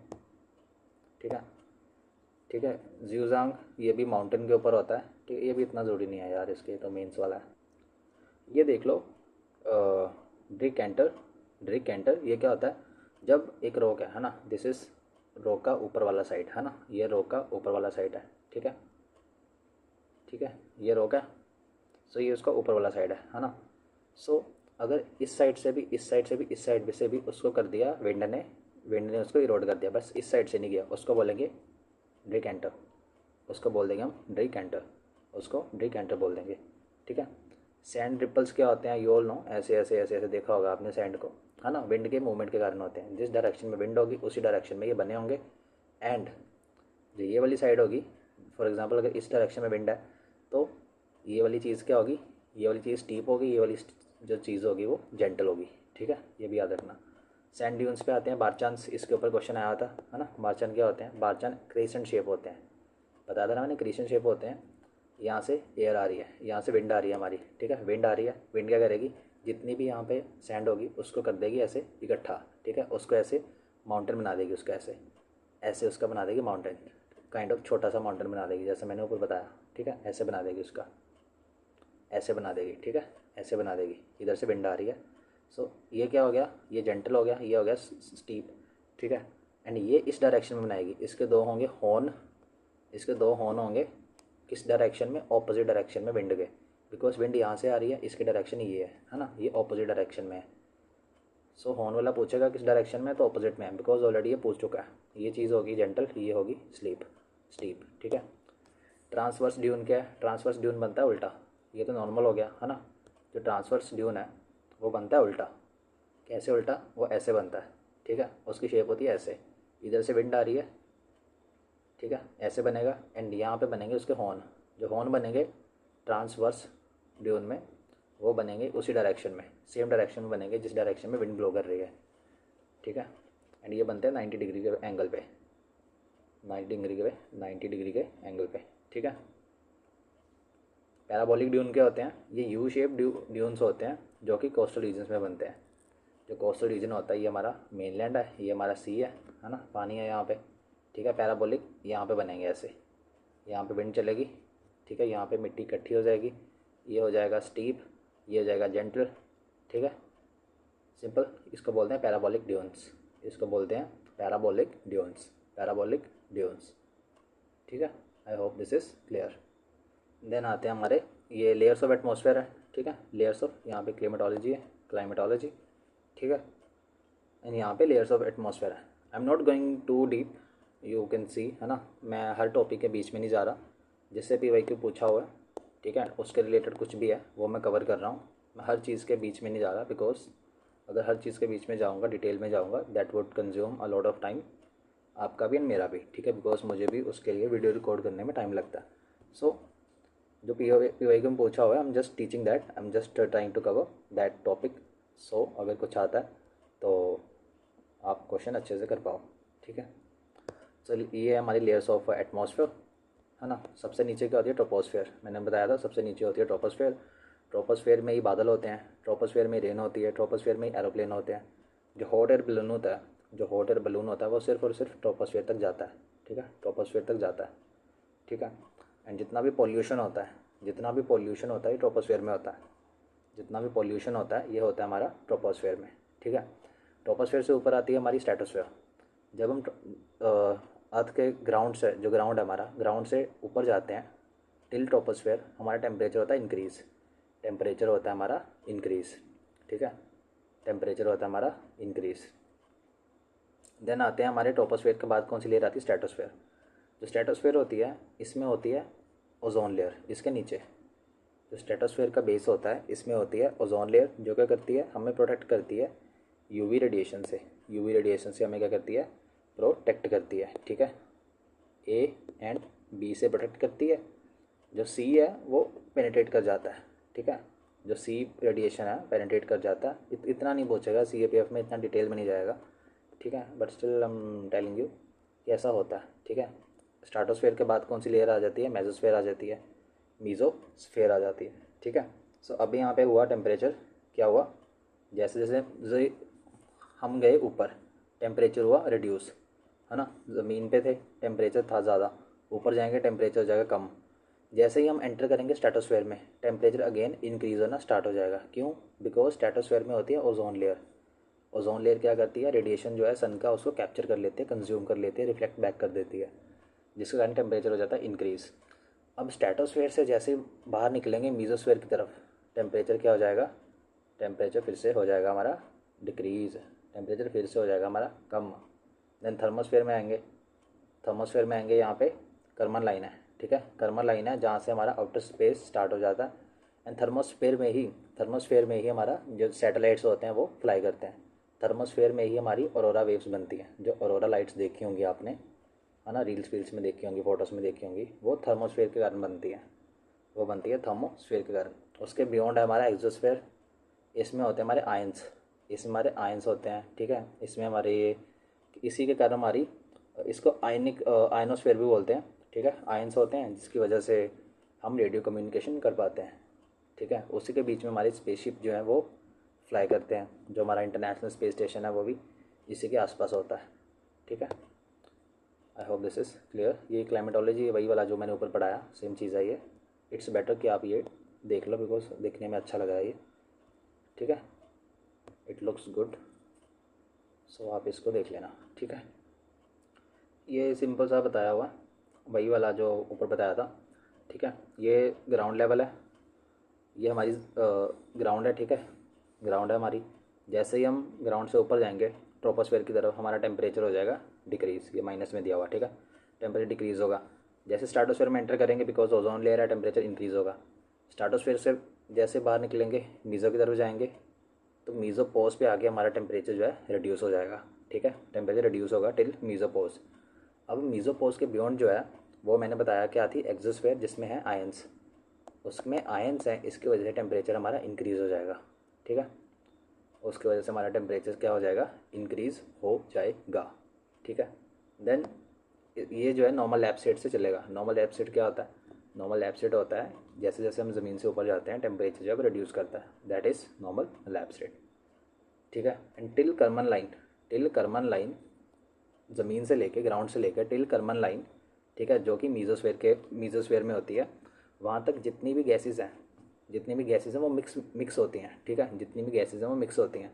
ठीक है, ठीक है। ज्यूजांग, ये भी माउंटेन के ऊपर होता है, ठीक है, ये भी इतना ज़रूरी नहीं है यार, इसके तो मेंस वाला है। ये देख लो, ड्रिक एंटर। ड्रिक एंटर ये क्या होता है, जब एक रॉक है ना, दिस इज़ रॉक का ऊपर वाला साइड है ना, ये रॉक का ऊपर वाला साइड है, ठीक है, ठीक है, ये रॉक है। सो ये उसका ऊपर वाला साइड है ना। सो अगर इस साइड से भी, इस साइड से भी, इस साइड से भी उसको कर दिया विंड ने उसको इरोड कर दिया, बस इस साइड से नहीं गया, उसको बोलेंगे ड्रिक एंटर। उसको बोल देंगे हम ड्रिक एंटर, उसको ड्रिक एंटर बोल देंगे, ठीक है। सैंड रिपल्स क्या होते हैं, यू ऑल नो, ऐसे ऐसे ऐसे ऐसे देखा होगा आपने सैंड को, है ना, विंड के मूवमेंट के कारण होते हैं। जिस डायरेक्शन में विंड होगी उसी डायरेक्शन में ये बने होंगे। एंड जो ये वाली साइड होगी, फॉर एग्जांपल अगर इस डायरेक्शन में विंड है तो ये वाली चीज़ क्या होगी, ये वाली चीज़ स्टीप होगी, ये वाली जो चीज़ होगी वो जेंटल होगी, ठीक है, ये भी याद रखना। सैंड ड्यून्स पे आते हैं, बारचांस इसके ऊपर क्वेश्चन आया था, है ना। बारचान क्या होते हैं, बारचान क्रेसेंट शेप होते हैं, बताया था ना मैंने, क्रेसेंट शेप होते हैं। यहाँ से एयर आ रही है, यहाँ से विंड आ रही है हमारी, ठीक है, विंड आ रही है, विंड क्या करेगी, जितनी भी यहाँ पे सैंड होगी उसको कर देगी ऐसे इकट्ठा, ठीक है, उसको ऐसे माउंटेन बना देगी, उसको ऐसे ऐसे उसका बना देगी माउंटेन, काइंड ऑफ छोटा सा माउंटेन बना देगी, जैसे मैंने ऊपर बताया, ठीक है, ऐसे बना देगी उसका, ऐसे बना देगी, ठीक है, ऐसे बना देगी, इधर से विंड आ रही है। सो ये क्या हो गया, ये जेंटल हो गया, ये हो गया स्टीप, ठीक है। एंड ये इस डायरेक्शन में बनाएगी, इसके दो होंगे हॉर्न, इसके दो हॉर्न होंगे किस डायरेक्शन में, ऑपोजिट डायरेक्शन में विंड के, बिकॉज विंड यहाँ से आ रही है, इसकी डायरेक्शन ये है ना, ये ऑपोजिट डायरेक्शन में है। सो हॉर्न वाला पूछेगा किस डायरेक्शन में, तो ऑपोजिट में है, बिकॉज ऑलरेडी ये पूछ चुका है। ये चीज़ होगी जेंटल, ये होगी स्टीप, ठीक है। ट्रांसवर्स ड्यून क्या है, ट्रांसवर्स ड्यून बनता है उल्टा, ये तो नॉर्मल हो गया है ना। जो ट्रांसवर्स ड्यून है वो बनता है उल्टा, कैसे उल्टा, वो ऐसे बनता है, ठीक है, उसकी शेप होती है ऐसे, इधर से विंड आ रही है, ठीक है, ऐसे बनेगा। एंड यहाँ पे बनेंगे उसके हॉर्न, जो हॉर्न बनेंगे ट्रांसवर्स ड्यून में, वो बनेंगे उसी डायरेक्शन में, सेम डायरेक्शन में बनेंगे जिस डायरेक्शन में विंड ब्लो कर रही है, ठीक है। एंड ये बनते हैं 90 डिग्री के एंगल पे, 90 डिग्री के एंगल पे, ठीक है। पैराबोलिक ड्यून क्या होते हैं, ये यू शेप ड्यून्स होते हैं जो कि कोस्टल रीजन्स में बनते हैं। जो कोस्टल रीजन होता है, ये हमारा मेनलैंड है, ये हमारा सी है ना, पानी है यहाँ पे, ठीक है। पैराबोलिक यहाँ पे बनेंगे ऐसे, यहाँ पे विंड चलेगी, ठीक है, यहाँ पे मिट्टी इकट्ठी हो जाएगी, ये हो जाएगा स्टीप, ये हो जाएगा जेंटल, ठीक है, सिंपल। इसको बोलते हैं पैराबोलिक ड्यून्स, इसको बोलते हैं पैराबोलिक ड्यून्स, पैराबोलिक ड्यून्स, ठीक है। I hope this is clear. Then आते हैं हमारे ये लेयर्स ऑफ एटमॉस्फेयर है, ठीक है, लेयर्स ऑफ, यहाँ पे क्लाइमेटोलॉजी है, क्लाइमेटोलॉजी, ठीक है, एंड यहाँ पे लेयर्स ऑफ एटमॉस्फेयर है। I am not going to deep, you can see, है ना, मैं हर टॉपिक के बीच में नहीं जा रहा, जिससे PYQ पूछा हुआ है, ठीक है, उसके रिलेटेड कुछ भी है वो मैं कवर कर रहा हूँ। मैं हर चीज़ के बीच में नहीं जा रहा, बिकॉज अगर हर चीज़ के बीच में जाऊँगा, डिटेल में जाऊँगा, that would consume a lot of time, आपका भी एंड मेरा भी, ठीक है, बिकॉज मुझे भी उसके लिए वीडियो रिकॉर्ड करने में टाइम लगता है। सो जो PYQ में पूछा हुआ है, I am just teaching that, I am just trying to cover that topic. So अगर कुछ आता है तो आप क्वेश्चन अच्छे से कर पाओ, ठीक है। चलिए, ये है हमारी लेयर्स ऑफ एटमॉस्फेयर, है ना। सबसे नीचे क्या होती है? ट्रोपोस्फेयर, मैंने बताया था सबसे नीचे होती है ट्रोपोस्फेयर। ट्रोपोस्फेयर में ही बादल होते हैं, ट्रोपोस्फेयर में रेन होती है, ट्रोपोस्फेयर में ही एरोप्लेन होते हैं। जो हॉट एयर बलून होता है, जो हॉट एयर बलून होता है वो सिर्फ और सिर्फ ट्रोपोस्फेयर तक जाता है, ठीक है, ट्रोपोस्फेयर तक जाता है, ठीक है। एंड जितना भी पॉल्यूशन होता है, जितना भी पॉल्यूशन होता है ये ट्रोपोस्फेयर में होता है, जितना भी पॉल्यूशन होता है ये होता है हमारा ट्रोपोस्फेयर में, ठीक है। ट्रोपोस्फेयर से ऊपर आती है हमारी स्ट्रेटोस्फेयर। जब हम अर्थ के ग्राउंड से, जो ग्राउंड है हमारा, ग्राउंड से ऊपर जाते हैं टिल ट्रोपोस्फेयर, हमारा टेम्परेचर होता है इंक्रीज़, टेम्परेचर होता है हमारा इंक्रीज़, ठीक है, टेम्परेचर होता है हमारा इंक्रीज़। देन आते हैं हमारे ट्रोपोस्फेयर के बाद कौन सी लेयर आती है? स्ट्रेटोस्फेयर। जो स्ट्रेटोस्फेयर होती है इसमें होती है ओजोन लेयर, इसके नीचे जो स्ट्रेटोस्फेयर का बेस होता है इसमें होती है ओजोन लेयर, जो क्या करती है? हमें प्रोटेक्ट करती है यूवी रेडिएशन से, यूवी रेडिएशन से हमें क्या करती है? प्रोटेक्ट करती है, ठीक है, ए एंड बी से प्रोटेक्ट करती है। जो सी है वो पेनिट्रेट कर जाता है, ठीक है, जो सी रेडिएशन है पेनिट्रेट कर जाता है। इतना नहीं पहुँचेगा CAPF में, इतना डिटेल में नहीं जाएगा, ठीक है, but still I am telling you कि ऐसा होता है, ठीक है। स्ट्राटोस्फेयर के बाद कौन सी लेयर आ जाती है? मेसोस्फेयर आ जाती है, मीजोस्फेयर आ जाती है, ठीक है। सो अभी यहाँ पे हुआ टेम्परेचर, क्या हुआ? जैसे जैसे जैसे हम गए ऊपर, टेम्परेचर हुआ रिड्यूस, है ना, ज़मीन पे थे टेम्परेचर था ज़्यादा, ऊपर जाएंगे टेम्परेचर हो जाएगा कम। जैसे ही हम एंटर करेंगे स्ट्रेटोस्फेयर में, टेम्परेचर अगेन इंक्रीज़ होना स्टार्ट हो जाएगा। क्यों? बिकॉज स्ट्रेटोस्फेयर में होती है ओजोन लेयर। ओजोन लेयर क्या करती है? रेडिएशन जो है सन का उसको कैप्चर कर लेती है, कंज्यूम कर लेती है, रिफ्लेक्ट बैक कर देती है, जिसके कारण टेम्परेचर हो जाता है इंक्रीज़। अब स्ट्रेटोस्फेयर से जैसे ही बाहर निकलेंगे मीजोस्फेयर की तरफ, टेम्परेचर क्या हो जाएगा? टेम्परेचर फिर से हो जाएगा हमारा डिक्रीज़, टेम्परेचर फिर से हो जाएगा हमारा कम। देन थर्मोस्फेयर में आएंगे, थर्मोस्फेयर में आएंगे, यहाँ पे कर्मन लाइन है, ठीक है, कर्मन लाइन है जहाँ से हमारा आउटर स्पेस स्टार्ट हो जाता है। एंड थर्मोस्फेयर में ही हमारा जो सैटेलाइट्स होते हैं वो फ्लाई करते हैं। थर्मोस्फेयर में ही हमारी ऑरोरा वेव्स बनती हैं, जो ऑरोरा लाइट्स देखी होंगी आपने, है ना, रील्स वील्स में देखी होंगी, फोटोज़ में देखी होंगी, वो थर्मोस्फेयर के कारण बनती है, वो बनती है थर्मोस्फेयर के कारण। उसके बियॉन्ड है हमारा एक्सोस्फेयर, इसमें होते हैं हमारे आयंस, इसमें हमारे आयंस होते हैं, ठीक है, इसमें हमारे ये, इसी के कारण हमारी, इसको आयनिक आयनोस्फेयर भी बोलते हैं, ठीक है, आयंस होते हैं जिसकी वजह से हम रेडियो कम्युनिकेशन कर पाते हैं, ठीक है। उसी के बीच में हमारी स्पेसशिप जो है वो फ्लाई करते हैं, जो हमारा इंटरनेशनल स्पेस स्टेशन है वो भी इसी के आसपास होता है, ठीक है। I hope this is clear. ये क्लाइमेटोलॉजी वही वाला जो मैंने ऊपर पढ़ाया, सेम चीज़ है ये। इट्स बेटर कि आप ये देख लो, बिकॉज देखने में अच्छा लग रहा है ये, ठीक है, इट लुक्स गुड, सो आप इसको देख लेना, ठीक है। ये सिंपल सा बताया हुआ है, वही वाला जो ऊपर बताया था, ठीक है। ये ग्राउंड लेवल है, ये हमारी ग्राउंड है, ठीक है, ग्राउंड है हमारी। जैसे ही हम ग्राउंड से ऊपर जाएंगे ट्रोपोस्फेयर की तरफ, हमारा टेम्परेचर हो जाएगा डिक्रीज़, ये माइनस में दिया हुआ, ठीक है, टेम्परेचर डिक्रीज़ होगा। जैसे स्ट्रेटोस्फेयर में एंटर करेंगे, बिकॉज ओजोन लेयर है, टेम्परेचर इंक्रीज़ होगा। स्ट्रेटोस्फेयर से जैसे बाहर निकलेंगे मीज़ो की तरफ जाएंगे, तो मीज़ोपोज पे आके हमारा टेम्परेचर जो है रिड्यूस हो जाएगा, ठीक है, टेम्परेचर रिड्यूस होगा टिल मीज़ोपोज। अब मीज़ोपोज के बियॉन्ड जो है वो मैंने बताया क्या थी? एक्सोस्फेयर, जिसमें है आयंस, उसमें आयंस हैं, इसकी वजह से टेम्परेचर हमारा इंक्रीज़ हो जाएगा, ठीक है, उसकी वजह से हमारा टेम्परेचर क्या हो जाएगा? इंक्रीज़ हो जाएगा, ठीक है। देन ये जो है नॉर्मल एब्सेट से चलेगा। नॉर्मल एब्सेट क्या होता है? नॉर्मल एब्सेट होता है जैसे जैसे हम ज़मीन से ऊपर जाते हैं टेम्परेचर जब रिड्यूस करता है, दैट इज़ नॉर्मल एब्सेट, ठीक है। And till Karman line, till Karman line, ज़मीन से लेके, ग्राउंड से लेकर टिल कर्मन लाइन, ठीक है, जो कि मीज़ोस्फेयर में होती है, वहाँ तक जितनी भी गैसेस हैं, जितनी भी गैसेस हैं वो मिक्स होती हैं, ठीक है, जितनी भी गैसेस हैं वो मिक्स होती हैं,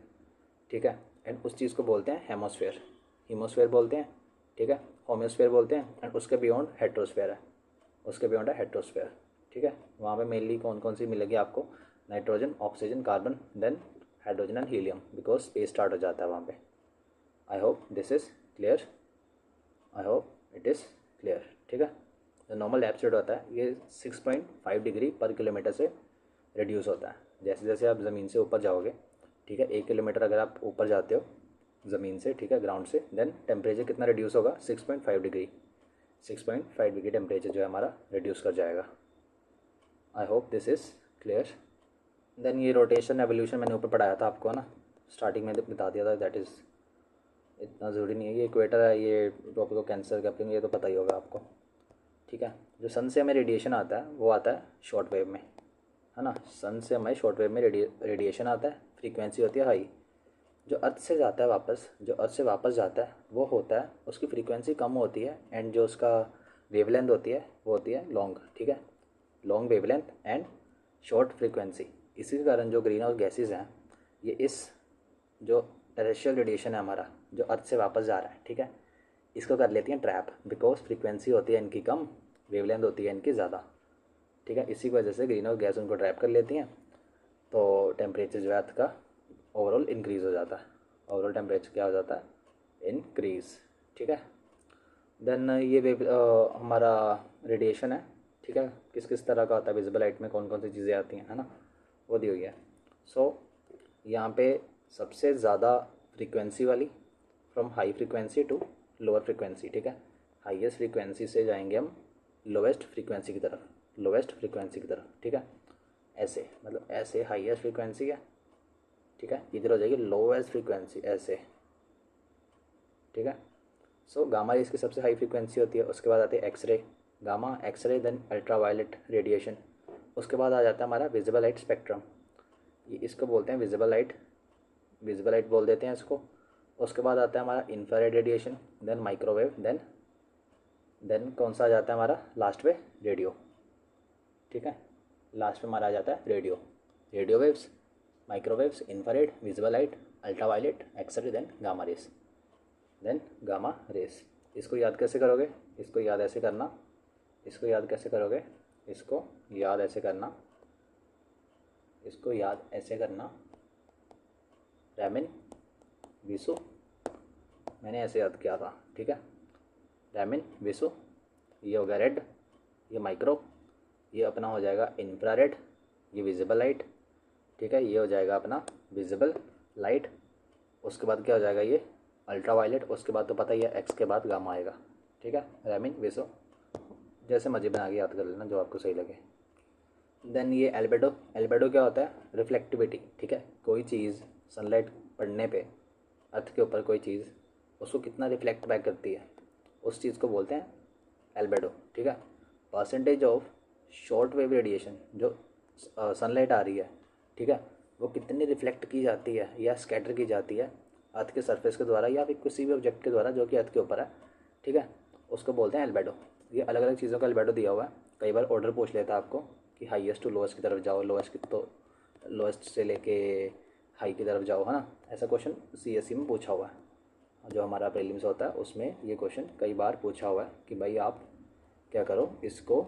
ठीक है। एंड उस चीज़ को बोलते हैं हेमोस्फेयर, हीमोस्फेयर बोलते हैं, ठीक है, होम्योस्फेयर बोलते हैं। एंड उसके बियॉन्ड हेट्रोस्फेयर है, उसके बियॉन्ड है हेट्रोस्फेयर, ठीक है। वहाँ पे मेनली कौन कौन सी मिलेगी आपको, nitrogen, oxygen, carbon, then hydrogen and helium, because space start हो जाता है वहाँ पे। I hope this is clear, I hope it is clear, ठीक है। जो नॉर्मल एब्सोल्यूट होता है ये 6.5 डिग्री पर किलोमीटर से रिड्यूस होता है। जैसे जैसे आप ज़मीन से ऊपर जाओगे, ठीक है, 1 किलोमीटर अगर आप ऊपर जाते हो ज़मीन से, ठीक है, ग्राउंड से, देन टेम्परेचर कितना रिड्यूस होगा, 6.5 डिग्री, 6.5 डिग्री टेम्परेचर जो है हमारा रिड्यूस कर जाएगा। I hope this is clear. Then ये रोटेशन एवोल्यूशन मैंने ऊपर पढ़ाया था आपको, है ना, स्टार्टिंग में बता दिया था, दैट इज़ इतना ज़रूरी नहीं है। ये इक्वेटर है, ये टॉपिक को कैंसर कपलिंग, ये तो पता ही होगा आपको, ठीक है। जो सन से हमें रेडिएशन आता है वो आता है शॉर्ट वेव में, है ना। सन से हमें शॉर्ट वेव में रेडिएशन आता है, फ्रीक्वेंसी होती है हाई। जो अर्थ से जाता है वापस, जो अर्थ से वापस जाता है वो होता है, उसकी फ्रीक्वेंसी कम होती है, एंड जो उसका वेवलेंथ होती है वो होती है लॉन्ग, ठीक है, long wavelength and short frequency. इसी के कारण जो ग्रीन हाउस गैसेज हैं, ये इस जो टेरेस्ट्रियल रेडिएशन है हमारा, जो अर्थ से वापस जा रहा है, ठीक है, इसको कर लेती हैं ट्रैप, बिकॉज फ्रीक्वेंसी होती है इनकी कम, वेवलेंथ होती है इनकी ज़्यादा, ठीक है। इसी की वजह से ग्रीन हाउस गैस उनको ट्रैप कर लेती हैं, तो टेम्परेचर जो है अर्थ का ओवरऑल इंक्रीज़ हो जाता है, ओवरऑल टेम्परेचर क्या हो जाता है, इंक्रीज़, ठीक है। देन ये हमारा रेडिएशन है, ठीक है, किस किस तरह का होता है, विजिबल लाइट में कौन कौन सी चीज़ें आती हैं, है ना, वो दी हुई है। सो यहाँ पे सबसे ज़्यादा फ्रीक्वेंसी वाली, from high frequency to lower frequency, ठीक है, हाईएस्ट फ्रीक्वेंसी से जाएंगे हम लोवेस्ट फ्रीक्वेंसी की तरफ, लोवेस्ट फ्रीक्वेंसी की तरफ, ठीक है। ऐसे मतलब ऐसे हाईएस्ट फ्रीक्वेंसी है, ठीक है, इधर हो जाएगी लोवेस्ट फ्रीक्वेंसी, ऐसे, ठीक है। सो गामा रेस की सबसे हाई फ्रीक्वेंसी होती है, उसके बाद आती है x-ray, gamma, x-ray, then ultraviolet radiation, उसके बाद आ जाता है हमारा विजिबल लाइट स्पेक्ट्रम, ये इसको बोलते हैं विजिबल लाइट, विजिबल लाइट बोल देते हैं इसको। उसके बाद आता है हमारा infrared radiation, then microwave, then कौन सा आ जाता है हमारा लास्ट में, रेडियो, ठीक है, लास्ट में हमारा आ जाता है radio, radio waves, microwaves, infrared, visible light, ultraviolet, x-ray, then gamma rays, then gamma rays. इसको याद कैसे करोगे, इसको याद ऐसे करना, इसको याद कैसे करोगे, इसको याद ऐसे करना, इसको याद ऐसे करना, रैमिन विसु, मैंने ऐसे याद किया था, ठीक है, रैमिन विसु, ये हो गया रेड, ये माइक्रो, ये अपना हो जाएगा इंफ्रारेड, ये विजिबल लाइट, ठीक है, ये हो जाएगा अपना विजिबल लाइट। उसके बाद क्या हो जाएगा, ये अल्ट्रावायलेट, उसके बाद तो पता ही है एक्स के बाद गामा आएगा, ठीक है, रैमिन विसो, जैसे मर्जी बना के याद कर लेना जो आपको सही लगे। देन ये एल्बेडो, एल्बेडो क्या होता है, रिफ्लेक्टिविटी, ठीक है, कोई चीज़ सनलाइट पड़ने पे अर्थ के ऊपर कोई चीज़, उसको कितना रिफ्लेक्ट बैक करती है, उस चीज़ को बोलते हैं एल्बेडो, ठीक है। Percentage of short wave radiation, जो सनलाइट आ रही है, ठीक है, वो कितनी रिफ्लेक्ट की जाती है या स्कैटर की जाती है अर्थ के सरफेस के द्वारा या फिर किसी भी ऑब्जेक्ट के द्वारा जो कि अर्थ के ऊपर है, ठीक है, उसको बोलते हैं एल्बेडो। ये अलग अलग चीज़ों का एल्बेडो दिया हुआ है, कई बार ऑर्डर पूछ लेता है आपको कि हाईएस्ट टू लोएस्ट की तरफ जाओ, लोएस्ट की तो लोएस्ट से लेके हाई की तरफ जाओ, है ना, ऐसा क्वेश्चन सीएससी में पूछा हुआ है। जो हमारा प्रीलिम्स होता है उसमें ये क्वेश्चन कई बार पूछा हुआ है कि भाई आप क्या करो, इसको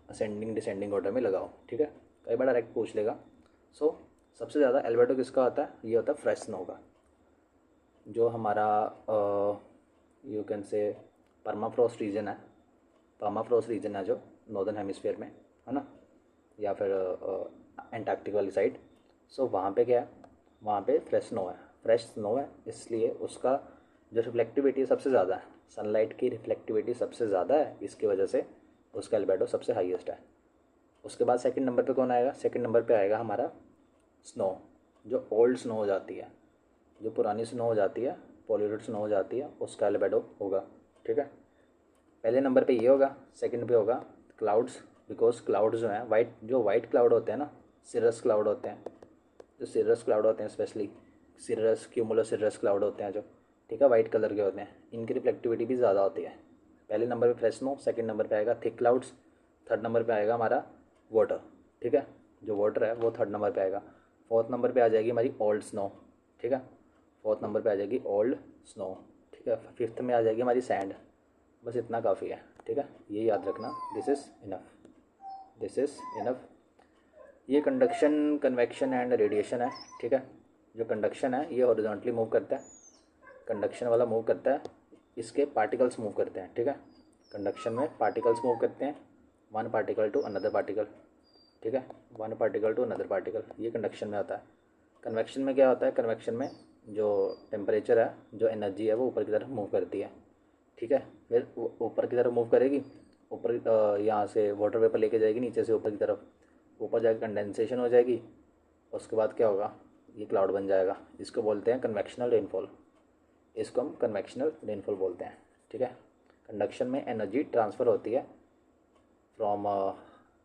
असेंडिंग डिसेंडिंग ऑर्डर में लगाओ, ठीक है, कई बार डायरेक्ट पूछ लेगा। सो सबसे ज़्यादा एल्बेडो किसका आता है, ये होता है फ्रेस्नो का, जो हमारा you can say permafrost region है, परमाफ्रॉस्ट रीजन है जो नॉर्दर्न हेमिस्फीयर में, है ना, या फिर एंटार्क्टिक वाली साइड। सो वहाँ पे क्या है, वहाँ पे फ्रेश स्नो है, फ्रेश स्नो है, इसलिए उसका जो रिफ्लेक्टिविटी सबसे ज़्यादा है, सनलाइट की रिफ्लेक्टिविटी सबसे ज़्यादा है, इसकी वजह से उसका एल्बेडो सबसे हाईएस्ट है। उसके बाद सेकंड नंबर पे कौन आएगा, सेकंड नंबर पे आएगा हमारा स्नो, जो ओल्ड स्नो हो जाती है, जो पुरानी स्नो हो जाती है, पॉल्यूटेड स्नो हो जाती है, उसका एल्बेडो होगा, ठीक है। पहले नंबर पे ये होगा, सेकंड पे होगा क्लाउड्स, बिकॉज क्लाउड्स जो हैं वाइट, जो वाइट क्लाउड होते हैं ना, सिरस क्लाउड होते हैं, जो सिरस क्लाउड होते हैं, स्पेशली सिरस क्यूमुलो सिरस क्लाउड होते हैं जो, ठीक है, वाइट कलर के होते हैं, इनकी रिफ्लेक्टिविटी भी ज़्यादा होती है। पहले नंबर पे फ्रेश स्नो, सेकंड नंबर पे आएगा थिक क्लाउड्स, थर्ड नंबर पे आएगा हमारा वाटर, ठीक है, जो वाटर है वो थर्ड नंबर पे आएगा। फोर्थ नंबर पे आ जाएगी हमारी ओल्ड स्नो, ठीक है, फोर्थ नंबर पे आ जाएगी ओल्ड स्नो, ठीक है। फिफ्थ में आ जाएगी हमारी सैंड, बस इतना काफ़ी है, ठीक है, ये याद रखना, this is enough. This is enough. ये कंडक्शन, कन्वेक्शन एंड रेडिएशन है, ठीक है। जो कंडक्शन है ये हॉरिजॉन्टली मूव करता है, कंडक्शन वाला मूव करता है, इसके पार्टिकल्स मूव करते हैं, ठीक है। कंडक्शन में पार्टिकल्स मूव करते हैं, one particle to another particle, ठीक है, one particle to another particle, ये कंडक्शन में होता है। कन्वेक्शन में क्या होता है, कन्वेक्शन में जो टेम्परेचर है, जो एनर्जी है वो ऊपर की तरफ मूव करती है, ठीक है। फिर ऊपर की तरफ मूव करेगी, ऊपर यहाँ से वाटर वेपर लेके जाएगी नीचे से ऊपर की तरफ, ऊपर जाकर कंडेंसेशन हो जाएगी, उसके बाद क्या होगा, ये क्लाउड बन जाएगा। इसको बोलते हैं कन्वेक्शनल रेनफॉल, इसको हम कन्वेक्शनल रेनफॉल बोलते हैं, ठीक है। कंडक्शन में एनर्जी ट्रांसफ़र होती है फ्रॉम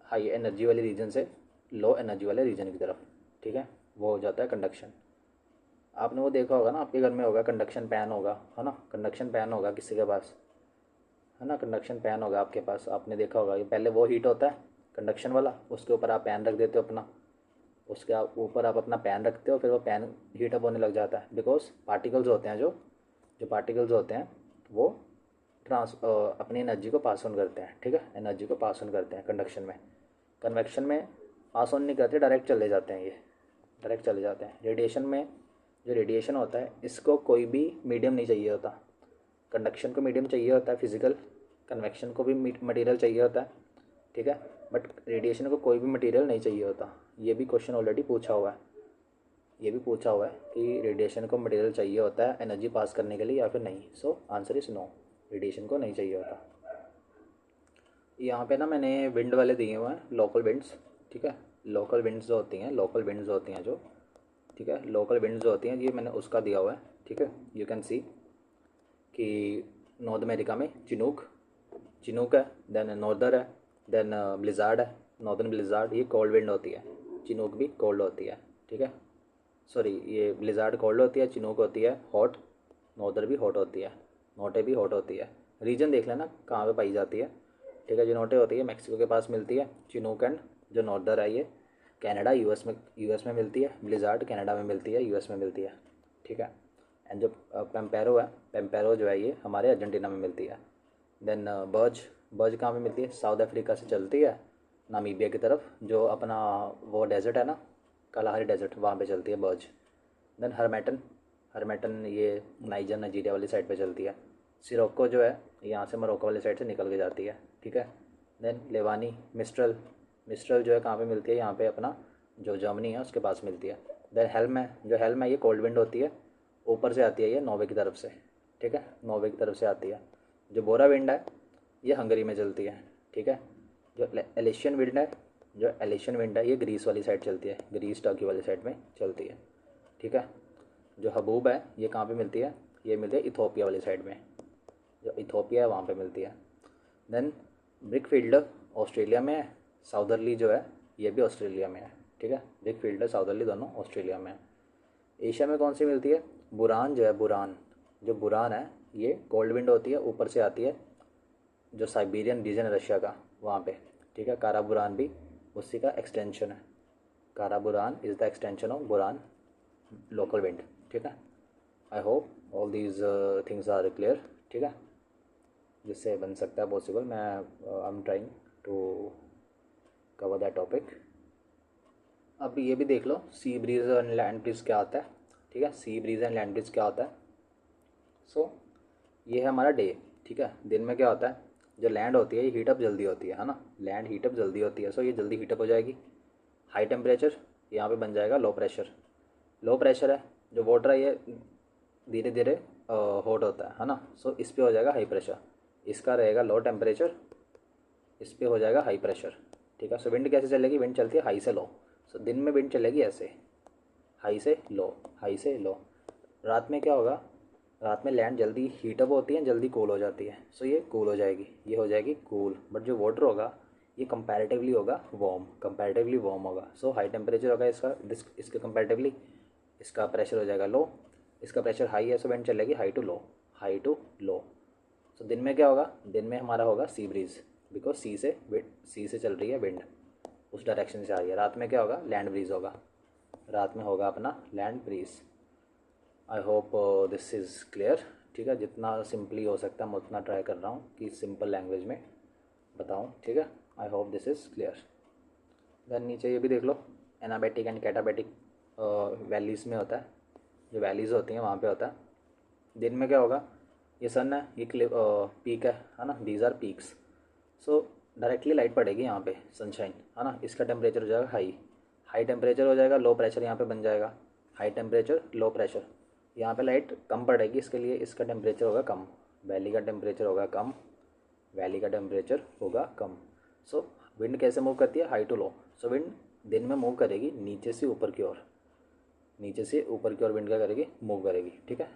हाई एनर्जी वाले रीजन से लो एनर्जी वाले रीजन की तरफ, ठीक है, वो हो जाता है कंडक्शन। आपने वो देखा होगा ना, आपके घर में होगा कंडक्शन पैन होगा, है ना, कंडक्शन पैन होगा किसी के पास, है ना, कंडक्शन पैन होगा आपके पास, आपने देखा होगा। ये पहले वो हीट होता है कंडक्शन वाला, उसके ऊपर आप पैन रख देते हो अपना, उसके ऊपर आप अपना पैन रखते हो, फिर वो पैन हीट अप होने लग जाता है, बिकॉज पार्टिकल्स होते हैं, जो पार्टिकल्स होते हैं वो अपनी एनर्जी को पास ऑन करते हैं, ठीक है, एनर्जी को पास ऑन करते हैं कंडक्शन में। कन्वेक्शन में पास ऑन नहीं करते, डायरेक्ट चले जाते हैं, ये डायरेक्ट चले जाते हैं। रेडिएशन में जो रेडिएशन होता है इसको कोई भी मीडियम नहीं चाहिए होता, कंडक्शन को मीडियम चाहिए होता है फिजिकल, कन्वेक्शन को भी मटेरियल चाहिए होता है, ठीक है, बट रेडिएशन को कोई भी मटेरियल नहीं चाहिए होता। ये भी क्वेश्चन ऑलरेडी पूछा हुआ है, ये भी पूछा हुआ है कि रेडिएशन को मटेरियल चाहिए होता है एनर्जी पास करने के लिए या फिर नहीं। So answer is no, radiation को नहीं चाहिए होता। यहाँ पे ना मैंने विंड वाले दिए हुए हैं, लोकल विंड्स, ठीक है, लोकल विंड्स जो होती हैं, लोकल विंड्स जो होती हैं जो, ठीक है, लोकल विंड्स जो होती हैं, ये मैंने उसका दिया हुआ है, ठीक है। यू कैन सी कि नॉर्थ अमेरिका में चिनूक, चिनूक है, देन नॉर्दर है, देन ब्लिज़ार्ड है, नॉर्दर्न ब्लिज़ार्ड, ये कोल्ड विंड होती है, चिनूक भी कोल्ड होती है, ठीक है, सॉरी, ये ब्लिज़ार्ड कोल्ड होती है, चिनूक होती है हॉट, नॉर्दर भी हॉट होती है, नोटे भी हॉट होती है। रीजन देख लेना कहाँ पे पाई जाती है, ठीक है। जो नोटे होती है मैक्सिको के पास मिलती है, चिनूक एंड जो नॉर्दर है ये कनाडा यूएस में मिलती है, ब्लिज़ार्ड कनाडा में मिलती है, यूएस में मिलती है, ठीक है। एंड जो पेम्पेरो है, पेम्पेरो जो है ये हमारे अर्जेंटीना में मिलती है। देन बर्ज, बर्ज कहाँ पे मिलती है, साउथ अफ्रीका से चलती है नामीबिया की तरफ, जो अपना वो डेजर्ट है ना, कालाहारी डेजर्ट, वहाँ पे चलती है बर्ज। देन हरमेटन, हरमेटन ये नाइजर नाइजीरिया वाली साइड पे चलती है। सिरोको जो है यहाँ से मोरक्को वाली साइड से निकल के जाती है, ठीक है। देन लेवानी, मिस्ट्रल, मिस्ट्रल जो है कहाँ पे मिलती है, यहाँ पे अपना जो जर्मनी है उसके पास मिलती है। देन हेल्म है, जो हेल्म है ये कोल्ड विंड होती है, ऊपर से आती है, ये नॉर्वे की तरफ से, ठीक है, नॉर्वे की तरफ से आती है। जो बोरा विंड है ये हंगरी में चलती है, ठीक है। जो एलिशियन विंड है, जो एलिशियन विंड है ये ग्रीस वाली साइड चलती है, ग्रीस टर्की वाली साइड में चलती है, ठीक है। जो हबूब है ये कहाँ पे मिलती है, ये मिलती है इथोपिया वाली साइड में, जो इथोपिया है वहाँ पे मिलती है। देन ब्रिकफील्ड ऑस्ट्रेलिया में है, साउदरली जो है ये भी ऑस्ट्रेलिया में है, ठीक है, ब्रिकफील्ड साउदरली दोनों ऑस्ट्रेलिया में है। एशिया में कौन सी मिलती है, बुरान जो है, बुरान, जो बुरान है ये कोल्ड विंड होती है, ऊपर से आती है, जो साइबेरियन रीजन है रशिया का वहाँ पे, ठीक है। काराबुरान भी उसी का एक्सटेंशन है, Karaburan is the extension of Buran local wind, ठीक है। I hope all these things are clear, ठीक है, जिससे बन सकता है पॉसिबल। मैं I am trying to cover that topic. अब ये भी देख लो sea breeze and land breeze क्या होता है, ठीक है, sea breeze and land breeze क्या होता है। सो ये है हमारा डे, ठीक है। दिन में क्या होता है, जो लैंड होती है ये हीटअप जल्दी होती है ना, लैंड हीटअप जल्दी होती है, सो ये जल्दी हीटअप हो जाएगी। हाई टेम्परेचर यहाँ पे बन जाएगा लो प्रेशर, लो प्रेशर है, जो वाटर है ये धीरे धीरे हॉट होता है ना, सो इस पे हो जाएगा हाई प्रेशर, इसका रहेगा लो टेम्परेचर, इस पे हो जाएगा हाई प्रेशर, ठीक है। सो विंड कैसे चलेगी, विंड चलती है हाई से लो, सो दिन में विंड चलेगी ऐसे हाई से लो, हाई से लो। रात में क्या होगा, रात में लैंड जल्दी हीटअप होती है, जल्दी कूल हो जाती है, सो ये कूल हो जाएगी, ये हो जाएगी कूल, बट जो वाटर होगा ये कंपैरेटिवली होगा वार्म, कंपैरेटिवली वार्म होगा। सो हाई टेम्परेचर होगा इसका, इसके कंपैरेटिवली, इसका प्रेशर हो जाएगा लो, इसका प्रेशर हाई है, सो विंड चलेगी high to low, high to low. So दिन में क्या होगा, दिन में हमारा होगा सी ब्रीज, बिकॉज सी से चल रही है विंड, उस डायरेक्शन से आ रही है। रात में क्या होगा, लैंड ब्रीज होगा, रात में होगा अपना land breeze. I hope this is clear, ठीक है। जितना सिंपली हो सकता है मैं उतना ट्राई कर रहा हूँ कि सिंपल लैंग्वेज में बताऊँ, ठीक है। I hope this is clear. Then नीचे ये भी देख लो, एनाबैटिक एंड कैटाबैटिक वैलीज़ में होता है, जो वैलीज़ होती हैं वहाँ पे होता है। दिन में क्या होगा, ये सन है, ये पीक है ना, these are peaks. So directly light पड़ेगी यहाँ पे, सनशाइन, है ना। इसका टेम्परेचर हो जाएगा हाई, हाई टेम्परेचर हो जाएगा, लो प्रेशर यहाँ पे बन जाएगा, हाई टेम्परेचर लो प्रेशर। यहाँ पे लाइट कम पड़ेगी, इसके लिए इसका टेम्परेचर होगा कम, वैली का टेम्परेचर होगा कम, वैली का टेम्परेचर होगा कम। सो विंड कैसे मूव करती है, high to low. So wind दिन में मूव करेगी नीचे से ऊपर की ओर, नीचे से ऊपर की ओर विंड क्या करेगी, मूव करेगी, ठीक है।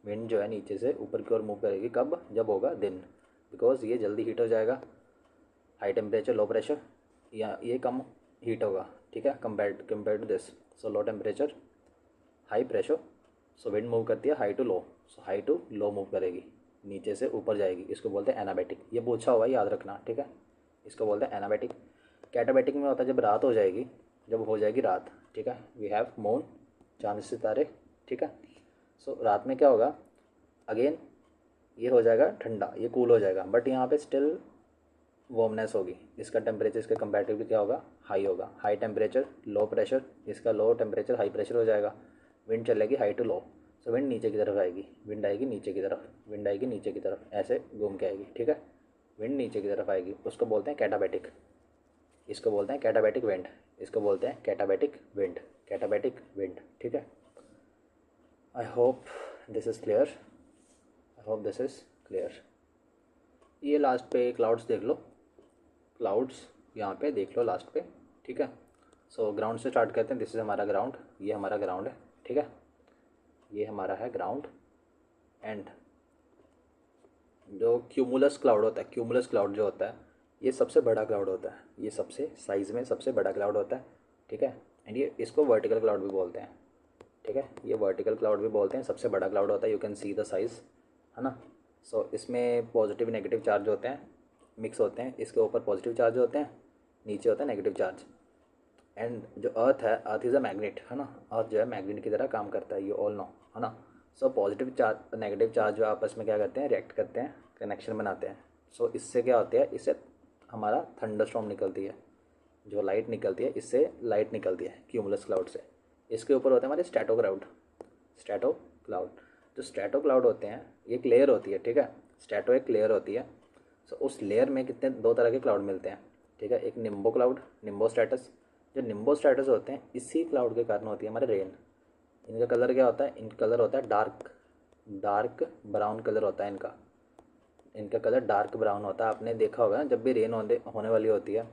विंड जो है नीचे से ऊपर की ओर मूव करेगी कब, जब होगा दिन, बिकॉज ये जल्दी हीट हो जाएगा, हाई टेम्परेचर लो प्रेशर, या ये कम हीट होगा, ठीक है, compare to this. So low temperature high pressure, so wind move करती है high to low, so high to low move करेगी, नीचे से ऊपर जाएगी, इसको बोलते हैं एनाबैटिक। ये पूछा हुआ है, याद रखना, ठीक है, इसको बोलते हैं एनाबैटिक। कैटाबैटिक में होता है जब रात हो जाएगी, जब हो जाएगी रात, ठीक है, वी हैव मून, चांद सितारे, ठीक है। सो रात में क्या होगा, अगेन ये हो जाएगा ठंडा, ये कूल हो जाएगा, बट यहाँ पे स्टिल वार्मनेस होगी, इसका टेम्परेचर इसके कंपैरेटिवली क्या होगा, हाई होगा, हाई टेम्परेचर लो प्रेशर, इसका लो टेम्परेचर हाई प्रेशर हो जाएगा, विंड चलेगी high to low. So wind नीचे की तरफ आएगी, विंड आएगी नीचे की तरफ, विंड आएगी नीचे की तरफ, ऐसे घूम के आएगी, ठीक है, विंड नीचे की तरफ आएगी, उसको बोलते हैं कैटाबैटिक, इसको बोलते हैं कैटाबैटिक विंड, इसको बोलते हैं कैटाबैटिक विंड, कैटाबैटिक विंड, ठीक है। I hope this is clear, I hope this is clear. ये लास्ट पे क्लाउड्स देख लो, क्लाउड्स यहाँ पे देख लो लास्ट पे, ठीक है। सो ग्राउंड से स्टार्ट करते हैं, दिस इज़ हमारा ग्राउंड, ये हमारा ग्राउंड है, ठीक है, ये हमारा है ग्राउंड। एंड जो क्यूमुलस क्लाउड होता है, क्यूमुलस क्लाउड जो होता है, ये सबसे बड़ा क्लाउड होता है, ये सबसे साइज़ में सबसे बड़ा क्लाउड होता है, ठीक है। एंड ये इसको वर्टिकल क्लाउड भी बोलते हैं, ठीक है, ये वर्टिकल क्लाउड भी बोलते हैं, सबसे बड़ा क्लाउड होता है, you can see the size, है ना। सो इसमें पॉजिटिव नेगेटिव चार्ज होते हैं, मिक्स होते हैं, इसके ऊपर पॉजिटिव चार्ज होते हैं, नीचे होता है नेगेटिव चार्ज। एंड जो अर्थ है, अर्थ इज़ अ मैग्नेट, है ना, अर्थ जो है मैग्नेट की तरह काम करता है, ये ऑल नो, है ना। So positive charge negative charge जो आपस में क्या करते हैं, रिएक्ट करते हैं, कनेक्शन बनाते हैं। सो इससे क्या होता है, इससे हमारा थंडरस्टॉर्म निकलती है, जो लाइट निकलती है, इससे लाइट निकलती है क्यूमुलस क्लाउड से। इसके ऊपर होते हैं हमारे स्ट्रैटो क्लाउड, स्ट्रैटो क्लाउड। जो स्ट्रैटो क्लाउड होते हैं, ये एक लेयर होती है, ठीक है, स्ट्रैटो एक लेयर होती है। सो उस लेयर में कितने दो तरह के क्लाउड मिलते हैं, ठीक है, एक निम्बो क्लाउड, निम्बो स्ट्रैटस। जो निम्बो स्ट्रैटस होते हैं, इसी क्लाउड के कारण होती है हमारे रेन। इनका कलर क्या होता है, इनका कलर होता है डार्क, डार्क ब्राउन कलर होता है इनका, इनका कलर डार्क ब्राउन होता है। आपने देखा होगा ना, जब भी रेन होने वाली होती है,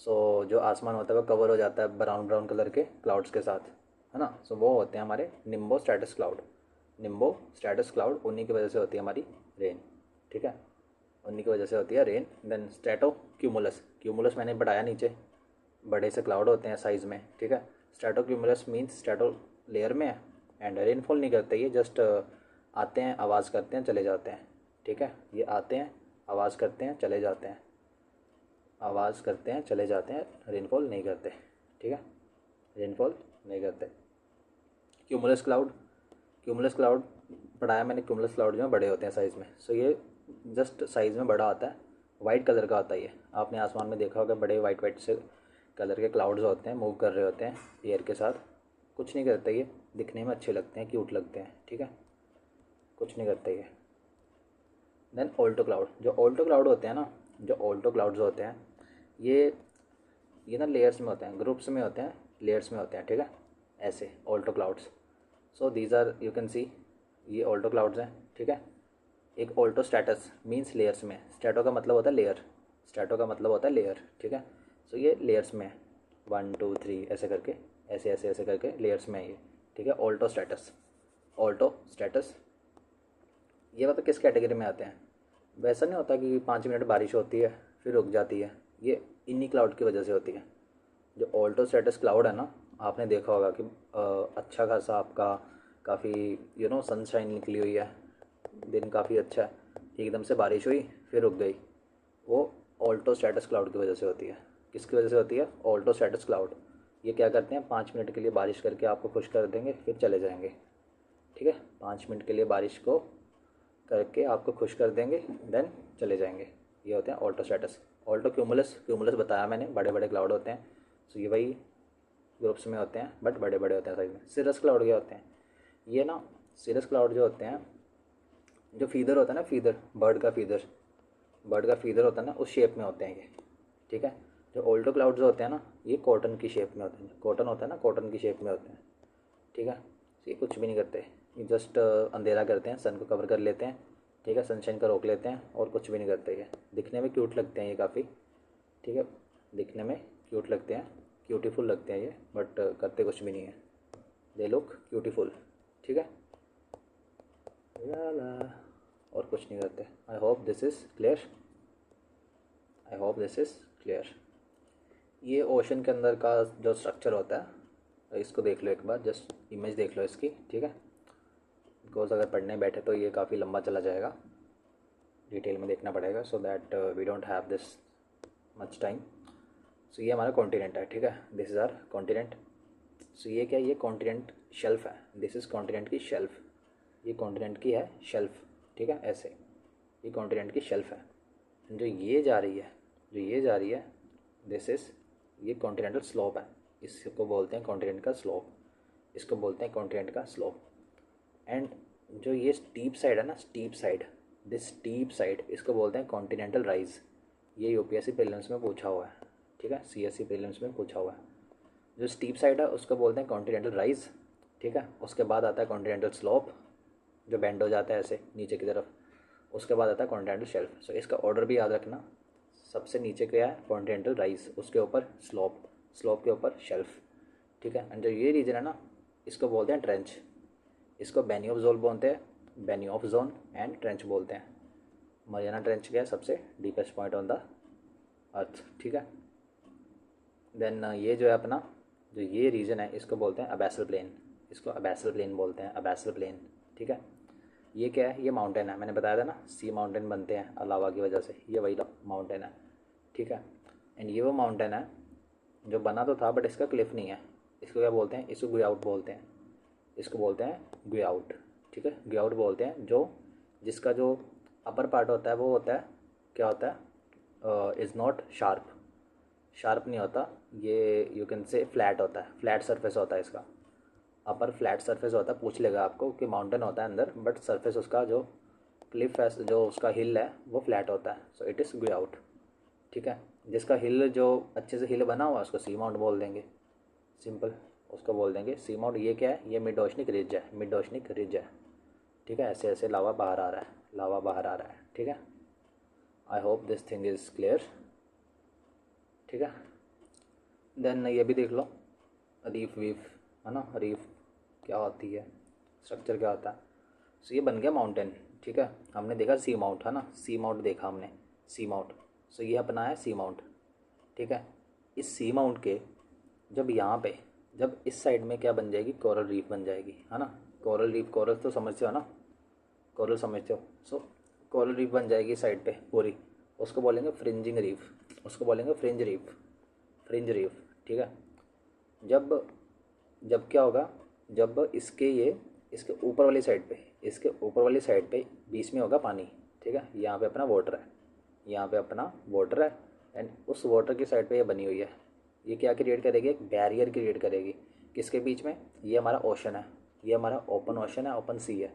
सो जो आसमान होता है वो कवर हो जाता है ब्राउन ब्राउन कलर के क्लाउड्स के साथ, है ना। सो वो होते हैं हमारे Nimbo stratus cloud, Nimbo stratus cloud, उन्हीं की वजह से होती है हमारी रेन, ठीक है, उन्हीं की वजह से होती है rain. Then stratocumulus, cumulus मैंने बढ़ाया नीचे, बड़े से क्लाउड होते हैं साइज़ में, ठीक है। Strato cumulus means strato layer में है, एंड रेनफॉल नहीं करते, ये जस्ट आते हैं, आवाज़ करते हैं, चले जाते हैं, ठीक है। ये आते हैं, आवाज़ करते हैं, चले जाते हैं, आवाज़ करते हैं, चले जाते हैं, रेनफॉल नहीं करते, ठीक है, रेनफॉल नहीं करते। क्यूमुलस क्लाउड, क्यूमुलस क्लाउड पढ़ाया मैंने, क्यूमुलस क्लाउड जो है बड़े होते हैं साइज़ में। सो ये जस्ट साइज़ में बड़ा आता है, वाइट कलर का होता है ये, आपने आसमान में देखा होगा, बड़े वाइट वाइट से कलर के क्लाउड्स होते हैं, मूव कर रहे होते हैं एयर के साथ, कुछ नहीं करते, ये दिखने में अच्छे लगते हैं, क्यूट लगते हैं, ठीक है, कुछ नहीं करते ये। देन ऑल्टो क्लाउड, जो ऑल्टो क्लाउड होते हैं ना, जो ऑल्टो क्लाउड्स होते हैं, ये ना लेयर्स में होते हैं, ग्रुप्स में होते हैं, लेयर्स में होते हैं, ठीक है, ऐसे alto clouds. So these are you can see, ये ऑल्टो क्लाउड्स हैं, ठीक है। एक ऑल्टो स्टैटस मीन्स लेयर्स में, स्टैटो का मतलब होता है लेयर, स्टैटो का मतलब होता है लेयर, ठीक है। सो ये लेयर्स में है, 1 2 3 ऐसे करके, ऐसे ऐसे ऐसे करके लेयर्स में है ये, ठीक है, ऑल्टो स्टैटस, ऑल्टो स्टैटस। ये मतलब किस कैटेगरी में आते हैं, वैसा नहीं होता कि 5 मिनट बारिश होती है फिर रुक जाती है, ये इन्हीं क्लाउड की वजह से होती है। जो ऑल्टो स्ट्रैटस क्लाउड है ना, आपने देखा होगा कि अच्छा खासा आपका काफ़ी सनशाइन निकली हुई है, दिन काफ़ी अच्छा है, एकदम से बारिश हुई फिर रुक गई, वो ऑल्टो स्ट्रैटस क्लाउड की वजह से होती है। किसकी वजह से होती है, ऑल्टो स्ट्रैटस क्लाउड। ये क्या करते हैं, 5 मिनट के लिए बारिश करके आपको खुश कर देंगे, फिर चले जाएंगे, ठीक है, 5 मिनट के लिए बारिश को करके आपको खुश कर देंगे, देन चले जाएंगे, ये होते हैं Alto stratus. Alto cumulus, cumulus बताया मैंने, बड़े बड़े क्लाउड होते हैं, सो ये वही ग्रुप्स में होते हैं, बट बड़े बड़े होते हैं साइज में। सिरस क्लाउड क्या होते हैं? ये ना सिरस क्लाउड जो होते हैं, जो फीदर होता है ना, फीदर बर्ड का फीदर होता है ना, उस शेप में होते हैं ये, ठीक है। जो ओल्डो क्लाउड्स होते हैं ना, ये कॉटन की शेप में होते हैं। कॉटन होता है ना, कॉटन की शेप में होते हैं, ठीक है। ये कुछ भी नहीं करते, ये जस्ट अंधेरा करते हैं, सन को कवर कर लेते हैं, ठीक है, सनशाइन का रोक लेते हैं, और कुछ भी नहीं करते। ये दिखने में क्यूट लगते हैं ये काफ़ी, ठीक है, दिखने में क्यूट लगते हैं, क्यूटीफुल लगते हैं ये, बट करते कुछ भी नहीं है। दे लुक क्यूटीफुल, ठीक है, ला ला, और कुछ नहीं करते। आई hope this is clear, I hope this is clear. ये ओशन के अंदर का जो स्ट्रक्चर होता है, इसको देख लो एक बार, जस्ट इमेज देख लो इसकी, ठीक है। बिकॉज अगर पढ़ने बैठे तो ये काफ़ी लंबा चला जाएगा, डिटेल में देखना पड़ेगा, so that we don't have this much time. So ये हमारा कॉन्टिनेंट है, ठीक है, this is our continent. So ये क्या है? ये कॉन्टिनेंट शेल्फ है, दिस इज़ कॉन्टिनेंट की शेल्फ, ये कॉन्टिनेंट की है शेल्फ, ठीक है, ऐसे ये कॉन्टिनेंट की शेल्फ है। जो ये जा रही है, दिस इज़, ये कॉन्टिनेंटल स्लोप है, इसको बोलते हैं कॉन्टिनेंट का स्लोप, इसको बोलते हैं कॉन्टिनेंट का स्लोप। एंड जो ये स्टीप साइड है ना, steep side, this steep side, इसको बोलते हैं कॉन्टिनेंटल राइज। ये यूपीएससी प्रीलिम्स में पूछा हुआ है, ठीक है, सीएससी प्रीलिम्स में पूछा हुआ है। जो स्टीप साइड है उसको बोलते हैं कॉन्टिनेंटल राइज, ठीक है। उसके बाद आता है कॉन्टिनेंटल स्लोप, जो बेंड हो जाता है ऐसे नीचे की तरफ। उसके बाद आता है कॉन्टिनेंटल शेल्फ। सो इसका ऑर्डर भी याद रखना, सबसे नीचे क्या है? कॉन्टिनेंटल राइज, उसके ऊपर स्लोप, स्लोप के ऊपर शेल्फ, ठीक है। एंड जो ये रीजन है ना, इसको बोलते हैं ट्रेंच, इसको बेनियोफ जोन बोलते हैं, बेनियोफ जोन एंड ट्रेंच बोलते हैं। मरियाना ट्रेंच क्या है? सबसे deepest point on the earth, ठीक है। देन ये जो है अपना, जो ये रीजन है, इसको बोलते हैं अबैसल प्लेन, इसको अबैसल प्लेन बोलते हैं, अबैसल प्लेन, ठीक है। ये क्या है? ये माउंटेन है, मैंने बताया था ना, सी माउंटेन बनते हैं लावा की वजह से, ये वही माउंटेन है, ठीक है। एंड ये वो माउंटेन है जो बना तो था, बट इसका क्लिफ नहीं है। इसको क्या बोलते हैं? इसको गुआउट बोलते हैं, इसको बोलते हैं गुआउट, ठीक है, गुआउट बोलते हैं। जो जिसका जो अपर पार्ट होता है वो होता है, क्या होता है? इज़ नॉट शार्प, शार्प नहीं होता ये, यू कैन से फ्लैट होता है, फ्लैट सरफेस होता है इसका, अपर फ्लैट सरफेस होता है। पूछ लेगा आपको कि माउंटेन होता है अंदर, बट सरफेस उसका जो क्लिफ है, जो उसका हिल है, वो फ्लैट होता है। सो इट इज़ गुआउट, ठीक है। जिसका हिल, जो अच्छे से हिल बना हुआ है, उसको सी माउंट बोल देंगे, सिंपल, उसको बोल देंगे सी माउंट। ये क्या है? ये मिड ओशनिक रिज है, मिड ओशनिक रिज है, ठीक है। ऐसे ऐसे लावा बाहर आ रहा है, लावा बाहर आ रहा है, ठीक है। I hope this thing is clear, ठीक है। देन ये भी देख लो, रीफ वीफ है ना, रीफ क्या होती है, स्ट्रक्चर क्या होता है। सो ये बन गया माउंटेन, ठीक है। हमने देखा सी माउंट, है ना, सी माउंट देखा हमने, सी माउंट। सो ये अपना है सी माउंट, ठीक है। इस सी माउंट के जब यहाँ पे, जब इस साइड में क्या बन जाएगी? कोरल रीफ बन जाएगी, है ना। कोरल रीफ, कोरल तो समझते हो ना, कोरल समझते हो। सो कोरल रीफ बन जाएगी साइड पे पूरी, उसको बोलेंगे फ्रिंजिंग रीफ, उसको बोलेंगे फ्रिंज रीफ, फ्रिंज रीफ, ठीक है। जब जब क्या होगा? जब इसके ये, इसके ऊपर वाली साइड पे, इसके ऊपर वाली साइड पे बीच में होगा पानी, ठीक है। यहाँ पे अपना वाटर है, यहाँ पे अपना वाटर है। एंड उस वाटर की साइड पे ये बनी हुई है, ये क्या क्रिएट करेगी? एक बैरियर क्रिएट करेगी, किसके बीच में? ये हमारा ओशन है, ये हमारा ओपन ओशन है, ओपन सी है।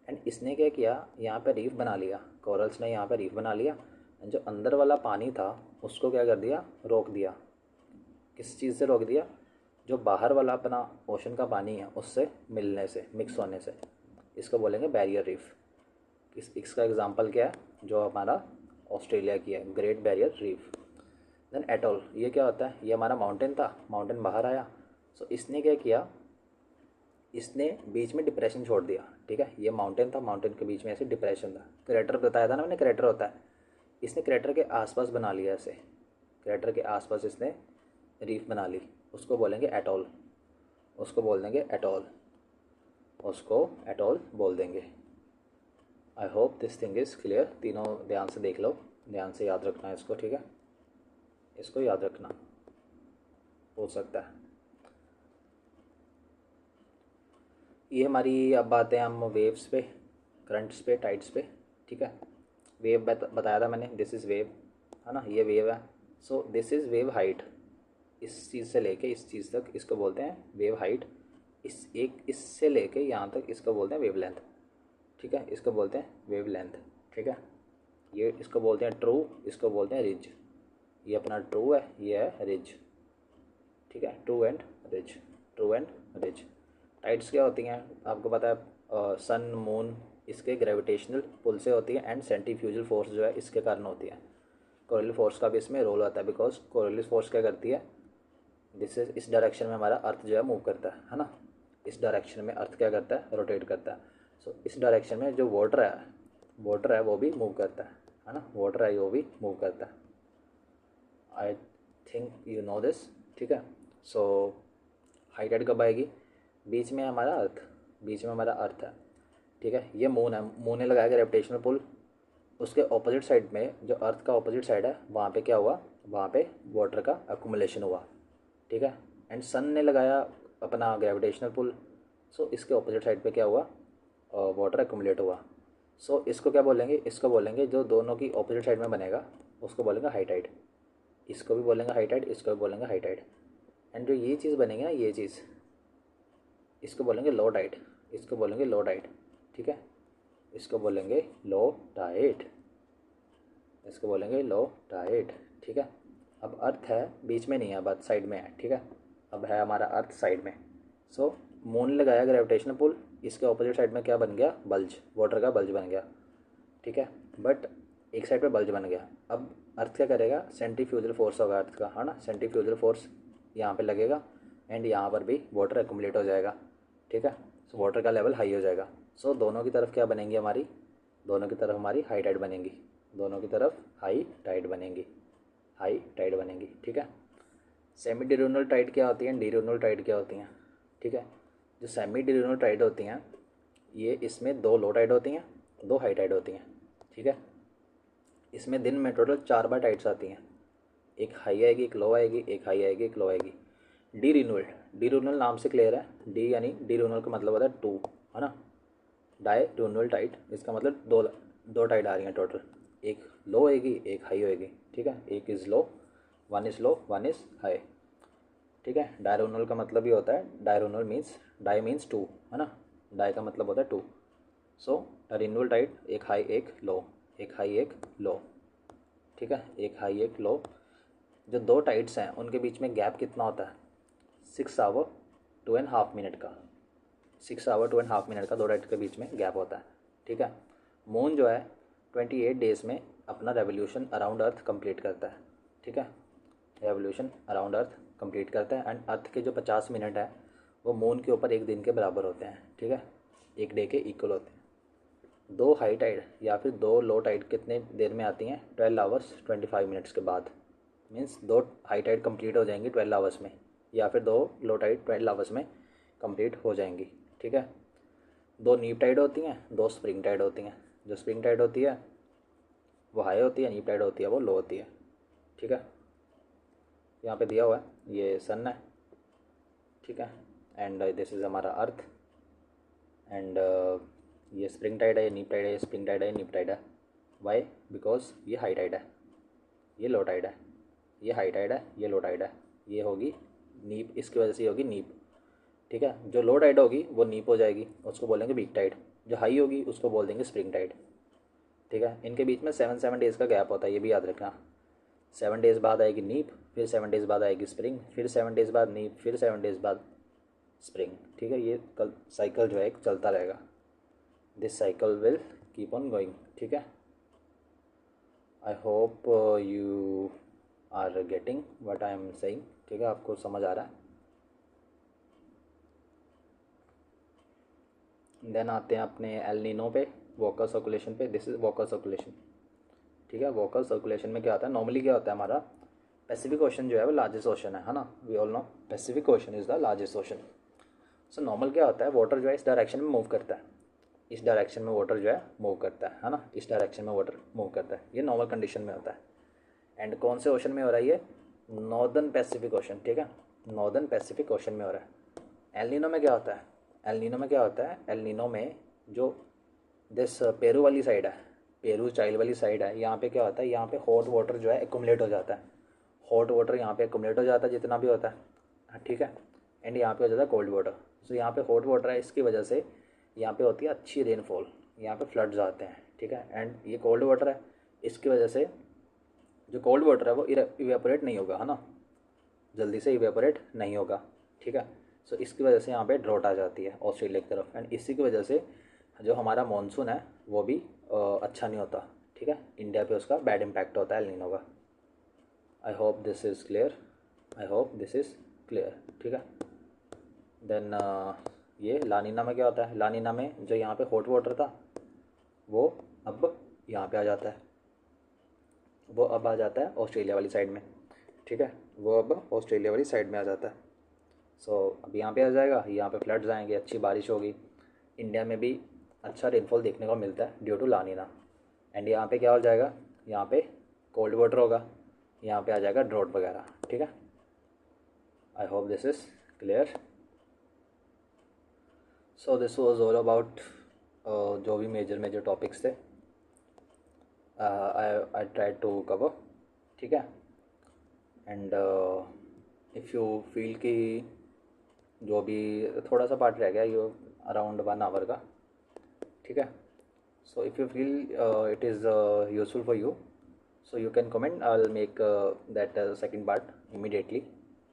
एंड इसने क्या किया? यहाँ पे रीफ बना लिया, कोरल्स ने यहाँ पे रीफ बना लिया। एंड जो अंदर वाला पानी था उसको क्या कर दिया? रोक दिया। किस चीज़ से रोक दिया? जो बाहर वाला अपना ओशन का पानी है उससे मिलने से, मिक्स होने से, इसको बोलेंगे बैरियर रीफ। इसका एग्जांपल क्या है? जो हमारा ऑस्ट्रेलिया की है, Great Barrier Reef. Then atoll, ये क्या होता है? ये हमारा माउंटेन था, माउंटेन बाहर आया। सो इसने क्या किया? इसने बीच में डिप्रेशन छोड़ दिया, ठीक है। ये माउंटेन था, माउंटेन के बीच में ऐसे डिप्रेशन था, क्रेटर बताया था ना मैंने, क्रेटर होता है। इसने क्रेटर के आसपास बना लिया ऐसे, क्रेटर के आसपास इसने रीफ बना ली, उसको बोलेंगे एटोल, उसको बोल देंगे एटोल, उसको एटोल बोल देंगे। आई hope this thing is clear. तीनों ध्यान से देख लो, ध्यान से याद रखना है इसको, ठीक है, इसको याद रखना, हो सकता है। ये हमारी अब बातें हम वेव्स पे, करंट्स पे, टाइड्स पे, ठीक है। वेव बताया था मैंने, दिस इज़ वेव, है ना, ये वेव है। So this is wave height, इस चीज़ से लेके इस चीज़ तक इसको बोलते हैं वेव हाइट। इससे लेके यहाँ तक इसको बोलते हैं वेव लेंथ। ठीक है, इसको बोलते हैं वेव लेंथ। ठीक है, ये इसको बोलते हैं ट्रू, इसको बोलते हैं रिज। ये अपना ट्रू है, ये है रिज। ठीक है, true and ridge, true and ridge. Tides क्या होती हैं आपको पता है, सन मून इसके ग्रेविटेशनल पुल से होती है एंड सेंट्रीफ्यूजल फोर्स जो है इसके कारण होती है। कोरियल फोर्स का भी इसमें रोल होता है, बिकॉज कोरियल फोर्स क्या करती है, इस डायरेक्शन में हमारा अर्थ जो है मूव करता है ना। इस डायरेक्शन में अर्थ क्या करता है, रोटेट करता है। सो इस डायरेक्शन में जो वाटर है वो भी मूव करता है ना। वाटर है वो भी मूव करता है। I think you know this. ठीक है, सो हाई टाइड कब आएगी, बीच में हमारा अर्थ है। ठीक है, ये मून है, मून ने लगाया ग्रेविटेशनल पुल। उसके ऑपोजिट साइड में जो अर्थ का ऑपोजिट साइड है वहाँ पे क्या हुआ, वहाँ पे वाटर का अकुमुलेशन हुआ। ठीक है, एंड सन ने लगाया अपना ग्रेविटेशनल पुल। सो इसके ऑपोजिट साइड पे क्या हुआ, वाटर अकुमुलेट हुआ। सो इसको क्या बोलेंगे, इसको बोलेंगे जो दोनों की ऑपोजिट साइड में बनेगा उसको बोलेंगे हाई टाइड। इसको भी बोलेंगे हाई टाइड, इसको भी बोलेंगे हाई टाइड। एंड जो ये चीज़ बनेगी ना, ये चीज़, इसको बोलेंगे लो टाइड, इसको बोलेंगे लो टाइड। ठीक है, इसको बोलेंगे लो टाइड, इसको बोलेंगे लो टाइड। ठीक है, अब अर्थ है बीच में नहीं है, अब अर्थ साइड में है। ठीक है, अब है हमारा अर्थ साइड में। सो मून लगाया ग्रेविटेशनल पुल, इसके ऑपोजिट साइड में क्या बन गया, बल्ज, वाटर का बल्ज बन गया। ठीक है, बट एक साइड पे बल्ज बन गया। अब अर्थ क्या करेगा, सेंट्रीफ्यूजल फोर्स होगा अर्थ का, है ना। सेंट्रीफ्यूजल फोर्स यहाँ पे लगेगा एंड यहाँ पर भी वाटर एकुमुलेट हो जाएगा। ठीक है, सो वाटर का लेवल हाई हो जाएगा। सो दोनों की तरफ क्या बनेंगी हमारी, दोनों की तरफ हमारी हाई टाइड बनेंगी, दोनों की तरफ हाई टाइड बनेंगी, हाई टाइड बनेंगी। ठीक है, सेमी डिurnal टाइड क्या होती है, डिurnal टाइड क्या होती हैं। ठीक है, जो सेमी डिurnal टाइड होती हैं ये, इसमें 2 लो टाइड होती हैं, 2 हाई टाइड होती हैं। ठीक है, इसमें दिन में टोटल 4 बार टाइड्स आती हैं। एक हाई आएगी, एक लो आएगी, एक हाई आएगी, एक लो आएगी। डी रिन्यूअल नाम से क्लियर है, डी यानी डी रिन्यूअल का मतलब होता है 2, है ना। डाई रिन्यूअल टाइड, इसका मतलब दो टाइड आ रही हैं टोटल। एक लो आएगी, एक हाई होएगी। ठीक है, एक is low, one is low, one is high. ठीक है, डायरोनल का मतलब ही होता है, डायरोनल मीन्स, डाई मीन्स 2, है ना। डाई का मतलब होता है 2। सो रिन्यूअल टाइड, एक हाई एक लो, एक हाई एक लो। ठीक है, एक हाई एक लो। जो 2 टाइड्स हैं उनके बीच में गैप कितना होता है, 6 आवर 2.5 मिनट का। 6 आवर 2.5 मिनट का 2 टाइड के बीच में गैप होता है। ठीक है, मून जो है 28 डेज़ में अपना रेवोल्यूशन अराउंड अर्थ कंप्लीट करता है। ठीक है, रेवोल्यूशन अराउंड अर्थ कंप्लीट करता है एंड अर्थ के जो 50 मिनट है वो मून के ऊपर एक दिन के बराबर होते हैं। ठीक है, एक डे के इक्वल होते हैं। 2 हाई टाइड या फिर 2 लो टाइड कितने देर में आती हैं, 12 आवर्स 25 मिनट्स के बाद। मीन्स 2 हाई टाइड कंप्लीट हो जाएंगी 12 आवर्स में, या फिर 2 लो टाइड 12 आवर्स में कंप्लीट हो जाएंगी। ठीक है, 2 नीप टाइड होती हैं, 2 स्प्रिंग टाइड होती हैं। जो स्प्रिंग टाइड होती है वो हाई होती है, नीप टाइड होती है वो लो होती है। ठीक है, यहाँ पे दिया हुआ है ये सन है। ठीक है, एंड दिस इज़ हमारा अर्थ। एंड ये स्प्रिंग टाइड है, ये नीप टाइड है, ये स्प्रिंग टाइड है, ये नीप टाइड है। वाई, बिकॉज ये हाई टाइड है, ये लो टाइड है, ये हाई टाइड है, ये लो टाइड है। ये होगी नीप, इसकी वजह से ये होगी नीप। ठीक है, जो लो टाइड होगी वो नीप हो जाएगी, उसको बोलेंगे वीक टाइड। जो हाई होगी उसको बोल देंगे स्प्रिंग टाइड। ठीक है, इनके बीच में 7 डेज़ का गैप होता है, ये भी याद रखना। 7 डेज़ बाद आएगी नीप, फिर 7 डेज़ बाद आएगी स्प्रिंग, फिर 7 डेज़ बाद नीप, फिर 7 डेज़ बाद स्प्रिंग। ठीक है, ये कल साइकिल जो है एक चलता रहेगा। This cycle will keep on going. ठीक है, I hope you are getting what I am saying. ठीक है, आपको समझ आ रहा है। देन आते हैं अपने एल नीनो पे, वोकर सर्कुलेशन पे। This is walker circulation. ठीक है, वोकर सर्कुलेशन में क्या होता है, नॉर्मली क्या होता है हमारा, पैसिफिक ओशन जो है वो लार्जेस्ट ओशन है ना। We all know Pacific Ocean is the largest ocean. So normal क्या होता है, वाटर जो है इस डायरेक्शन में मूव करता है, इस डायरेक्शन में वाटर जो है मूव करता है ना। इस डायरेक्शन में वाटर मूव करता है, ये नॉर्मल कंडीशन में होता है। एंड कौन से ओशन में हो रहा है ये, नॉर्दर्न पैसिफिक ओशन। ठीक है, नॉर्दर्न पैसिफिक ओशन में हो रहा है। एल नीनो में क्या होता है, एल नीनो में क्या होता है, एल नीनो में जो दिस पेरू वाली साइड है, पेरू चाइल्ड वाली साइड है, यहाँ पे क्या होता है, यहाँ पे हॉट वाटर जो है एकुमुलेट हो जाता है। हॉट वाटर यहाँ पे एक्यूमुलेट हो जाता है जितना भी होता है, ठीक है, एंड यहाँ पे हो जाता है कोल्ड वाटर। सो यहाँ पे हॉट वाटर है, इसकी वजह से यहाँ पे होती है अच्छी रेनफॉल, यहाँ पे फ्लड्स आते हैं, ठीक है। एंड ये कोल्ड वाटर है, इसकी वजह से जो कोल्ड वाटर है वो इवेपोरेट नहीं होगा, है ना, जल्दी से इवेपोरेट नहीं होगा, ठीक है। सो इसकी वजह से यहाँ पे ड्रॉट आ जाती है ऑस्ट्रेलिया की तरफ, एंड इसी की वजह से जो हमारा मानसून है वो भी अच्छा नहीं होता, ठीक है। इंडिया पे उसका बैड इम्पैक्ट होता है एल नीनो का। आई hope this is clear, I hope this is clear, ठीक है। देन ये लानीना में क्या होता है, लानीना में जो यहाँ पे हॉट वाटर था वो अब यहाँ पे आ जाता है, वो अब आ जाता है ऑस्ट्रेलिया वाली साइड में, ठीक है, वो अब ऑस्ट्रेलिया वाली साइड में आ जाता है। सो अब यहाँ पे आ जाएगा, यहाँ पे फ्लड्स आएंगे, अच्छी बारिश होगी, इंडिया में भी अच्छा रेनफॉल देखने को मिलता है ड्यू टू लानीना। एंड यहाँ पे क्या हो जाएगा, यहाँ पे कोल्ड वाटर होगा, यहाँ पे आ जाएगा ड्रॉट वगैरह, ठीक है। I hope this is clear. So this was all about जो भी मेजर टॉपिक्स थे, आई ट्राई टू कवर, ठीक है। एंड इफ़ यू फील कि जो भी थोड़ा सा पार्ट रह गया ये अराउंड 1 आवर का, ठीक है। So if you feel it is useful for you, so you can comment, I will make that second part immediately,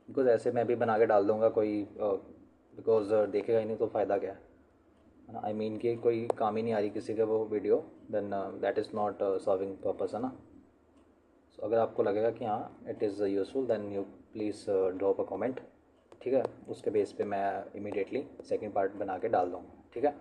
because ऐसे मैं भी बना के डाल दूँगा कोई, बिकॉज देखेगा ही नहीं तो फ़ायदा क्या है ना, आई मीन कि कोई काम ही नहीं आ रही किसी का वो video, then that is not serving purpose, है ना। सो अगर आपको लगेगा कि हाँ it is useful, then you please drop a comment, ठीक है, उसके बेस पे मैं इमीडिएटली सेकंड पार्ट बना के डाल दूँगा, ठीक है।